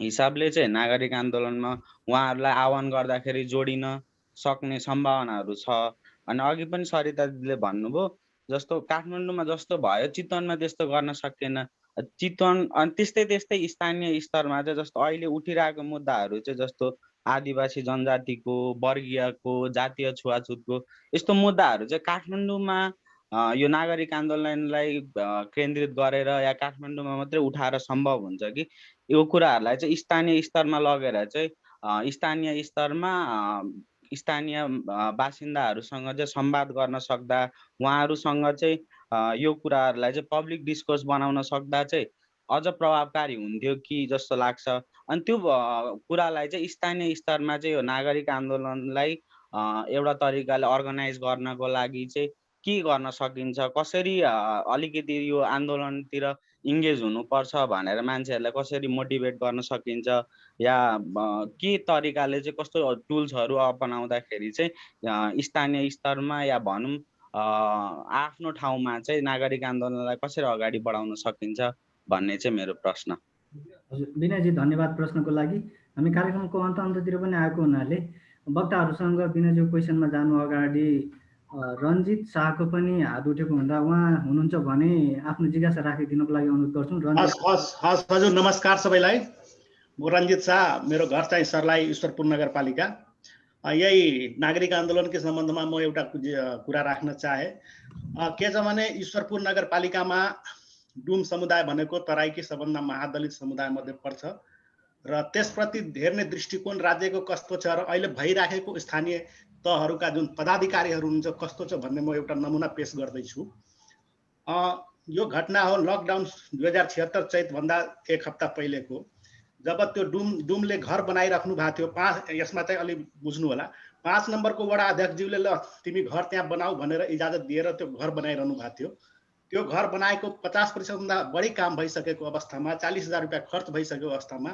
हिसाबले चाहिँ नागरिक आन्दोलनमा उहाँहरूलाई आह्वान गर्दाखेरि जोडिन सक्ने सम्भावनाहरू छ। अनि अघि पनि सरिताजीले भन्नुभयो जस्तो काठमाडौँमा जस्तो भयो चितवनमा त्यस्तो गर्न सकेन। चितवन अनि त्यस्तै स्थानीय स्तरमा चाहिँ जस्तो अहिले उठिरहेको मुद्दाहरू चाहिँ जस्तो आदिवासी जनजातिको, वर्गीयको, जातीय छुवाछुतको यस्तो मुद्दाहरू चाहिँ काठमाडौँमा यो नागरिक आन्दोलनलाई केन्द्रित गरेर या काठमाडौँमा मात्रै उठाएर सम्भव हुन्छ कि यो कुराहरूलाई चाहिँ स्थानीय स्तरमा लगेर चाहिँ स्थानीय स्तरमा स्थानीय बासिन्दाहरूसँग चाहिँ संवाद गर्न सक्दा, उहाँहरूसँग चाहिँ यो कुराहरूलाई चाहिँ पब्लिक डिस्कोर्स बनाउन सक्दा चाहिँ अझ प्रभावकारी हुन्थ्यो कि जस्तो लाग्छ। अनि त्यो कुरालाई चाहिँ स्थानीय स्तरमा चाहिँ यो नागरिक आन्दोलनलाई एउटा तरिकाले अर्गनाइज गर्नको लागि चाहिँ के गर्न सकिन्छ, कसरी अलिकति यो आन्दोलनतिर इङ्गेज हुनुपर्छ भनेर मान्छेहरूलाई कसरी मोटिभेट गर्न सकिन्छ, या के तरिकाले चाहिँ कस्तो टुल्सहरू अपनाउँदाखेरि चाहिँ स्थानीय स्तरमा या भनौँ आफ्नो ठाउँमा चाहिँ नागरिक आन्दोलनलाई कसरी अगाडि बढाउन सकिन्छ भन्ने चाहिँ मेरो प्रश्न। हजुर विनयजी धन्यवाद प्रश्नको लागि। हामी कार्यक्रमको अन्ततिर पनि आएको हुनाले वक्ताहरूसँग विनयजीको क्वेसनमा जानु अगाडि रञ्जित शाहको पनि हात उठेको हुँदा उहाँ हुनुहुन्छ भने आफ्नो जिज्ञासा राखिदिनुको लागि अनुरोध गर्छौँ। हजुर नमस्कार सबैलाई। म रञ्जित शाह, मेरो घर चाहिँ सर्लाही ईश्वरपुर नगरपालिका। यही नागरिक आन्दोलनकै सम्बन्धमा म एउटा कुरा राख्न चाहे। के छ भने ईश्वरपुर नगरपालिकामा डुम समुदाय भनेको तराईकै सबभन्दा महादलित समुदाय मध्ये पर्छ र त्यसप्रति हेर्ने दृष्टिकोण राज्यको कस्तो छ र अहिले भइराखेको स्थानीय तहहरूका जुन पदाधिकारीहरू हुनुहुन्छ कस्तो छ भन्ने म एउटा नमुना पेश गर्दैछु। यो घटना हो लकडाउन 2076 चैतभन्दा एक हप्ता पहिलेको, जब त्यो डुमले घर बनाइराख्नु भएको थियो। यसमा चाहिँ अलि बुझ्नु होला, 5 नम्बरको वडा अध्यक्षज्यूले ल तिमी घर त्यहाँ बनाऊ भनेर इजाजत दिएर त्यो घर बनाइरहनु भएको थियो। त्यो घर बनाएको 50% भन्दा बढी काम भइसकेको अवस्थामा, 40,000 रुपियाँ खर्च भइसकेको अवस्थामा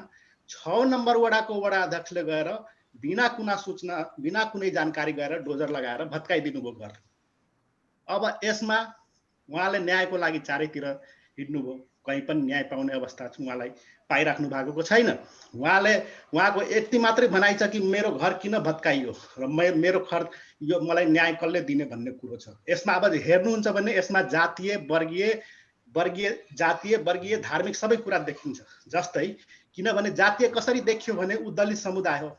6 नम्बर वडाको वडा अध्यक्षले गएर बिना कुनै सूचना, बिना कुनै जानकारी गएर डोजर लगाएर भत्काइदिनु भयो घर। अब यसमा उहाँले न्यायको लागि चारैतिर हिँड्नुभयो, कहीँ पनि न्याय पाउने अवस्था उहाँलाई पाइराख्नु भएको छैन। उहाँको यति मात्रै भनाइ छ कि मेरो घर किन भत्काइयो र मेरो खर्च यो मलाई न्याय कसले दिने भन्ने कुरो छ। यसमा अब हेर्नुहुन्छ भने यसमा जातीय वर्गीय धार्मिक सबै कुरा देखिन्छ। जस्तै किनभने जातीय कसरी देखियो भने ऊ दलित समुदाय हो।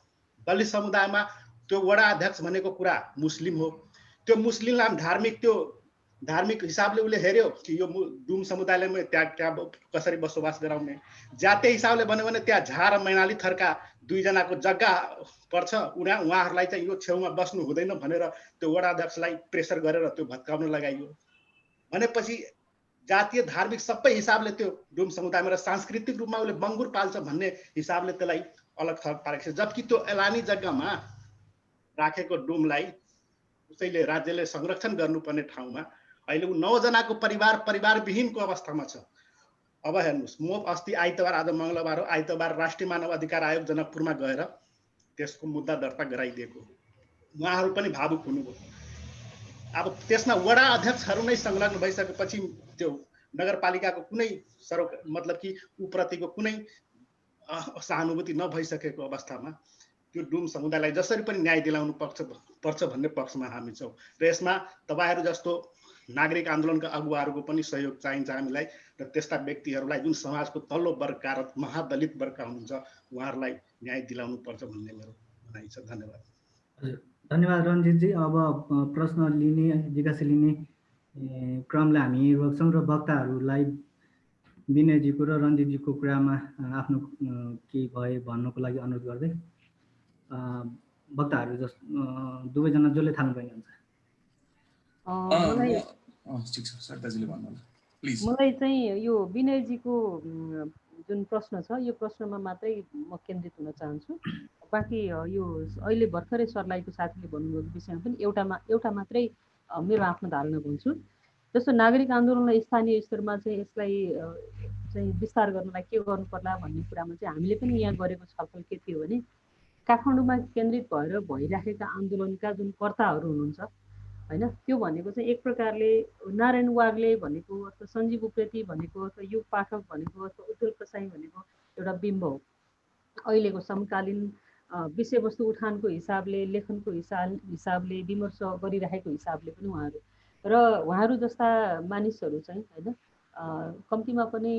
दलित समुदायमा त्यो वडा अध्यक्ष भनेको कुरा मुस्लिम हो। त्यो मुस्लिमलाई धार्मिक हिसाबले उसले हेर्यो कि यो डुम समुदायले त्यहाँ कसरी बसोबास गराउने। जातीय हिसाबले भन्यो भने त्यहाँ झा र मैनाली थरका दुईजनाको जग्गा पर्छ, उहाँहरूलाई चाहिँ यो छेउमा बस्नु हुँदैन भनेर त्यो वडा अध्यक्षलाई प्रेसर गरेर त्यो भत्काउन लगाइयो। भनेपछि जातीय धार्मिक सबै हिसाबले त्यो डुम समुदायमा र सांस्कृतिक रूपमा उसले बङ्गुर पाल्छ भन्ने हिसाबले त्यसलाई अलग थलग पारेको छ। जबकि त्यो एलानी जग्गामा राखेको डुमलाई उसैले राज्यले संरक्षण गर्नुपर्ने ठाउँमा अहिले ऊ 9 जनाको परिवारविहीनको अवस्थामा छ। अब हेर्नुहोस्, म अस्ति आइतबार, आज मङ्गलबार हो, आइतबार राष्ट्रिय मानव अधिकार आयोग जनकपुरमा गएर त्यसको मुद्दा दर्ता गराइदिएको, उहाँहरू पनि भावुक हुनुभयो। अब त्यसमा वडा अध्यक्षहरू नै संलग्न भइसकेपछि त्यो नगरपालिकाको कुनै मतलब कि ऊप्रतिको कुनै सहानुभूति नभइसकेको अवस्थामा त्यो डुम समुदायलाई जसरी पनि न्याय दिलाउनु पर्छ भन्ने पक्षमा हामी छौँ। र यसमा तपाईँहरू जस्तो नागरिक आन्दोलनका अगुवाहरूको पनि सहयोग चाहिन्छ हामीलाई, र त्यस्ता व्यक्तिहरूलाई जुन समाजको तल्लो वर्गका र महादलित वर्गका हुनुहुन्छ उहाँहरूलाई न्याय दिलाउनु पर्छ भन्ने मेरो भनाइ छ। धन्यवाद। धन्यवाद रञ्जितजी। अब प्रश्न लिने, जिज्ञासा लिने क्रमलाई हामी रोक्छौँ र वक्ताहरूलाई विनयजीको र रञ्जितजीको कुरामा आफ्नो के भए भन्नको लागि अनुरोध गर्दै वक्ताहरू दुवैजना जसले थाल्नु पर्ने हुन्छ। मलाई चाहिँ यो विनयजीको जुन प्रश्न छ यो प्रश्नमा मात्रै म केन्द्रित हुन चाहन्छु। बाँकी यो अहिले भर्खरै सर्लाहीको साथीले भन्नुभएको विषयमा पनि एउटा मात्रै मेरो आफ्नो धारणा भन्छु। जस्तो नागरिक आन्दोलनलाई स्थानीय स्तरमा चाहिँ यसलाई चाहिँ विस्तार गर्नलाई के गर्नु पर्ला भन्ने कुरामा चाहिँ हामीले पनि यहाँ गरेको छलफल के थियो भने काठमाडौँमा केन्द्रित भएर भइराखेका आन्दोलनका जुन कर्ताहरू हुनुहुन्छ हैन, त्यो भनेको चाहिँ एक प्रकारले नारायण वाग्ले भनेको अथवा सञ्जीव उप्रेती भनेको अथवा युग पाठक भनेको अथवा उज्जवल प्रसाई भनेको एउटा बिम्ब हो। अहिलेको समकालीन विषयवस्तु उठानको हिसाबले, लेखनको हिसाबले, विमर्श गरिरहेको हिसाबले पनि उहाँहरू जस्ता मानिसहरू चाहिँ हैन कम्तीमा पनि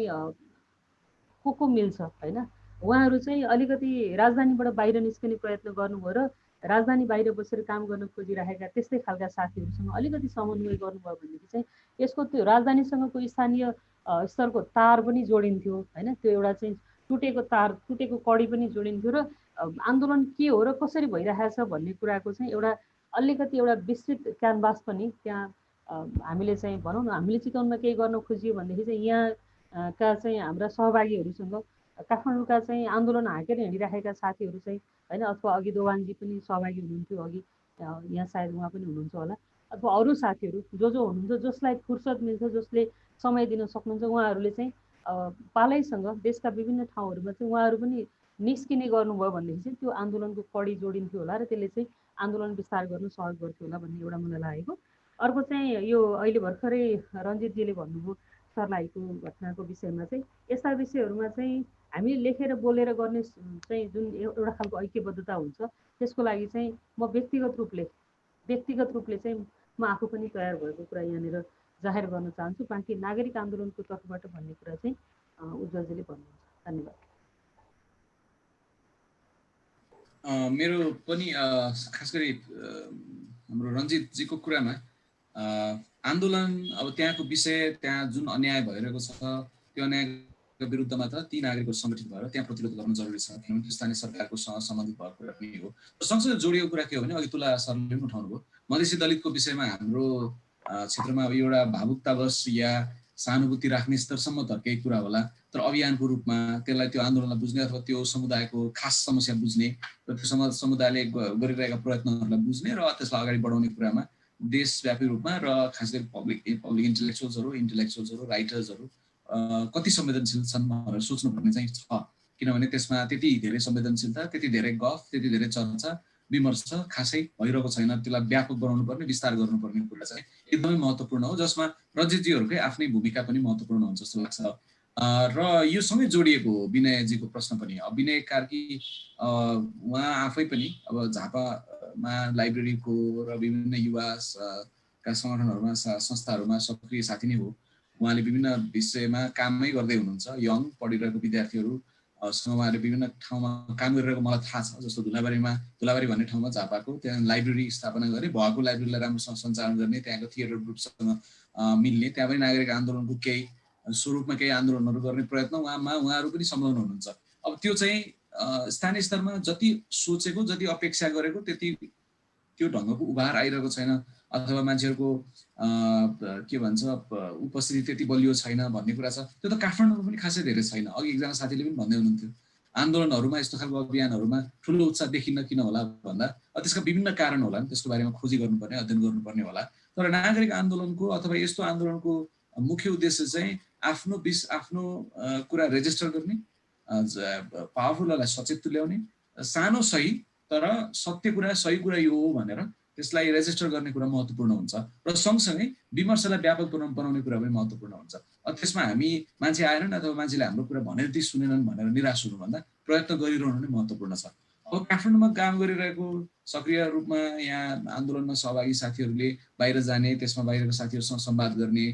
को मिल्छ हैन। उहाँहरू चाहिँ अलिकति राजधानीबाट बाहिर निस्कने प्रयत्न गर्नुभयो र राजधानी बाहिर बसेर काम गर्न खोजिरहेका त्यस्तै खालका साथीहरूसँग अलिकति समन्वय गर्नुभयो भनेदेखि चाहिँ यसको त्यो राजधानीसँगको स्थानीय स्तरको तार पनि जोडिन्थ्यो हैन। त्यो एउटा चाहिँ टुटेको कडी पनि जोडिन्थ्यो र आन्दोलन के हो र कसरी भइरहेछ भन्ने कुराको चाहिँ अलिकति एउटा विस्तृत क्यानभास पनि त्यहाँ हामीले चाहिँ भनौँ न, हामीले चितवनमा केही गर्न खोजियो भनेदेखि चाहिँ यहाँ का चाहिँ हाम्रा सहभागीहरूसँग काठमाडौँका चाहिँ आन्दोलन हाँकेर हिँडिराखेका साथीहरू चाहिँ होइन, अथवा अघि दोभानजी पनि सहभागी हुनुहुन्थ्यो, अघि यहाँ सायद उहाँ पनि हुनुहुन्छ होला, अथवा अरू साथीहरू जो हुनुहुन्छ, जसलाई फुर्सद मिल्छ, जसले समय दिन सक्नुहुन्छ, उहाँहरूले चाहिँ पालैसँग देशका विभिन्न ठाउँहरूमा चाहिँ उहाँहरू पनि निस्किने गर्नुभयो भनेदेखि चाहिँ त्यो आन्दोलनको कडी जोडिन्थ्यो होला र त्यसले चाहिँ आन्दोलन विस्तार गर्न सहयोग गर्थ्यो होला भन्ने एउटा मलाई लागेको। अर्को चाहिँ यो अहिले भर्खरै रञ्जितजीले भन्नुभयो सर्लाहीको घटनाको विषयमा चाहिँ यस्ता विषयहरूमा चाहिँ हामीले लेखेर बोलेर गर्ने चाहिँ जुन एउटा खालको ऐक्यबद्धता हुन्छ, त्यसको लागि चाहिँ म व्यक्तिगत रूपले चाहिँ म आफू पनि तयार भएको कुरा यहाँनिर जाहेर गर्न चाहन्छु। बाँकी नागरिक आन्दोलनको तर्फबाट भन्ने कुरा चाहिँ उज्जवलजीले भन्नुहुन्छ। धन्यवाद। मेरो पनि खास गरी हाम्रो रञ्जितजीको कुरामा आन्दोलन अब त्यहाँको विषय, त्यहाँ जुन अन्याय भइरहेको छ त्यो अन्यायको विरुद्धमा त ती नागरिकहरू सङ्गठित भएर त्यहाँ प्रतिरोध गर्न जरुरी छ, किनभने स्थानीय सरकारको सम्बन्धित भएको कुरा पनि हो। सँगसँगै जोडिएको कुरा के हो भने अघि तुला सरले पनि उठाउनु भयो, मधेसी दलितको विषयमा हाम्रो क्षेत्रमा अब एउटा भावुकतावश या सहानुभूति राख्ने स्तरसम्म त केही कुरा होला, तर अभियानको रूपमा त्यसलाई त्यो आन्दोलनलाई बुझ्ने अथवा त्यो समुदायको खास समस्या बुझ्ने र त्यो समुदायले गरिरहेका प्रयत्नहरूलाई बुझ्ने र त्यसलाई अगाडि बढाउने कुरामा देशव्यापी रूपमा र खास गरी पब्लिक इन्टेलेक्चुअल्सहरू राइटर्सहरू कति संवेदनशील छन् भनेर सोच्नुपर्ने चाहिँ छ, किनभने त्यसमा त्यति धेरै संवेदनशीलता, त्यति धेरै गफ, त्यति धेरै चर्चा विमर्श खासै भइरहेको छैन। त्यसलाई व्यापक बनाउनु पर्ने, विस्तार गर्नुपर्ने कुरा चाहिँ एकदमै महत्त्वपूर्ण हो, जसमा रञ्जितजीहरूकै आफ्नै भूमिका पनि महत्त्वपूर्ण हुन्छ जस्तो लाग्छ। र यो सँगै जोडिएको विनयजीको प्रश्न पनि, विनय कार्की उहाँ आफै पनि अब झापामा लाइब्रेरीको र विभिन्न युवाका सङ्गठनहरूमा संस्थाहरूमा सक्रिय साथी नै हो। उहाँले विभिन्न विषयमा कामै गर्दै हुनुहुन्छ, यङ पढिरहेको विद्यार्थीहरू सँग उहाँले विभिन्न ठाउँमा काम गरिरहेको मलाई थाहा छ। जस्तो धुलाबारी भन्ने ठाउँमा झापाको त्यहाँ लाइब्रेरी स्थापना गरे, भएको लाइब्रेरीलाई राम्रोसँग सञ्चालन गर्ने, त्यहाँको थिएटर ग्रुपसँग मिल्ने, त्यहाँ पनि नागरिक आन्दोलनको केही स्वरूपमा केही आन्दोलनहरू गर्ने प्रयत्न उहाँहरू पनि संलग्न हुनुहुन्छ। अब त्यो चाहिँ स्थानीय स्तरमा जति सोचेको, जति अपेक्षा गरेको त्यति त्यो ढङ्गको उभार आइरहेको छैन, अथवा मान्छेहरूको के भन्छ उपस्थिति त्यति बलियो छैन भन्ने कुरा छ। त्यो त काठमाडौँमा पनि खासै धेरै छैन। अघि एकजना साथीले पनि भन्दै हुनुहुन्थ्यो आन्दोलनहरूमा यस्तो खालको अभियानहरूमा ठुलो उत्साह देखिन्न किन होला भन्दा त्यसका विभिन्न कारण होला, त्यसको बारेमा खोजी गर्नुपर्ने, अध्ययन गर्नुपर्ने होला। तर नागरिक आन्दोलनको अथवा यस्तो आन्दोलनको मुख्य उद्देश्य चाहिँ आफ्नो कुरा रेजिस्टर गर्ने, पावरफुललाई सचेत तुल्याउने, सानो सही तर सत्य कुरा, सही कुरा यो हो भनेर त्यसलाई रेजिस्टर गर्ने कुरा महत्त्वपूर्ण हुन्छ र सँगसँगै विमर्शलाई व्यापक बनाउने कुरा पनि महत्त्वपूर्ण हुन्छ। त्यसमा हामी मान्छे आएनन् अथवा मान्छेले हाम्रो कुरा भनेर ती सुनेनन् भनेर निराश हुनुभन्दा प्रयत्न गरिरहनु नै महत्त्वपूर्ण छ। अब काठमाडौँमा काम गरिरहेको सक्रिय रूपमा यहाँ आन्दोलनमा सहभागी साथीहरूले बाहिर जाने, त्यसमा बाहिरको साथीहरूसँग संवाद गर्ने,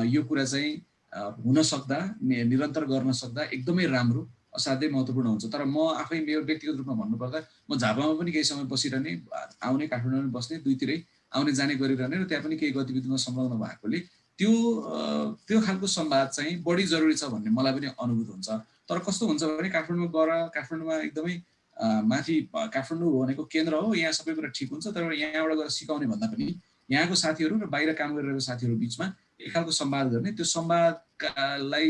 यो कुरा चाहिँ हुन सक्दा, निरन्तर गर्न सक्दा एकदमै राम्रो, असाध्यै महत्त्वपूर्ण हुन्छ। तर म आफै मेरो व्यक्तिगत रूपमा भन्नुपर्दा म झापामा पनि केही समय बसिरहने, आउने काठमाडौँमा बस्ने, दुईतिरै आउने जाने गरिरहने र त्यहाँ पनि केही गतिविधिमा संलग्न भएकोले त्यो खालको संवाद चाहिँ बढी जरुरी छ भन्ने मलाई पनि अनुभूत हुन्छ। तर कस्तो हुन्छ भने काठमाडौँमा गएर काठमाडौँमा एकदमै माथि काठमाडौँ भनेको केन्द्र हो, यहाँ सबै कुरा ठिक हुन्छ, तर यहाँबाट गएर सिकाउने भन्दा पनि यहाँको साथीहरू र बाहिर काम गरिरहेको साथीहरू बिचमा एक खालको संवाद गर्ने, त्यो संवादलाई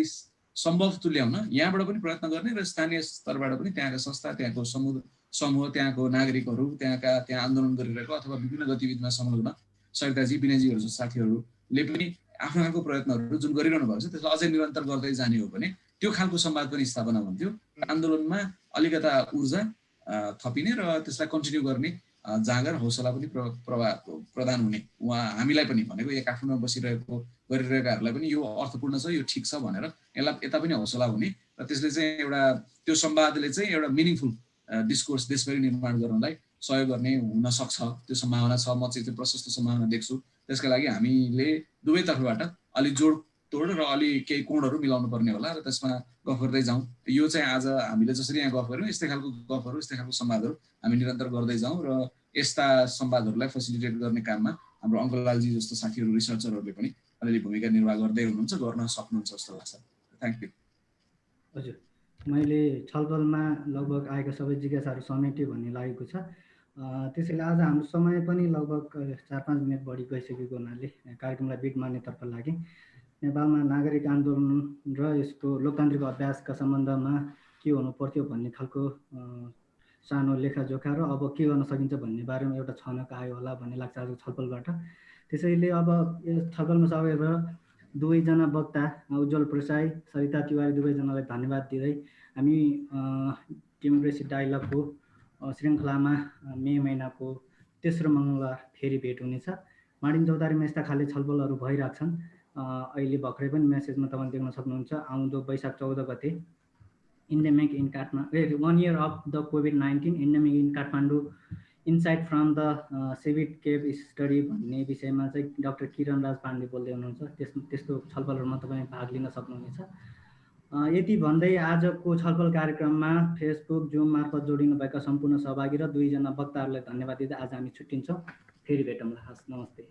सम्भव तुल्याउन यहाँबाट पनि प्रयत्न गर्ने र स्थानीय स्तरबाट पनि त्यहाँका संस्था, त्यहाँको समूह, त्यहाँको नागरिकहरू, त्यहाँ आन्दोलन गरिरहेको अथवा विभिन्न गतिविधिमा संलग्न सरिताजी, विनयजीहरू जस्तो साथीहरूले पनि आफ्नो खालको प्रयत्नहरू जुन गरिरहनु भएको छ त्यसलाई अझै निरन्तर गर्दै जाने हो भने त्यो खालको संवाद पनि स्थापना हुन्थ्यो। आन्दोलनमा अलिकता ऊर्जा थपिने र त्यसलाई कन्टिन्यू गर्ने जाँगर, हौसला पनि प्रदान हुने, हामीलाई पनि भनेको यहाँ काठमाडौँमा बसिरहेको गरिरहेकाहरूलाई पनि यो अर्थपूर्ण छ, यो ठिक छ भनेर यता पनि हौसला हुने र त्यसले चाहिँ एउटा त्यो संवादले चाहिँ एउटा मिनिङफुल डिस्कोर्स देशभरि निर्माण गर्नलाई सहयोग गर्ने हुन सक्छ। त्यो सम्भावना छ, म चाहिँ त्यो प्रशस्त सम्भावना देख्छु। त्यसका लागि हामीले दुवै तर्फबाट अलि जोडतोड र अलि केही कोणहरू मिलाउनु पर्ने होला र त्यसमा गफ गर्दै जाउँ। यो चाहिँ आज हामीले जसरी यहाँ गफ गऱ्यौँ यस्तै खालको गफहरू, यस्तै खालको संवादहरू हामी निरन्तर गर्दै जाउँ र यस्ता संवादहरूलाई फेसिलिटेट गर्ने काममा हाम्रो अङ्कललालजी जस्तो साथीहरू, रिसर्चरहरूले पनि अलिअलि भूमिका निर्वाह गर्दै हुनुहुन्छ, गर्न सक्नुहुन्छ जस्तो लाग्छ। Thank you. हजुर, मैले छलफलमा लगभग आएका सबै जिज्ञासाहरू समेट्यो भन्ने लागेको छ। त्यसैले आज हाम्रो समय पनि लगभग 4-5 मिनट बढी गइसकेको हुनाले कार्यक्रमलाई बिट मार्नेतर्फ लागेँ। नेपालमा नागरिक आन्दोलन र यसको लोकतान्त्रिक अभ्यासका सम्बन्धमा के हुनु पर्थ्यो भन्ने खालको सानो लेखाजोखा र अब के गर्न सकिन्छ भन्ने बारेमा एउटा छनक आयो होला भन्ने लाग्छ आजको छलफलबाट। त्यसैले अब यस छलफलमा सहभागी भएर दुवैजना वक्ता उज्जवल प्रसाई, सरिता तिवारी दुवैजनालाई धन्यवाद दिँदै हामी डेमोक्रेसी डायलगको श्रृङ्खलामा मे महिनाको तेस्रो मङ्गलबार फेरि भेट हुनेछ। मार्टिन चौतारीमा यस्ता खाले छलफलहरू भइरहेको छन्। अहिले भर्खरै पनि मेसेजमा तपाईँले देख्न सक्नुहुन्छ, आउँदो वैशाख 14 गते endemic in Kathmandu 1 year of the COVID-19 endemic in Kathmandu insight from the सेभिट केभ स्टडी भन्ने विषयमा चाहिँ डाक्टर किरण राज पाण्डे बोल्दै हुनुहुन्छ। त्यस्तो छलफलहरूमा तपाईँ भाग लिन सक्नुहुनेछ। यति भन्दै आजको छलफल कार्यक्रममा फेसबुक जुम मार्फत जोडिनुभएका सम्पूर्ण सहभागी र दुईजना वक्ताहरूलाई धन्यवाद दिँदै आज हामी छुट्टिन्छौँ। फेरि भेटौँला। हस्, नमस्ते।